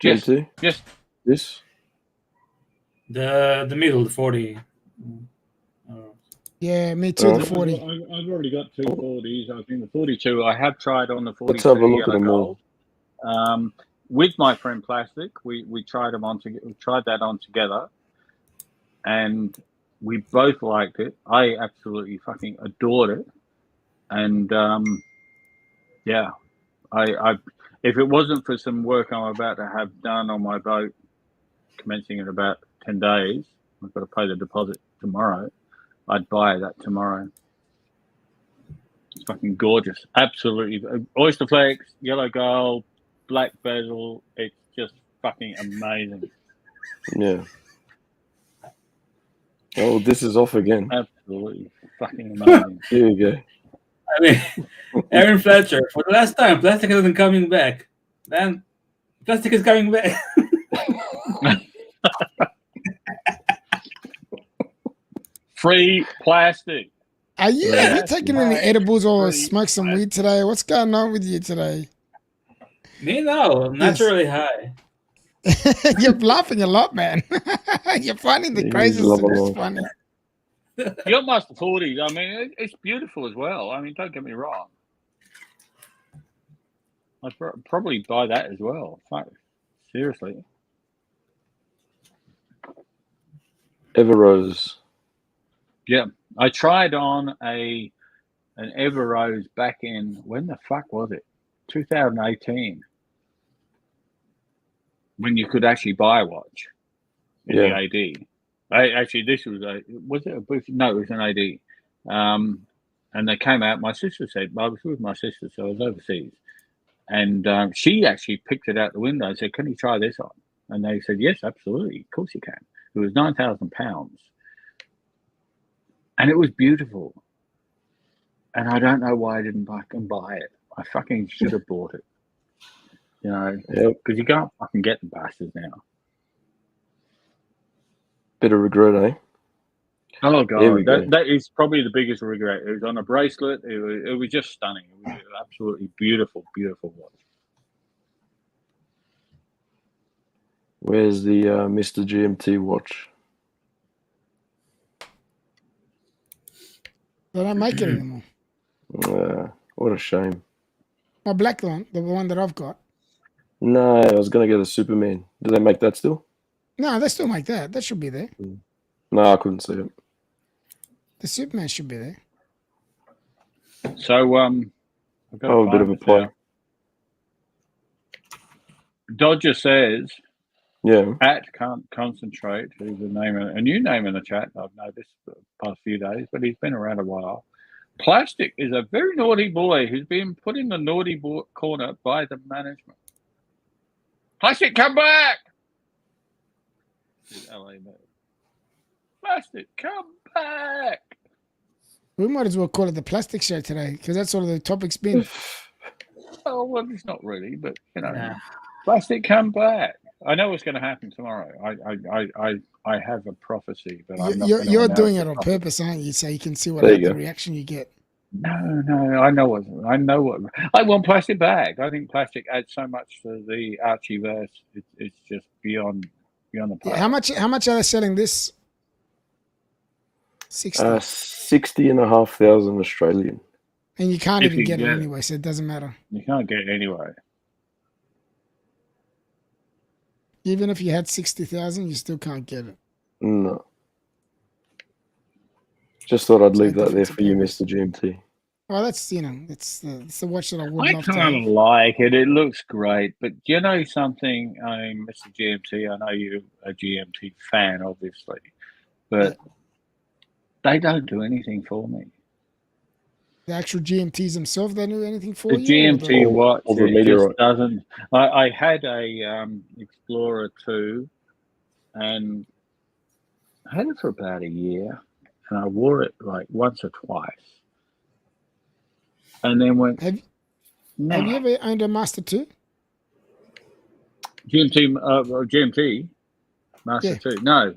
Yes, GMT? yes. This? the middle, the 40. yeah, me too. The Oh. 40. I've already got two 40s. I think the 42 I have tried on the 42 Let's have a look at yellow them all. gold. With my friend Plastic, we tried them on together. We tried that on together, and we both liked it. I absolutely fucking adored it, and yeah, I if it wasn't for some work I'm about to have done on my boat, commencing in about 10 days, I've got to pay the deposit tomorrow. I'd buy that tomorrow. It's fucking gorgeous. Absolutely. Oyster flakes, yellow gold, black bezel. It's just fucking amazing. Yeah. Oh, this is off again. Absolutely fucking amazing. Here you go. I mean, Aaron Fletcher, for the last time, plastic isn't coming back. Then plastic is coming back. Free plastic. Have you taken any edibles or Free smoked some weed today? What's going on with you today? Me, no. I'm naturally high. You're laughing a lot, man. You're finding the You craziest love a things lot. funny. You got Master 40s. I mean, it's beautiful as well. I mean, don't get me wrong. I'd probably buy that as well. Fuck. Seriously. Everrose. Yeah, I tried on an Everrose back in, when the fuck was it? 2018. When you could actually buy a watch in the AD. Actually, this was it a booth? No, it was an AD. And they came out. My sister said, well, I was with my sister, so I was overseas. And she actually picked it out the window and said, can you try this on? And they said, yes, absolutely. Of course you can. It was £9,000. And it was beautiful. And I don't know why I didn't buy it. I fucking should have bought it. You know, because you can't fucking get the bastards now. Bit of regret, eh? Oh god, that is probably the biggest regret. It was on a bracelet. It was just stunning. It was an absolutely beautiful, beautiful watch. Where's the Mr. GMT watch? They don't make it anymore. What a shame. My black one, the one that I've got. No, I was going to get a Superman. Do they make that still? No, they still make that. That should be there. No, I couldn't see it. The Superman should be there. So, I've got a bit of a play. Dodger says, can't concentrate. Who's a new name in the chat. I've noticed the past few days, but he's been around a while. Plastic is a very naughty boy who's been put in the naughty corner by the management. Plastic, come back! Plastic, come back! We might as well call it the plastic show today, because that's sort of the topic's been. Oh, well, it's not really, but, you know, Plastic, come back. I know what's going to happen tomorrow. I have a prophecy, but I'm not you're doing it on purpose, aren't you? So you can see what the reaction you get. No, I know what. I want Plastic back. I think Plastic adds so much to the Archie verse. It's just beyond the past. How much are they selling this? 60,500 Australian. And you can't even get it anyway, so it doesn't matter. You can't get it anyway. Even if you had 60,000, you still can't get it. No. Just thought I'd leave that there for you, Mr. GMT. Oh, that's, it's the watch that I would love to have. I kind of like it. It looks great. But you know something, Mr. GMT, I know you're a GMT fan, obviously. But they don't do anything for me. The actual GMTs themselves, they do anything for you? The GMT watch, it just doesn't. I had a Explorer 2, and I had it for about a year, and I wore it like once or twice, and then went. Have you ever owned a Master 2? GMT Master 2. No.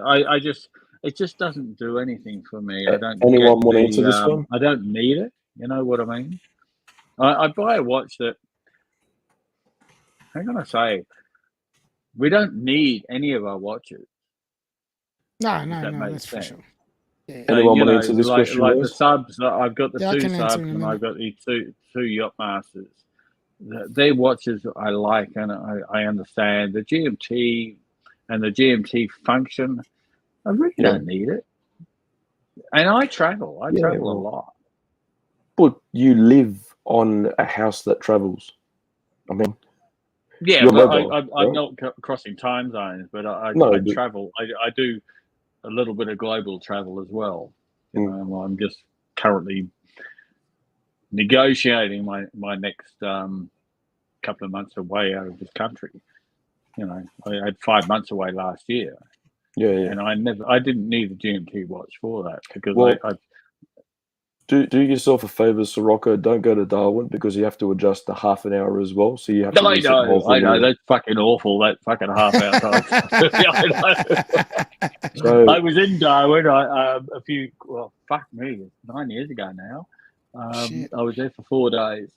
I just. It just doesn't do anything for me. I don't. Anyone want to answer this one? I don't need it. You know what I mean? I buy a watch that. How can I say? We don't need any of our watches. No, that's for sure. Yeah. Anyone want to answer this question? Like the subs, I've got the two subs, and I've got the two Yacht Masters. They're watches I like, and I understand the GMT and the GMT function. I really don't need it. And I travel. I travel a lot. But you live on a house that travels. I mean... Yeah, but I'm not crossing time zones, but I travel. I do a little bit of global travel as well. I'm just currently negotiating my next couple of months away out of this country. You know, I had 5 months away last year. Yeah. And I didn't need the GMT watch for that because do yourself a favor, Sirocco. Don't go to Darwin because you have to adjust the half an hour as well. So you have to. I know that's fucking awful. That fucking half hour time. So, I was in Darwin. Fuck me, 9 years ago now. I was there for 4 days,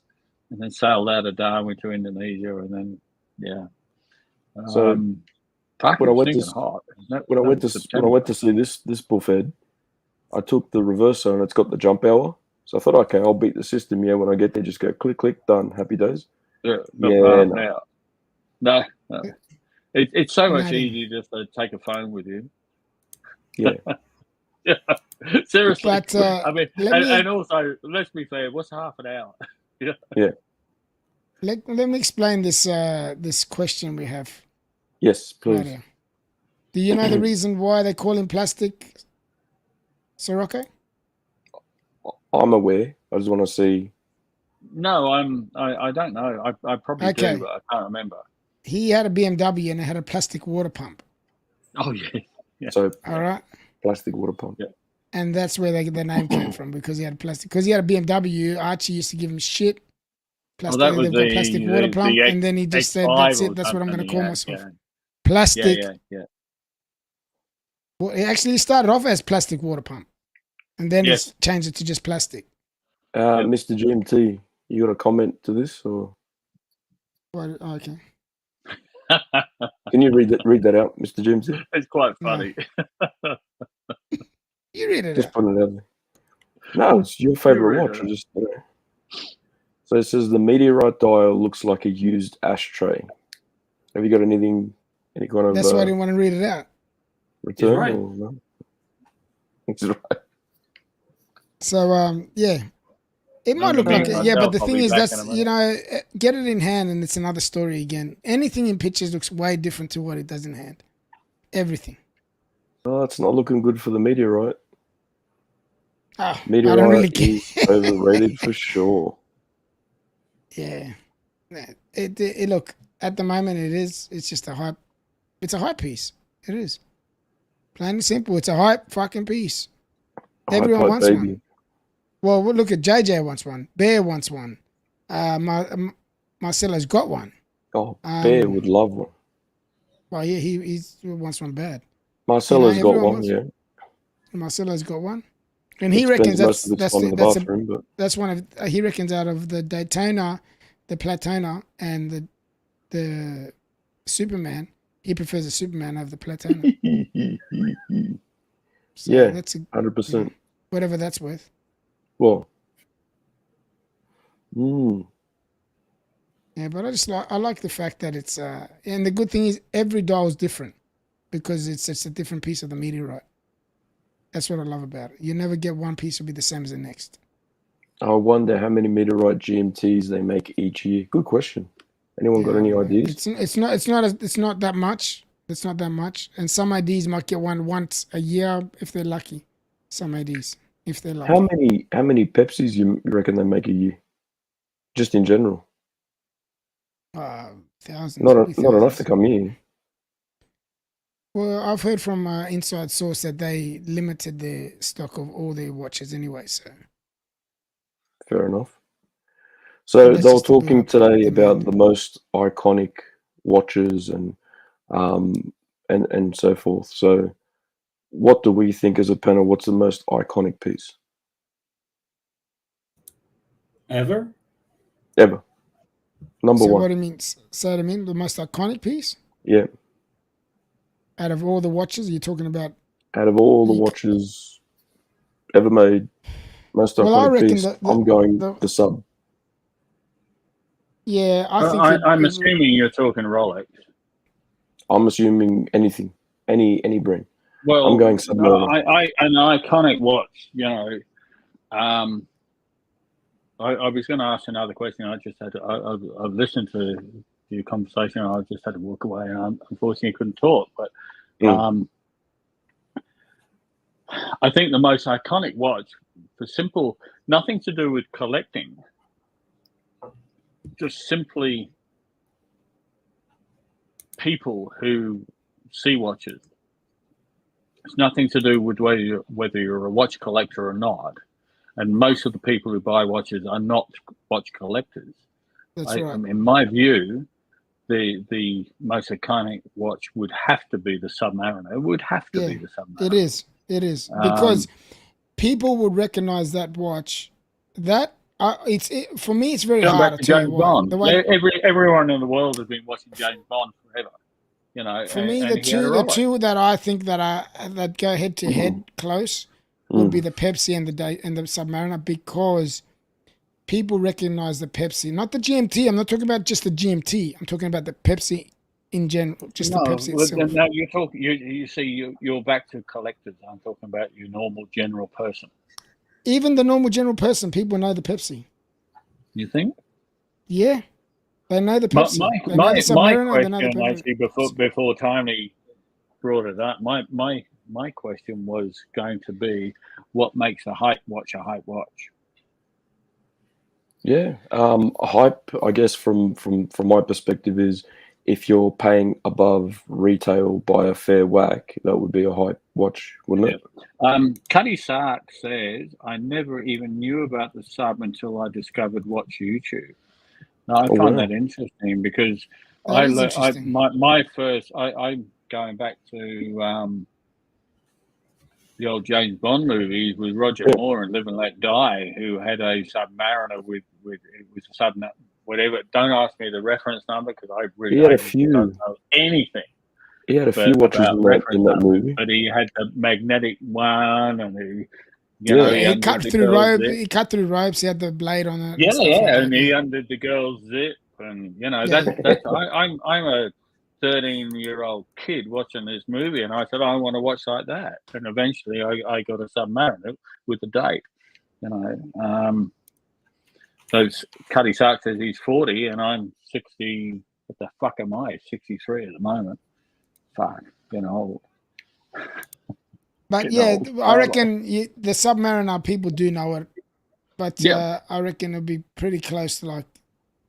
and then sailed out of Darwin to Indonesia, and then when I went to see this bullfed, I took the reverso and it's got the jump hour. So I thought, okay, I'll beat the system. Yeah, when I get there, just go click, click, done. Happy days. No. It's so much easier just to take a phone with you. Yeah. Yeah. Seriously. But I mean, let me and also, let's be fair. What's half an hour? let me explain this this question we have Yes, right please. here. Do you know the reason why they call him plastic, Sirocco? I'm aware. I just want to see. No, I don't know. I probably Okay. do, but I can't remember. He had a BMW and it had a plastic water pump. Oh yeah. So All right. plastic water pump. Yeah. And that's where the name came from, because he had plastic. Because he had a BMW, Archie used to give him shit. Plastic, that was they've got plastic water pump, the and then he just said, X5 "That's or it. That's what I'm going to something, call yeah, myself." yeah. Plastic. Yeah. Well, it actually started off as plastic water pump, and then Yes. it's changed it to just plastic. Mr. GMT, you got a comment to this, or Well, okay. can you read that out, Mr. GMT? It's quite funny. You read it Just out. put it out there. No, it's your favorite read watch. it out. Just so it says the meteorite dial looks like a used ashtray. Have you got any kind of That's why I didn't want to read it out. return? right. Or no? It's right. So yeah, it might No, look the like thing it. Yeah, but the myself, I'll thing be is, back that's in a minute. you know, get it in hand, and it's another story again. Anything in pictures looks way different to what it does in hand. Everything. Oh, it's not looking good for the meteorite. Oh, I Meteorite don't really care. is overrated for sure. Yeah. It look, at the moment it is. It's just a hype. It's a hype piece. It is. Plain and simple. It's a hype fucking piece. Everyone Hype wants baby. one. Well, look at JJ wants one. Bear wants one. Marcelo's got one. Oh, Bear would love one. Well, yeah, he wants one bad. Marcelo's got everyone one, wants- yeah. Marcelo's got one, and he It reckons spends most of its time in the bathroom, but that's one of he reckons out of the Daytona, the Platona, and the Superman, he prefers the Superman over the Platona. So yeah, that's 100%. whatever that's worth. Well, Yeah, but I like the fact that it's and the good thing is every dial is different because it's a different piece of the meteorite. That's what I love about it. You never get one piece will be the same as the next. I wonder how many meteorite GMTs they make each year. Good question. Anyone got any ideas? It's not that much. It's not that much. And some IDs might get one once a year if they're lucky. Some IDs if they're lucky. How many Pepsis you reckon they make a year? Just in general. Thousands. Not enough to come in. Well, I've heard from inside source that they limited their stock of all their watches anyway. So Fair enough. So that's they were just to build talking up today demand. about the most iconic watches and so forth. So what do we think as a panel? What's the most iconic piece Ever? Number So one. what do you mean? So I mean the most iconic piece Yeah. out of all the watches you're talking about? Out of all the watches ever made, most Well, I iconic reckon piece, I'm going the sub. Yeah, I think I'm assuming you're talking Rolex. I'm assuming anything, any brand. Well, I'm going Submariner. An iconic watch, you know. I was going to ask another question. I just had to. I've listened to your conversation. I just had to walk away, and unfortunately couldn't talk. But I think the most iconic watch, for simple, nothing to do with collecting, just simply people who see watches. It's nothing to do with whether you're a watch collector or not. And most of the people who buy watches are not watch collectors. That's right. In my view, the most iconic watch would have to be the Submariner. It would have to be the Submariner. It is because people would recognize that watch. That for me, it's very hard to tell you why. The way everyone in the world has been watching James Bond forever. You know, for me, the two that I think that go head to head close would be the Pepsi and the Submariner, because people recognize the Pepsi, not the GMT. I'm not talking about just the GMT. I'm talking about the Pepsi in general, just No, the Pepsi well, itself. no, you're talking. You see, you're back to collectors. I'm talking about your normal general person. Even the normal general person, people know the Pepsi. You think? Yeah, they know the My Pepsi. They know the my Submariner. They know the question Pepsi. actually before Tony brought it up, my question was going to be, what makes a hype watch a hype watch? Yeah, hype. I guess from my perspective is if you're paying above retail by a fair whack, that would be a hype watch, wouldn't it? Cuddy Sark says, I never even knew about the sub until I discovered Watch YouTube. Now, I Oh, find wow. that interesting because That is interesting. I'm going back to the old James Bond movies with Roger Moore and Live and Let Die, who had a Submariner with it was a sub whatever. Don't ask me the reference number because I really He had a don't few. know anything. He had a few watches about in that reference numbers. movie. But he had the magnetic one, and he, He cut through ropes. He cut through ropes. He had the blade on it. Yeah, and yeah, stuff like and that, he yeah. undid the girl's zip, and Yeah. that's I'm a 13-year-old kid watching this movie, and I said I want to watch like that, and eventually I got a Submariner with the date, So Cuddy Sark says he's 40, and I'm 60. What the fuck am I? 63 at the moment. Fuck, old. But yeah, I reckon the Submariner people do know it. But I reckon it'll be pretty close to like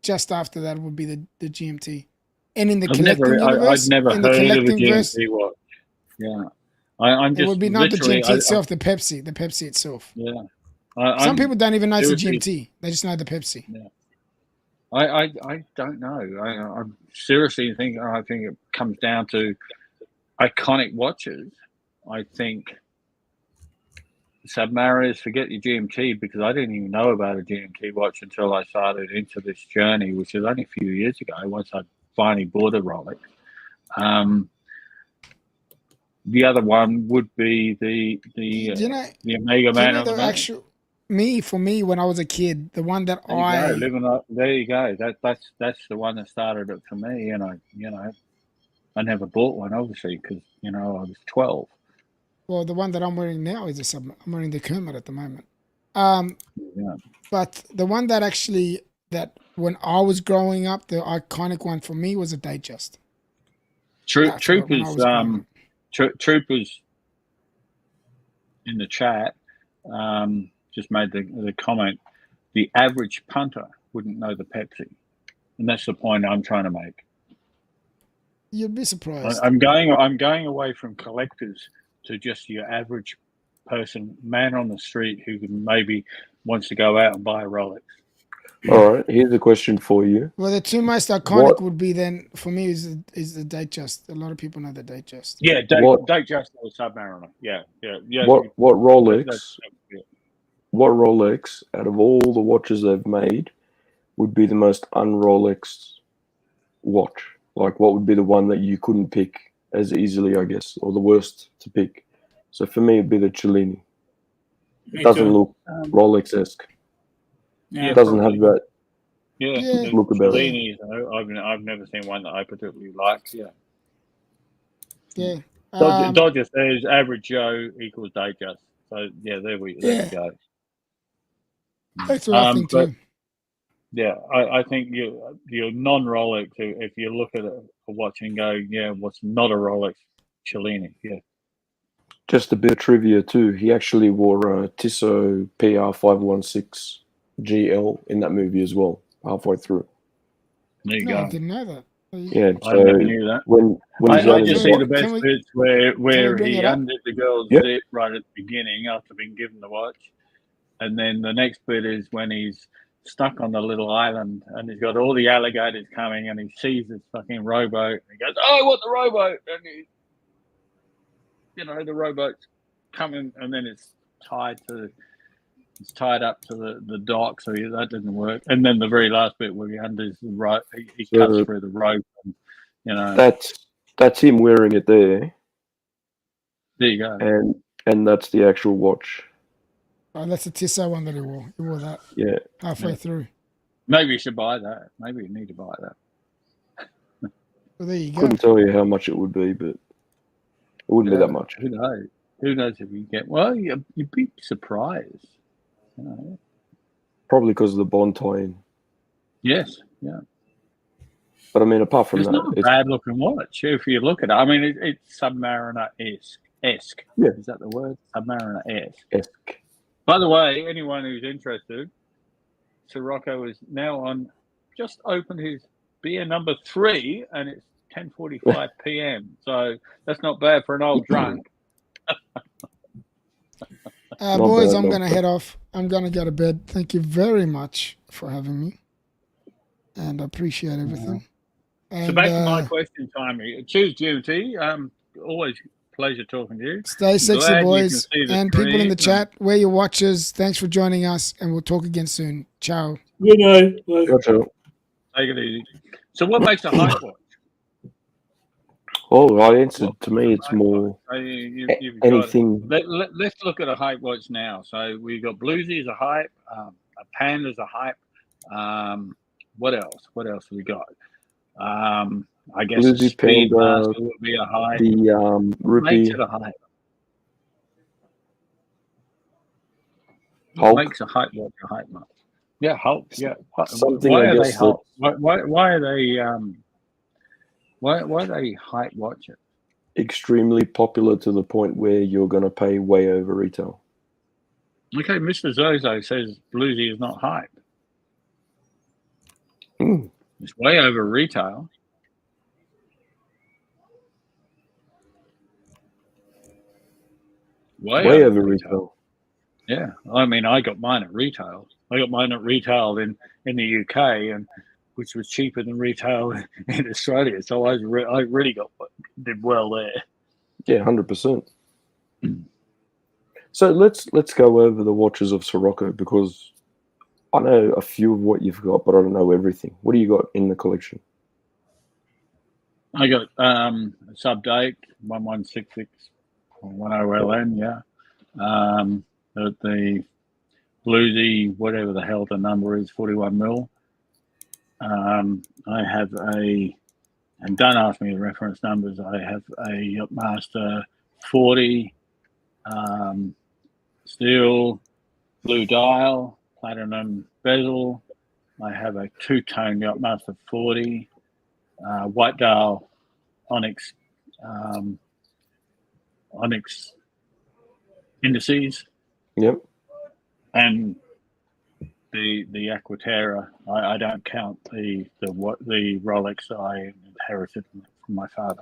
just after that would be the GMT. And in the collecting universe, I'd never in the heard of a collecting verse, GMT watch. Yeah, I'm just. it would be not the literally- GMT itself, the Pepsi itself. Yeah, Some people don't even know it's a seriously- GMT. They just know the Pepsi. Yeah. I don't know. I'm seriously thinking. I think it comes down to iconic watches. I think Submariners, forget your GMT, because I didn't even know about a GMT watch until I started into this journey, which is only a few years ago. Once I finally bought a Rolex. The other one would be the Omega Man on the Moon. For me, when I was a kid, the one that there you go. That's the one that started it for me. And I never bought one, obviously, because I was 12. Well, the one that I'm wearing now is a sub. I'm wearing the Kermit at the moment. But the one that when I was growing up, the iconic one for me was a Datejust. Troopers in the chat just made the comment, the average punter wouldn't know the Pepsi, and that's the point I'm trying to make. You'd be surprised. I'm going away from collectors to just your average person, man on the street who maybe wants to go out and buy a Rolex. All right, here's a question for you. Well, the two most iconic would be then for me is the Datejust. A lot of people know the Datejust. Yeah, Datejust or Submariner. Yeah. What Rolex? What Rolex out of all the watches they've made would be the most un-Rolex watch? Like, what would be the one that you couldn't pick as easily, I guess, or the worst to pick? So for me, it'd be the Culinary. It doesn't look Rolex-esque. Yeah, it doesn't have that look about it. I've never seen one that I particularly like. Yeah. Dodger says average Joe equals Datejust. So there we go. That's what I think too. Yeah, I think your non-Rolex, if you look at a watch and go, what's not a Rolex? Cellini, yeah. Just a bit of trivia too. He actually wore a Tissot PR516 GL in that movie as well, halfway through. There you go. I didn't know that. Yeah, so I never knew that. When I just see the best bits where he undid the girl's zip right at the beginning after being given the watch. And then the next bit is when he's stuck on the little island and he's got all the alligators coming and he sees this fucking rowboat and he goes, "Oh, I want the rowboat!" And the rowboat's coming and then it's tied up to the dock, so that didn't work. And then the very last bit where he undoes the rope, he cuts through the rope. And, that's him wearing it there. There you go. And that's the actual watch. Oh, that's the Tissot one that he wore. He wore that. Yeah. Halfway through. Maybe you should buy that. Maybe you need to buy that. Well, there you go. Couldn't tell you how much it would be, but it wouldn't be that much. Who knows? Who knows if you get? Well, you'd be surprised. You know? Probably because of the bond tie-in. Yes. Yeah. But I mean, apart from It's that, not a bad looking watch if you look at it. I mean, it's Submariner-esque. Yeah. Is that the word? Submariner-esque. Esque. By the way, anyone who's interested, Sirocco is now on. Just opened his beer number 3, and it's 10:45 p.m. So that's not bad for an old drunk. Boys, bad, I'm not going to bad. head off. I'm going to go to bed. Thank you very much for having me. And I appreciate everything. And, So back to my question, Timey. Choose duty. Always pleasure talking to you. Stay sexy, Glad you boys. can see the And people in the screen. chat, we're your watchers. Thanks for joining us, and we'll talk again soon. Ciao. Good night. Bye. Gotcha. Take it easy. So what makes a hype watch? Well, I answered. To me, it's more So you've got, anything. let's look at a hype watch now. So we've got Bluesy as a hype, a Panda as a hype. What else? What else have we got? I guess a Bluesy, Speedmaster Panda, would be a hype. the What makes Rupee, it a hype? What Hulk. makes a hype watch a hype watch? Yeah, Hulk. Yeah. Something, Why I are they guess, Hulk? Why are they why are they hype watches? extremely popular to the point where you're going to pay way over retail. Okay, Mr. Zozo says Bluesy is not hype. Mm. It's way over retail. Way over retail. Yeah, I mean, I got mine at retail. I got mine at retail in the UK, and which was cheaper than retail in Australia. So I really did well there. Yeah, 100%. So let's go over the watches of Sirocco, because I know a few of what you've got, but I don't know everything. What do you got in the collection? I got a sub-date 1166 10LN, yeah. The Bluesy, whatever the hell the number is, 41 mil. I have and don't ask me the reference numbers, I have a Yachtmaster 40, steel, blue dial, platinum bezel. I have a two-tone Yachtmaster 40, white dial onyx indices. Yep. And the Aquaterra, I don't count the Rolex I inherited from my father.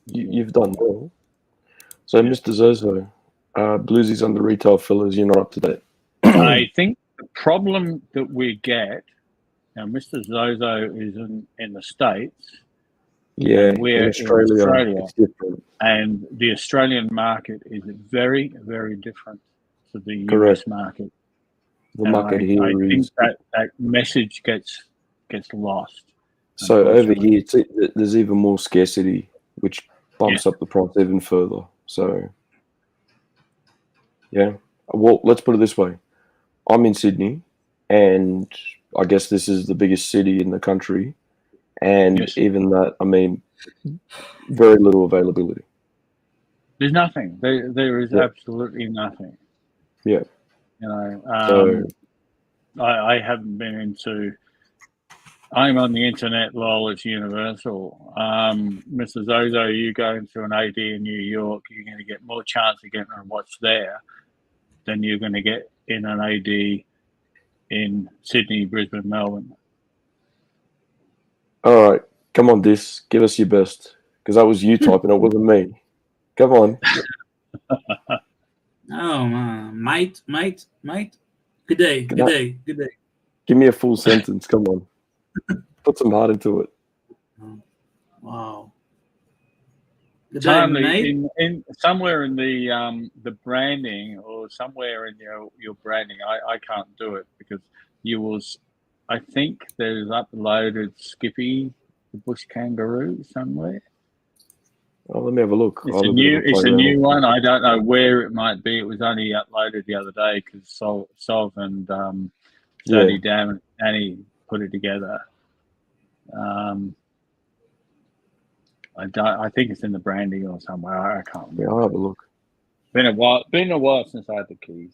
You've done well. So, yeah. Mr. Zozo, Bluesy's under retail fillers, you're not up to date. I think the problem that we get, now Mr. Zozo is in the States. Yeah, we're in Australia, it's different. And the Australian market is very, very different to the Correct. US market. The market here I think is that message gets lost. So over here, there's even more scarcity, which bumps up the price even further. So, yeah. Well, let's put it this way. I'm in Sydney, and I guess this is the biggest city in the country. And even that, I mean, very little availability. There's nothing. There is absolutely nothing. Yeah. You know, I haven't been into. I'm on the internet, lol, it's universal. Mr. Zozo, you go into an AD in New York, you're going to get more chance of getting a watch there than you're going to get in an AD in Sydney, Brisbane, Melbourne. All right. Come on, Dis. Give us your best. Because that was you typing, it wasn't me. Come on. Oh, mate. Good day. Give me a full sentence. Come on. Put some heart into it. Wow. Good day, mate. In somewhere in the branding or somewhere in your branding, I can't do it because you will. I think there's uploaded Skippy, the bush kangaroo, somewhere. Oh, let me have a look. It's a new one. I don't know where it might be. It was only uploaded the other day because Sol and Jody Dan and Annie put it together. I think it's in the brandy or somewhere. I can't remember. Yeah, I'll have a look. Been a while since I had the keys.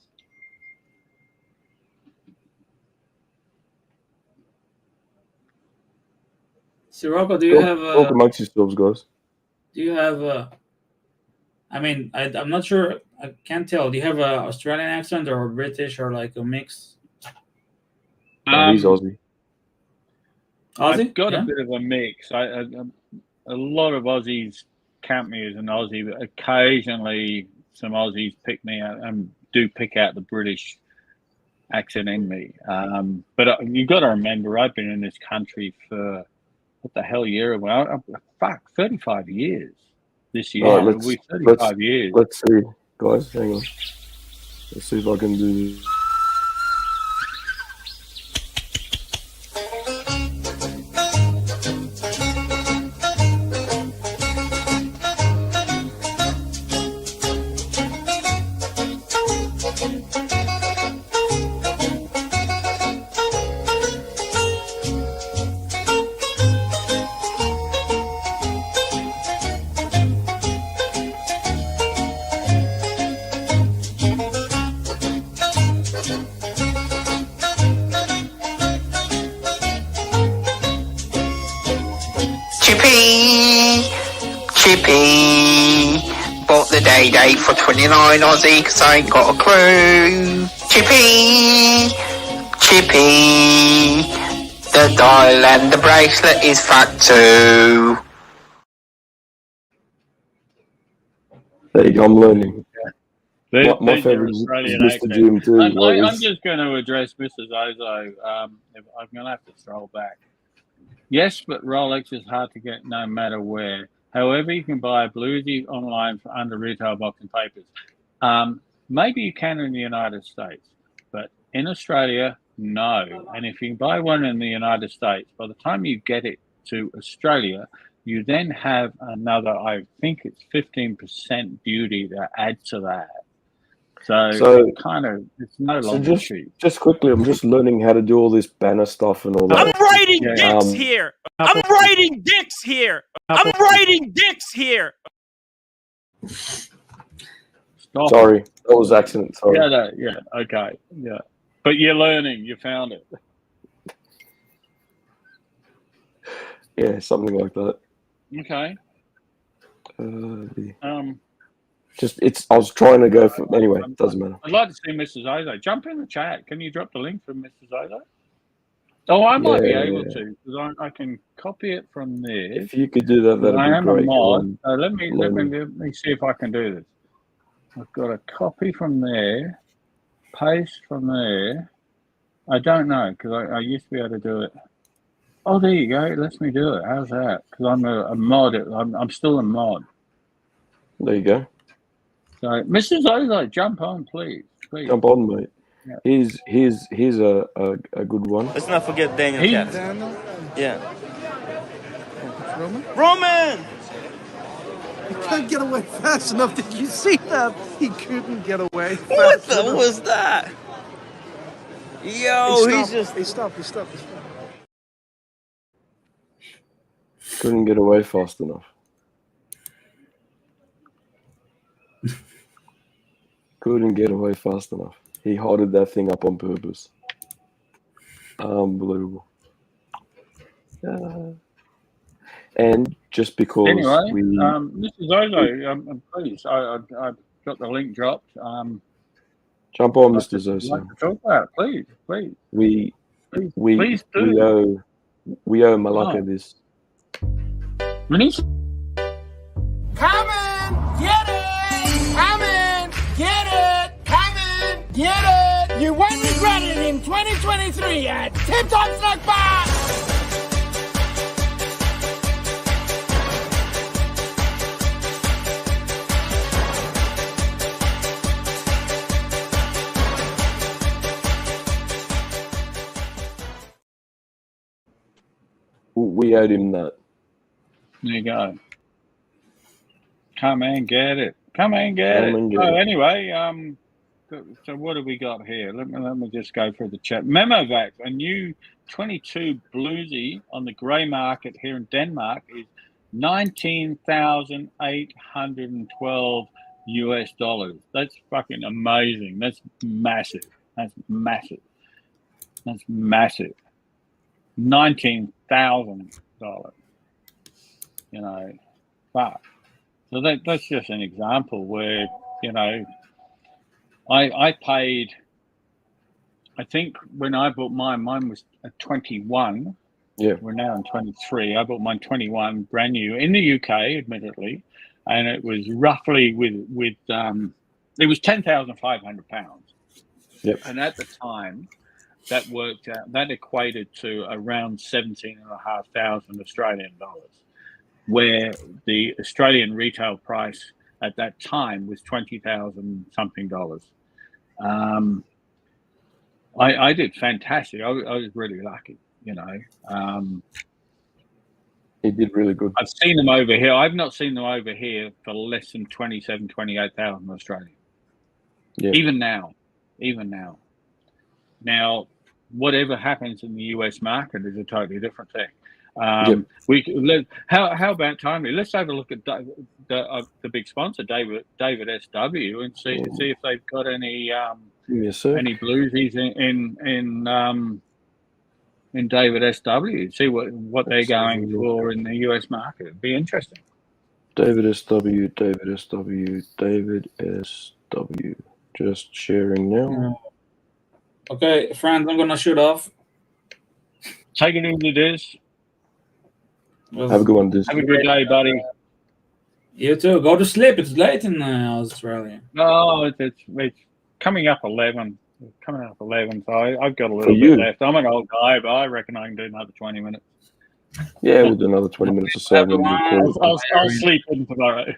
Sirocco, do you have talk amongst yourselves, guys? Do you have I mean, I'm not sure. I can't tell. Do you have an Australian accent or British or like a mix? No, he's Aussie. Aussie? I've got Yeah? a bit of a mix. A lot of Aussies count me as an Aussie, but occasionally some Aussies pick me out and do pick out the British accent in me. But you've got to remember, I've been in this country for what the hell year? Well, fuck, 35 years this year. Right, It'll be 35 years. Let's see, guys. Hang on. Let's see if I can do. Chippy, bought the day for 29 Aussie cause I ain't got a clue. Chippy, the dial and the bracelet is fat too. There you go, I'm learning. My There's your favourite is Australian Mr. accent. Jim too. I'm just going to address Mrs. Ozo. I'm going to have to stroll back. Yes, but Rolex is hard to get no matter where. However, you can buy a bluesy online for under retail box and papers. Maybe you can in the United States, but in Australia, no. And if you buy one in the United States, by the time you get it to Australia, you then have another, I think it's 15% duty to add to that. So it's no longer cheap. Just quickly, I'm just learning how to do all this banner stuff and all that. I'm writing dicks here. I'm writing dicks here. I'm writing dicks here. Stop. Sorry, that was accident. Sorry. Yeah, okay, yeah. But you're learning. You found it. Yeah, something like that. Okay. I was trying to go for anyway. It doesn't matter. I'd like to see Mrs. Ozo. Jump in the chat. Can you drop the link from Mrs. Ozo? Oh, I might be able to because I can copy it from there. If you could do that, that'd I be am great. a mod. Let me see if I can do this. I've got a copy from there, paste from there. I don't know because I used to be able to do it. Oh, there you go. It lets me do it. How's that? Because I'm a mod. I'm still a mod. There you go. So, Mrs. Ozo, jump on, please. Jump on, mate. Yeah. Here's a good one. Let's not forget Daniel. Daniel? Yeah. Roman! He can't get away fast enough. Did you see that? He couldn't get away fast What the enough. was that? Yo, He stopped. Couldn't get away fast enough. Couldn't get away fast enough. He hotted that thing up on purpose. Unbelievable. And just because anyway, Mrs. Ozo, please, I've got the link dropped. Jump on, Mr. Zoso. Like to talk about it. Please. We owe Malacca this. Come in, get it! Come in, get it! Come in, get it! You won't regret it in 2023 at Tip Top Snack Bar! We owed him that. There you go. Come and get it. Come and get it. Anyway, so what have we got here? Let me just go through the chat. Memovac, a new 22 bluesy on the grey market here in Denmark is $19,812 US. That's fucking amazing. That's massive. That's massive. That's massive. $19,000. You know, fuck. So that's just an example where, you know, I paid, I think when I bought mine was a 21. Yeah. We're now in 23. I bought mine 21, brand new, in the UK, admittedly. And it was roughly it was £10,500. Yep. And at the time, that worked out, that equated to around 17,500 Australian dollars, where the Australian retail price at that time was 20,000 something dollars. I did fantastic. I was really lucky, you know. He did really good. I've seen them over here. I've not seen them over here for less than 27,000, 28,000 Australian. Yeah. Even now. Now, whatever happens in the US market is a totally different thing. How about timely? Let's have a look at the big sponsor, David SW, and see if they've got any bluesies in David SW. See what they're going for in the US market. It'd be interesting. David SW. Just sharing now. Okay, friends, I'm gonna shoot off. Take it easy, Diz. Have a good one, Diz. Have a good day, buddy. You too. Go to sleep. It's late in Australia. No, it's coming up 11. Coming up 11, so I've got a little bit left. I'm an old guy, but I reckon I can do another 20 minutes. Yeah, we'll do another 20 minutes or so. I'll sleep in tomorrow.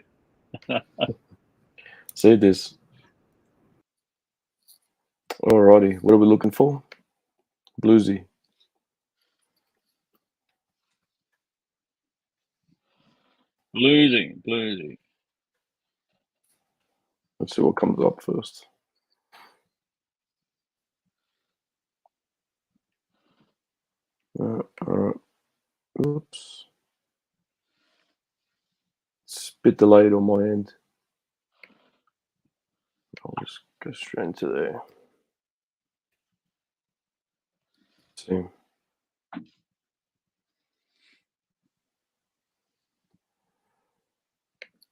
See this. Alrighty, what are we looking for? Bluesy. Bluesy. Let's see what comes up first. Oops. It's a bit delayed on my end. I'll just go straight into there. Let's see.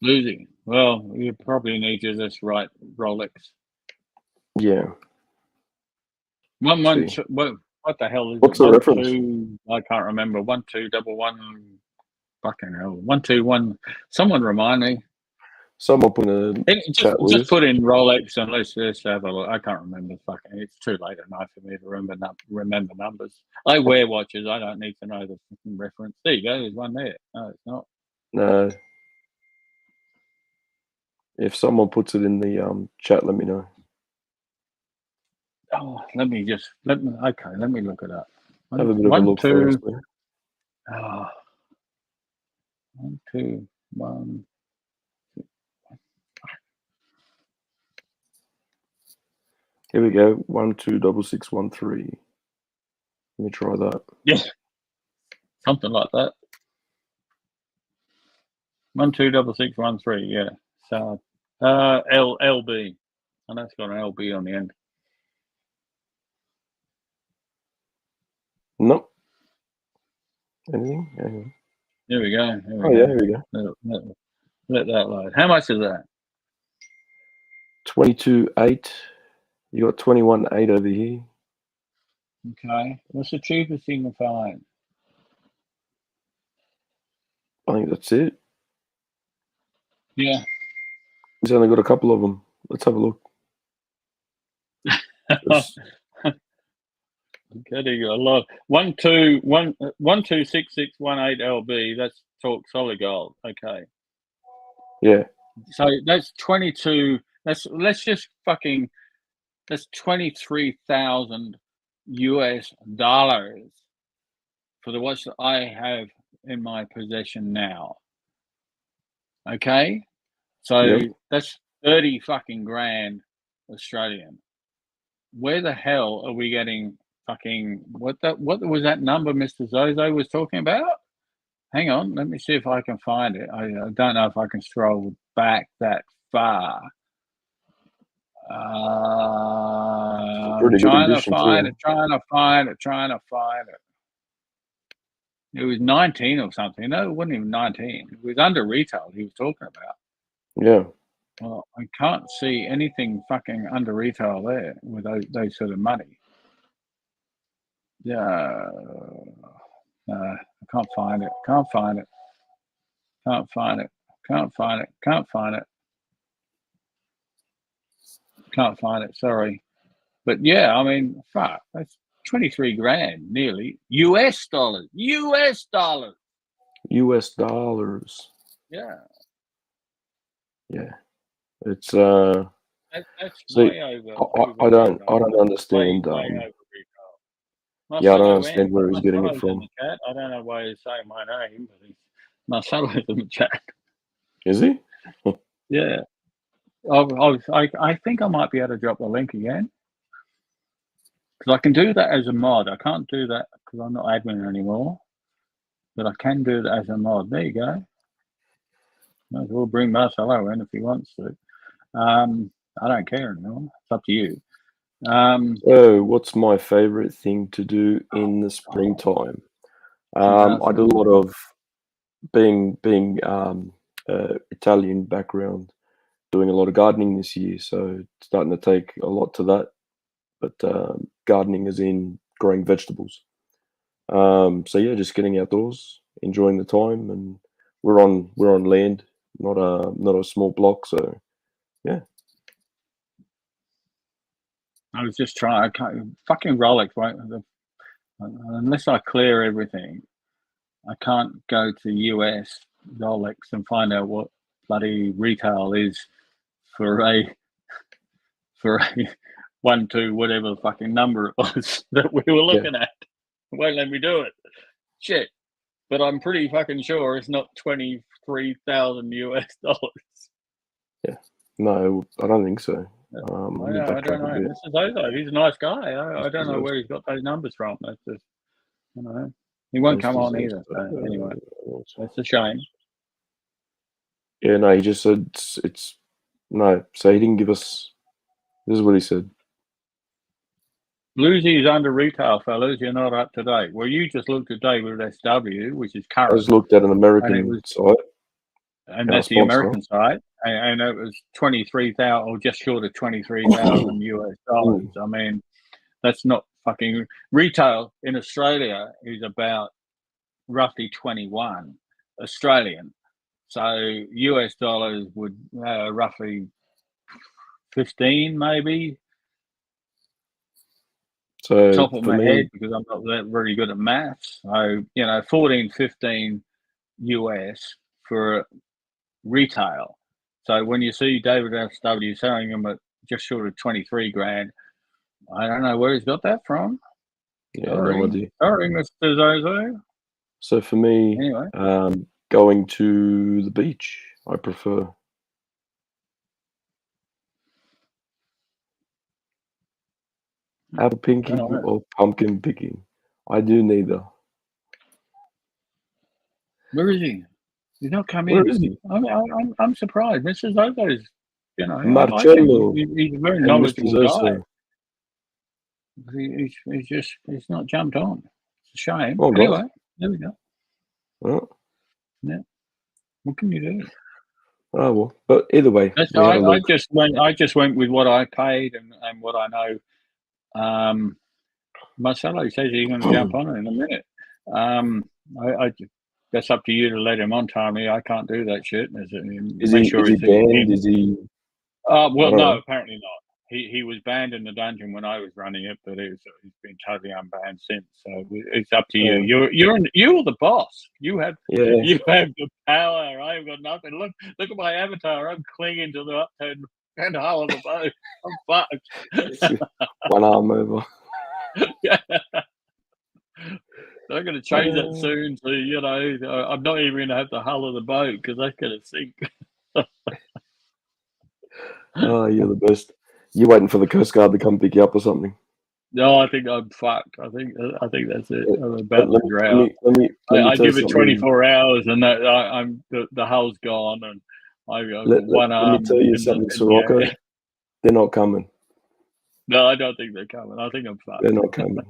Bluesy. Well, you probably need to just write Rolex. Yeah. What the hell is What's it? the reference? I can't remember. 1211. Fucking hell. 121. Someone remind me. Someone put a chat with just us. put in Rolex and let's have a look. I can't remember. Fucking, it's too late at night for me to remember numbers. I wear watches. I don't need to know the reference. There you go. There's one there. No, it's not. No. If someone puts it in the chat, let me know. Oh, let me look it up. Have a bit of a look first. 1, 2, 1. Here we go. 126613. Let me try that. Yeah, something like that. 126613. Yeah. So, LB, and that's got an LB on the end. Nope. Anything? Hang on. Here we go. Here we go. Let that load. How much is that? 22.8. You got 21.8 over here. Okay. What's the cheapest you can find? I think that's it. Yeah. He's only got a couple of them. Let's have a look. Getting a lot. 126618 LB. That's talk solid gold. Okay. Yeah. So that's 22. That's 23,000 US dollars for the watch that I have in my possession now. Okay. So that's 30 fucking grand Australian. Where the hell are we getting fucking what was that number Mr. Zozo was talking about? Hang on, let me see if I can find it. I don't know if I can scroll back that far. Pretty good Trying to edition find too. it, trying to find it. It was 19 or something. No, it wasn't even 19. It was under retail he was talking about. Yeah. Well, I can't see anything fucking under retail there with those sort of money. Yeah. I can't find it. Can't find it. Can't find it. Can't find it. Can't find it. Can't find it. Sorry. But yeah, I mean, fuck. That's 23 grand nearly. US dollars. US dollars. US dollars. Yeah. Yeah. It's That's see, way over. I don't understand. Way over retail. Yeah, I don't Marcelo understand where he's getting it Marcelo's from. in the chat. I don't know why he's saying my name, but Marcelo's in the chat. Is he? Yeah. I think I might be able to drop the link again. Because I can do that as a mod. I can't do that because I'm not admin anymore. But I can do that as a mod. There you go. Might as well bring Marcelo in if he wants to. I don't care anymore. It's up to you. So, what's my favorite thing to do in the springtime? I do a lot of being Italian background, doing a lot of gardening this year. So, it's starting to take a lot to that. But gardening is in growing vegetables. So yeah, just getting outdoors, enjoying the time, and we're on land, not a small block. So yeah. I was just trying. I can't, fucking Rolex, right? Unless I clear everything, I can't go to US Rolex and find out what bloody retail is for a 1-2 whatever the fucking number it was that we were looking at. It won't let me do it. Shit. But I'm pretty fucking sure it's not $23,000 US. Yeah. No, I don't think so. I don't know. This is Ozo. He's a nice guy. I don't know where he's got those numbers from. That's just, you know, he won't come on either. So anyway, that's a shame. Yeah, no, he just said it's no. So he didn't give us. This is what he said. Bluesy's under retail, fellas. You're not up to date. Well, you just looked at David SW, which is current. I just looked at an American site. And that's the American side, and it was 23,000 or just short of 23,000 US dollars. I mean, that's not fucking retail in Australia is about roughly 21 Australian. So US dollars would roughly 15, maybe. So top of my head, because I'm not that very good at maths. So 14, 15 US for retail. So when you see David SW selling them at just short of 23 grand, I don't know where he's got that from. Yeah, no idea. Sorry, Mr. Zozo. So for me, anyway, going to the beach, I prefer. Apple picking or pumpkin picking? I do neither. Where is he? He's not coming. Where is he? I'm surprised. Mr. Zozo's, Marcello. He's a very knowledgeable guy. He's not jumped on. It's a shame. Oh, anyway, there we go. Oh. Yeah. What can you do? Oh well, but either way, I just went with what I paid and what I know. Marcelo says he's going to jump on it in a minute. That's up to you to let him on, Tommy. I can't do that shit. Is he banned? Is he? Well, no, apparently not. He was banned in the dungeon when I was running it, but he's been totally unbanned since. So it's up to you. You're the boss. You have the power. I've got nothing. Look at my avatar. I'm clinging to the upturned hull of the boat. I'm fucked. One arm over. Yeah. I'm going to change that soon to, I'm not even going to have the hull of the boat because that's going to sink. Oh, you're the best. You're waiting for the Coast Guard to come pick you up or something. No, I think I'm fucked. I think that's it. I'm about Let to drown. me I tell you give it something. 24 hours, and that I'm the hull's gone, and I've got one Let arm me tell you in something, the Sirocco. air. They're not coming. No, I don't think they're coming. I think I'm fucked. They're not coming.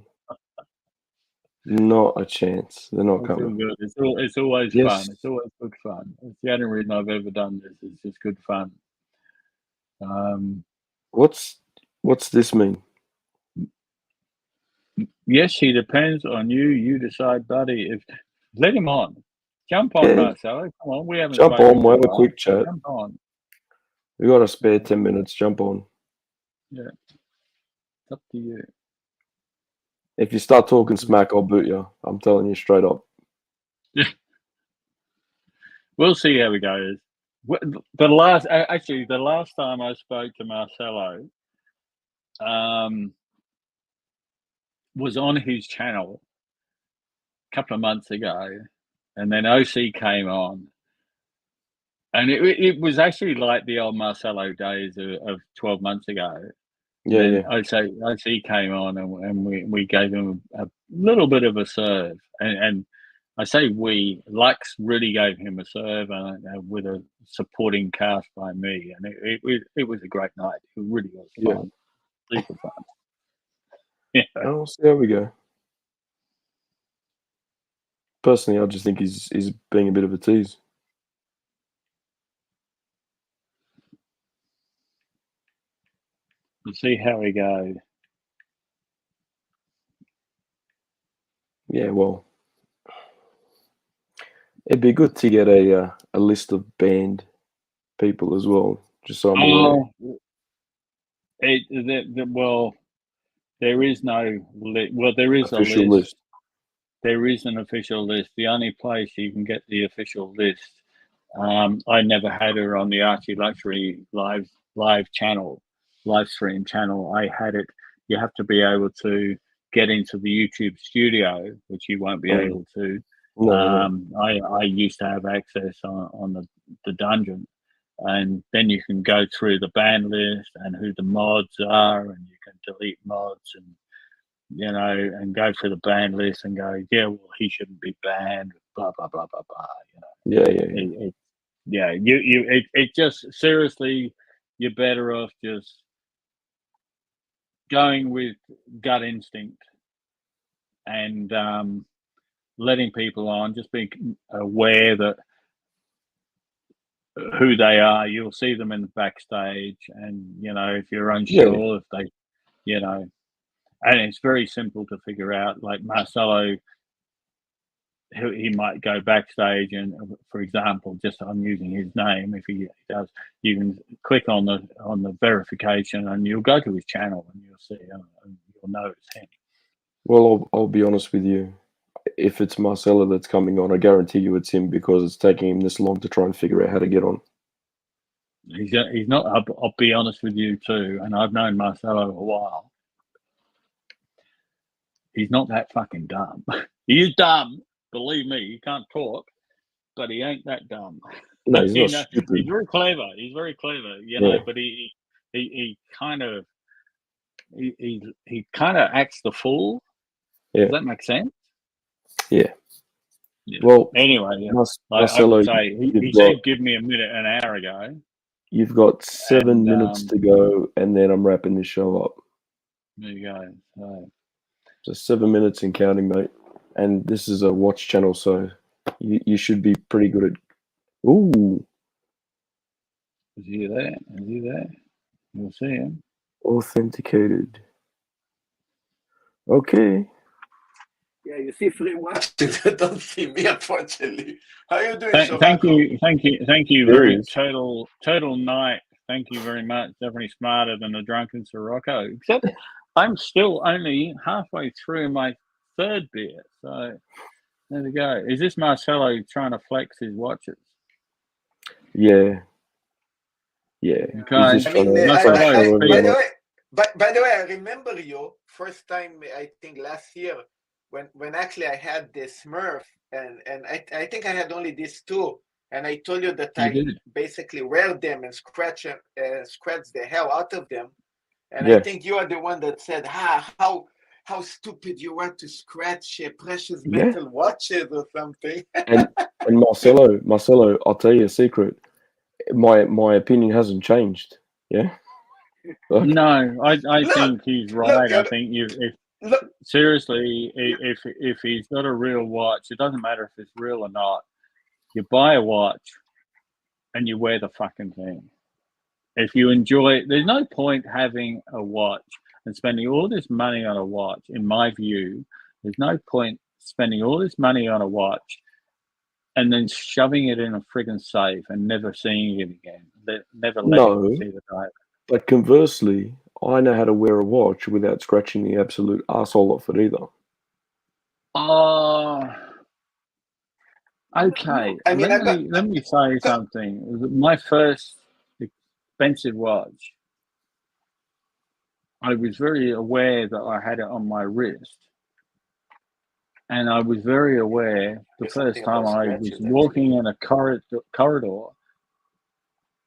Not a chance. They're not It's all coming. good. It's always Yes. fun. It's always good fun. It's the only reason I've ever done this. It's just good fun. What's this mean? Yes, he depends on you. You decide, buddy. If let him on. Jump on, Yeah. Marcelo. Come on, we haven't Jump spoken on. We'll for have a while. quick chat. Jump on. We got a spare 10 minutes. Jump on. Yeah, it's up to you. If you start talking smack, I'll boot you. I'm telling you straight up. We'll see how it goes. The last time I spoke to Marcelo, was on his channel a couple of months ago, and then OC came on, and it was actually like the old Marcelo days of 12 months ago. Yeah. OC came on, and we gave him a little bit of a serve, and I say Lux really gave him a serve, and with a supporting cast by me, and it was a great night. It really was fun, super fun. Yeah. I'll see how we go. Personally, I just think he's being a bit of a tease. We'll see how we go. Yeah, well, it'd be good to get a list of banned people as well, just so I'm aware. There is no there is official a list. There is an official list. The only place you can get the official list, I never had her on the Archie Luxury live stream channel. I had it. You have to be able to get into the YouTube studio, which you won't be able to. No. I used to have access on the dungeon, and then you can go through the ban list and who the mods are, and you can delete mods and and go through the ban list and go, yeah, well, he shouldn't be banned, blah blah blah blah blah. It just seriously, you're better off just going with gut instinct and letting people on, just being aware that who they are. You'll see them in the backstage, and if you're unsure, if they, and it's very simple to figure out. Like Marcelo, he might go backstage, and for example, just I'm using his name. If he does, you can click on the verification, and you'll go to his channel, and you'll see, and you'll know it's him. Well, I'll be honest with you. If it's Marcelo that's coming on, I guarantee you it's him, because it's taking him this long to try and figure out how to get on. He's not. I'll be honest with you too, and I've known Marcelo a while. He's not that fucking dumb. He is dumb, believe me. He can't talk, but he ain't that dumb. No, he's not stupid. He's very clever. He's very clever, but he kind of acts the fool. Yeah. Does that make sense? Yeah. Well, anyway, Marcelo, I would say he said give me a minute an hour ago. You've got 7 minutes to go, and then I'm wrapping this show up. There you go. So 7 minutes and counting, mate. And this is a watch channel, so you should be pretty good at. Ooh. Is he there? You'll see him. Authenticated. Okay. Yeah, you see free watches. Don't see me, unfortunately. How are you doing, Thank you. Very total night. Thank you very much. Definitely smarter than a drunken Sirocco. Except I'm still only halfway through my third beer. So there we go. Is this Marcelo trying to flex his watches? Yeah. Okay. I mean, by the way, I remember you first time, I think last year, when actually I had this Smurf, and I think I had only these two, and I told you that I basically wear them and scratch the hell out of them. And I think you are the one that said, how how stupid you are to scratch precious Yeah. metal watches or something. And Marcelo, I'll tell you a secret. My opinion hasn't changed. Yeah. Like, No, I Look, think he's look, right. I you're- think if look, seriously, if he's got a real watch, it doesn't matter if it's real or not. You buy a watch and you wear the fucking thing. If you enjoy it, there's no point having a watch and spending all this money on a watch. In my view, there's no point spending all this money on a watch and then shoving it in a friggin' safe and never seeing it again. Never letting it see the day. but conversely, I know how to wear a watch without scratching the absolute arsehole off it either. Oh, okay. I mean, Let me say something. My first expensive watch, I was very aware that I had it on my wrist. And I was very aware the first time I was walking in a corridor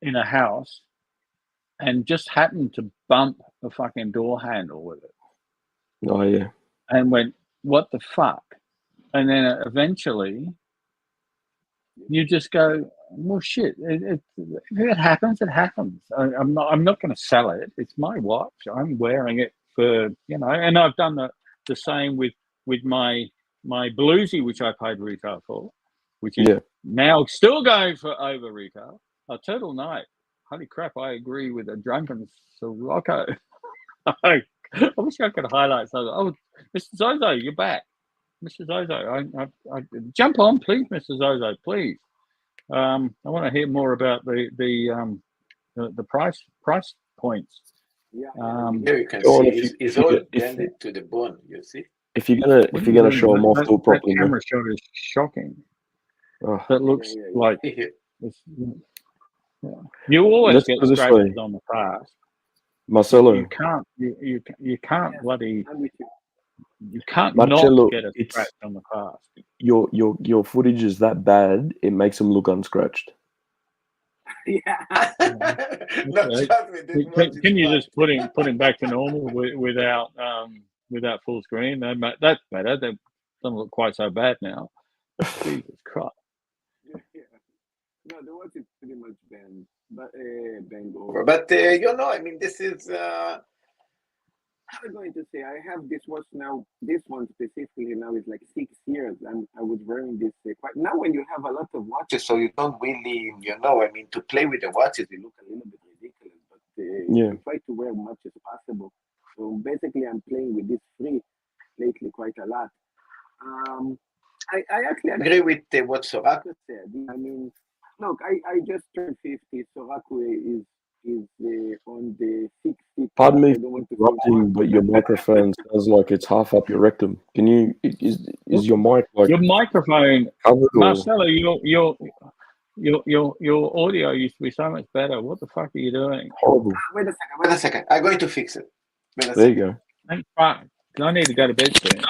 in a house and just happened to bump the fucking door handle with it. Oh, yeah. And went, what the fuck? And then eventually you just go, well, shit, if it happens, it happens. I'm not going to sell it. It's my watch. I'm wearing it for, you know, and I've done the same with my bluesy, which I paid retail for, which is now still going for over retail. A Turtle Night. Holy crap, I agree with a drunken Sirocco. I wish I could highlight something. Oh, Mr. Zozo, you're back. Mr. Zozo, I jump on, please, Mr. Zozo, please. I want to hear more about the price points. Yeah, here you can see it's all bended to the bone. You see. If you're gonna show them off all properly, that camera shot is shocking. Oh. That looks like you always get scratches on the cast. Marcelo, you can't bloody you can't Marcello, not get a scratch on the cast. Your footage is that bad, it makes them look unscratched. Yeah. No, trust me, Can you just put him back to normal without full screen? That's better. That doesn't look quite so bad now. Jesus Christ. Yeah. No, the watch is pretty much banned, but But you know, I mean, this is. I'm going to say I have this watch now. This one specifically now is like 6 years, and I was wearing this quite. Now, when you have a lot of watches, So you don't really, you know, I mean, to play with the watches, they look a little bit ridiculous, but I try to wear much as possible. So basically, I'm playing with this free lately quite a lot. I actually agree with what Sorako said. I mean, look, I just turned 50. Sorako is on the 60. Pardon me for interrupting, but your microphone sounds like it's half up your rectum. Can you? Is your mic like your microphone, covered? Marcelo? Your audio used to be so much better. What the fuck are you doing? Horrible. Wait a second. I'm going to fix it. There you go. Thank fuck. I need to go to bed soon.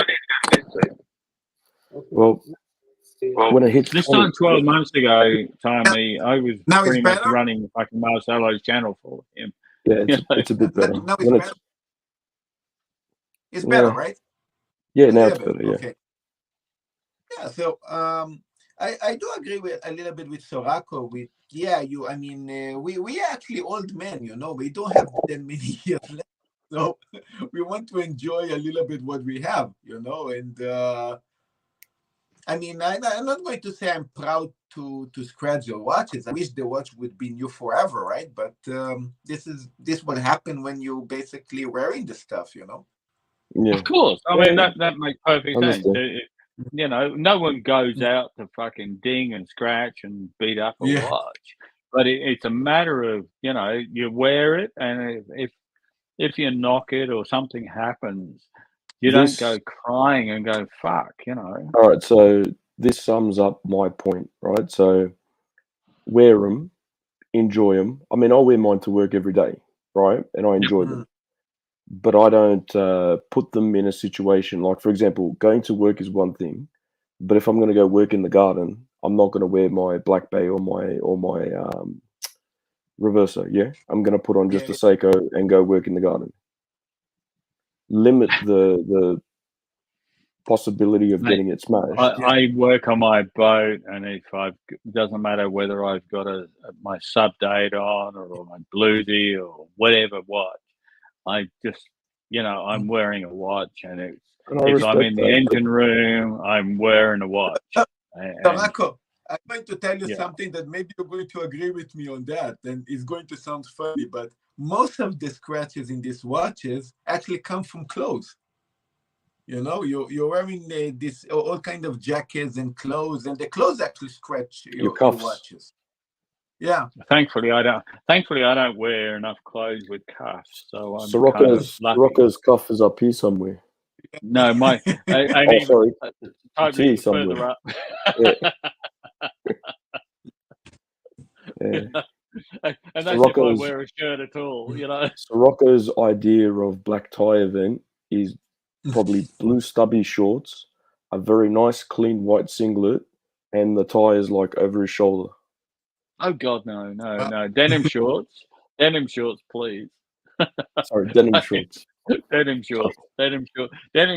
Well, when it hits this time 12 months ago, Tommy, I was now pretty much better? running fucking Marcelo's channel for him. Yeah, it's a bit better. Now it's better. It's better, right? Yeah, now it's better. Yeah. Okay. Yeah. So I do agree with a little bit with Sorako. With I mean, we are actually old men. You know, we don't have that many years left, so we want to enjoy a little bit what we have. You know, and. I mean, I'm not going to say I'm proud to scratch your watches. I wish the watch would be new forever, right? But this would happen when you basically wearing the stuff, you know. Yeah. Of course. I mean, that makes perfect sense. You know, no one goes out to fucking ding and scratch and beat up a watch, but it's a matter of, you know, you wear it, and if you knock it or something happens, you don't go crying and go, fuck, you know. All right, so this sums up my point, right? So wear them, enjoy them. I mean, I wear mine to work every day, right? And I enjoy them. But I don't put them in a situation, like, for example, going to work is one thing, but if I'm going to go work in the garden, I'm not going to wear my Black Bay or my Reverso, yeah? I'm going to put on just a Seiko and go work in the garden. limit the possibility of getting it smashed. I work on my boat, and if it doesn't matter whether I've got my sub date on or my bluesy or whatever watch, I just, I'm wearing a watch, and if I'm in the engine room, I'm wearing a watch. Marco, I'm going to tell you something that maybe you're going to agree with me on that, and it's going to sound funny, but most of the scratches in these watches actually come from clothes. You're wearing this all kind of jackets and clothes, and the clothes actually scratch your watches. Yeah. Thankfully, I don't wear enough clothes with cuffs, so I'm Soroka's cuff is up here somewhere. No, I need totally further up. Yeah. And that's if I wear a shirt at all, Soroka's idea of black tie event is probably blue stubby shorts, a very nice clean white singlet, and the tie is like over his shoulder. Oh God, no. Denim shorts, please. Sorry, denim shorts. Denim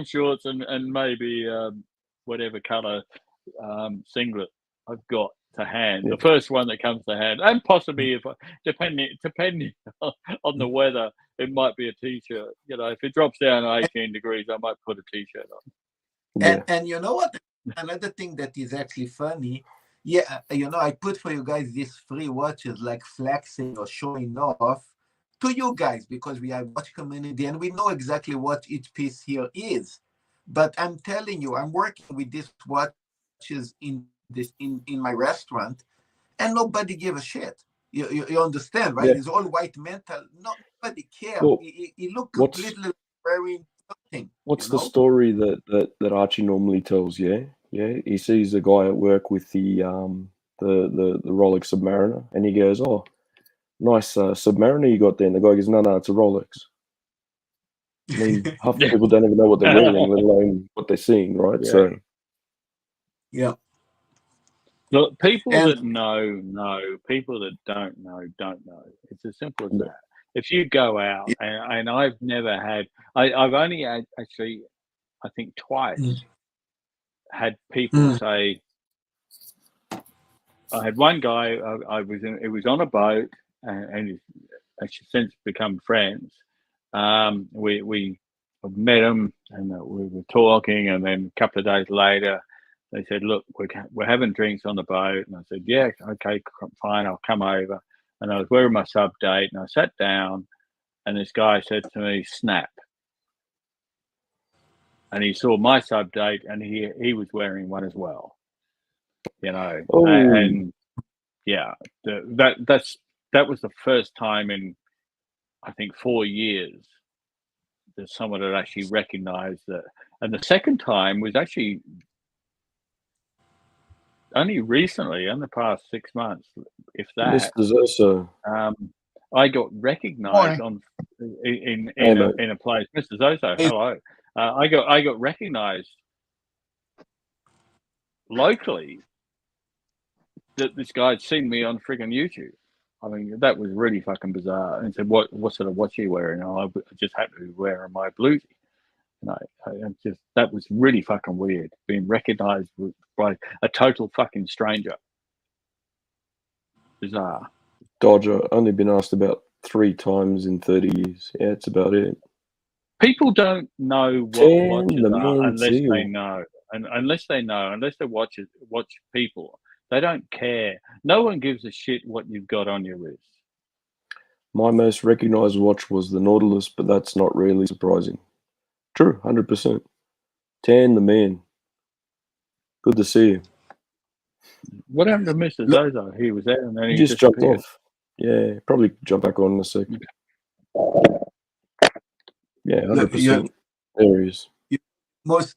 shorts, and maybe whatever color singlet I've got to hand. The first one that comes to hand, and possibly depending on the weather, it might be a t-shirt. If it drops down 18 degrees, I might put a t-shirt on. And you know what? Another thing that is actually funny. Yeah, I put for you guys these free watches, like flexing or showing off to you guys, because we are watch community and we know exactly what each piece here is. But I'm telling you, I'm working with these watches in my restaurant, and nobody gave a shit. You understand, right? It's all white metal. Nobody cares. It looked completely wearing nothing. What's the story that Archie normally tells? Yeah, he sees a guy at work with the Rolex Submariner, and he goes, "Oh, nice Submariner you got there." And the guy goes, "No, it's a Rolex." I mean, half the people don't even know what they're wearing, let alone what they're seeing, right? Yeah. So, yeah. Look, people that know. People that don't know. It's as simple as that. If you go out, and I've never had, I've only actually, I think twice, had people say, I had one guy, it was on a boat, and he's actually since become friends. We met him, and we were talking, and then a couple of days later, they said, "Look, we're having drinks on the boat." And I said, "Yeah, okay, fine, I'll come over." And I was wearing my sub date, and I sat down, and this guy said to me, "Snap." And he saw my sub date, and he was wearing one as well. And yeah, that was the first time in, I think, 4 years that someone had actually recognized that. And the second time was actually only recently, in the past 6 months, if that. Mr. Zoso. I got recognized in a place. Mr. Zoso, hello. I got recognized locally that this guy had seen me on friggin' YouTube. I mean, that was really fucking bizarre. And said, "What sort of watch are you wearing?" And I just happened to be wearing my bluesy. And that was really fucking weird, being recognized by a total fucking stranger. Bizarre. Dodger, only been asked about 3 times in 30 years. Yeah, it's about it. People don't know what watches are unless they know. And unless they watch people, they don't care. No one gives a shit what you've got on your wrist. My most recognized watch was the Nautilus, but that's not really surprising. True, 100%. Tan the man. Good to see you. What happened to Mr. Zozo? He was there and then he just jumped off. Yeah, probably jump back on in a second. Yeah, 100%. There he is.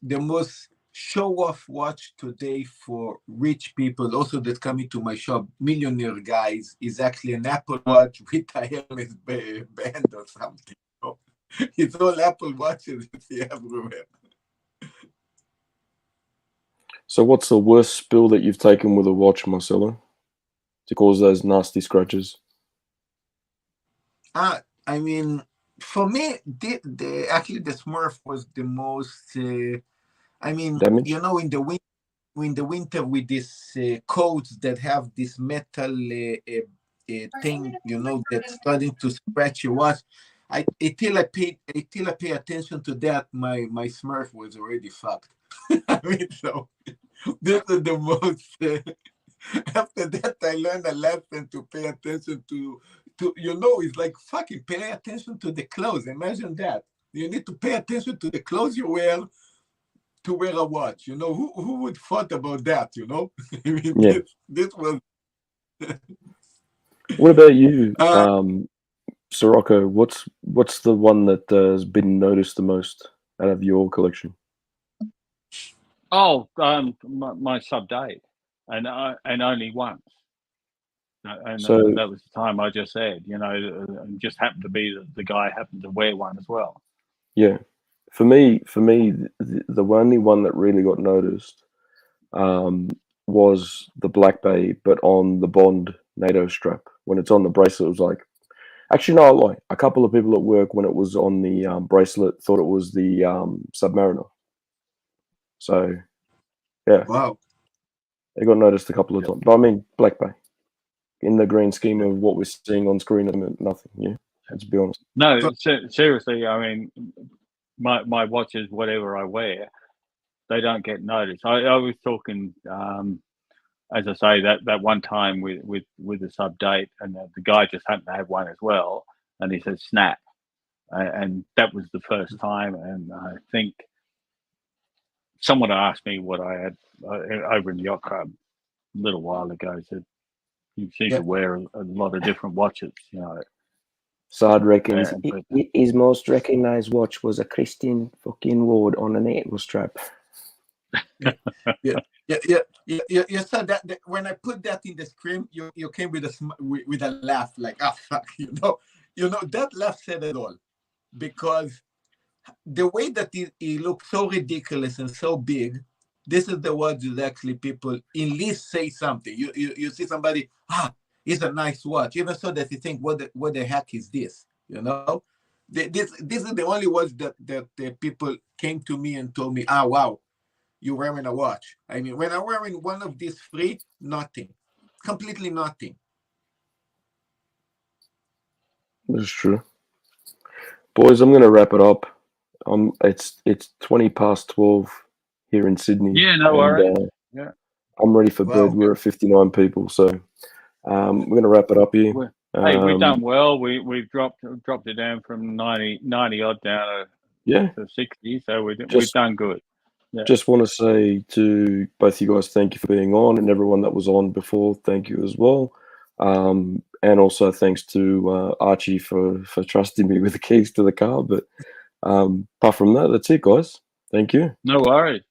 The most show-off watch today for rich people, also that come into my shop, millionaire guys, is actually an Apple Watch with a Hermes band or something. It's all Apple Watches you see everywhere. So what's the worst spill that you've taken with a watch, Marcelo, to cause those nasty scratches? I mean, For me, actually the Smurf was the most. I mean, Damage? you know, in the winter with these coats that have this metal thing, you know, that's starting to scratch your watch. Until I pay attention to that, my Smurf was already fucked. I mean, so this is the most. After that, I learned a lesson to pay attention to you know, it's like fucking pay attention to the clothes. Imagine that. You need to pay attention to the clothes you wear to wear a watch. You know, who would thought about that, you know? I mean, Yeah. this was. What about you, Sirocco? What's the one that has been noticed the most out of your collection? Oh, my sub-date, and only once. And So that was the time I just said, you know, it just happened to be that the guy happened to wear one as well. yeah, for me, the only one that really got noticed was the Black Bay, but on the Bond NATO strap. When it's on the bracelet, it was like, actually no, I lie. A couple of people at work, when it was on the bracelet, thought it was the Submariner. So yeah, wow, it got noticed a couple of times. But I mean, Black Bay, in the grand scheme of what we're seeing on screen at the moment, nothing. Yeah, to be honest. No, seriously, I mean, my watches, whatever I wear, they don't get noticed. I was talking, as I say, that one time with the sub-date, and the guy just happened to have one as well, and he said snap, and that was the first time. And I think someone asked me what I had over in the yacht club a little while ago. Said you seem to wear a lot of different watches, you know. Sard reckons his most recognised watch was a Christian fucking Ward on a NATO strap. Yeah. So that when I put that in the screen, you came with a laugh, like, ah, fuck, you know that laugh said it all, because the way that it looks so ridiculous and so big, this is the watch that actually people at least say something. You see somebody, it's a nice watch, even so that you think, what the heck is this? You know, this is the only watch that the people came to me and told me, wow, you're wearing a watch. I mean, when I'm wearing one of these three, nothing, completely nothing. That's true. Boys, I'm going to wrap it up. It's 20 past 12 here in Sydney. Yeah, no worries. Yeah, I'm ready for bed. We're at 59 people, so we're going to wrap it up here. Hey, we've done well. We've dropped it down from 90 odd down to 60, so we've done good. Yeah. Just want to say to both you guys, thank you for being on, and everyone that was on before, thank you as well. And also thanks to Archie for trusting me with the keys to the car. But apart from that, that's it, guys. Thank you. No worries.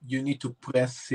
You need to press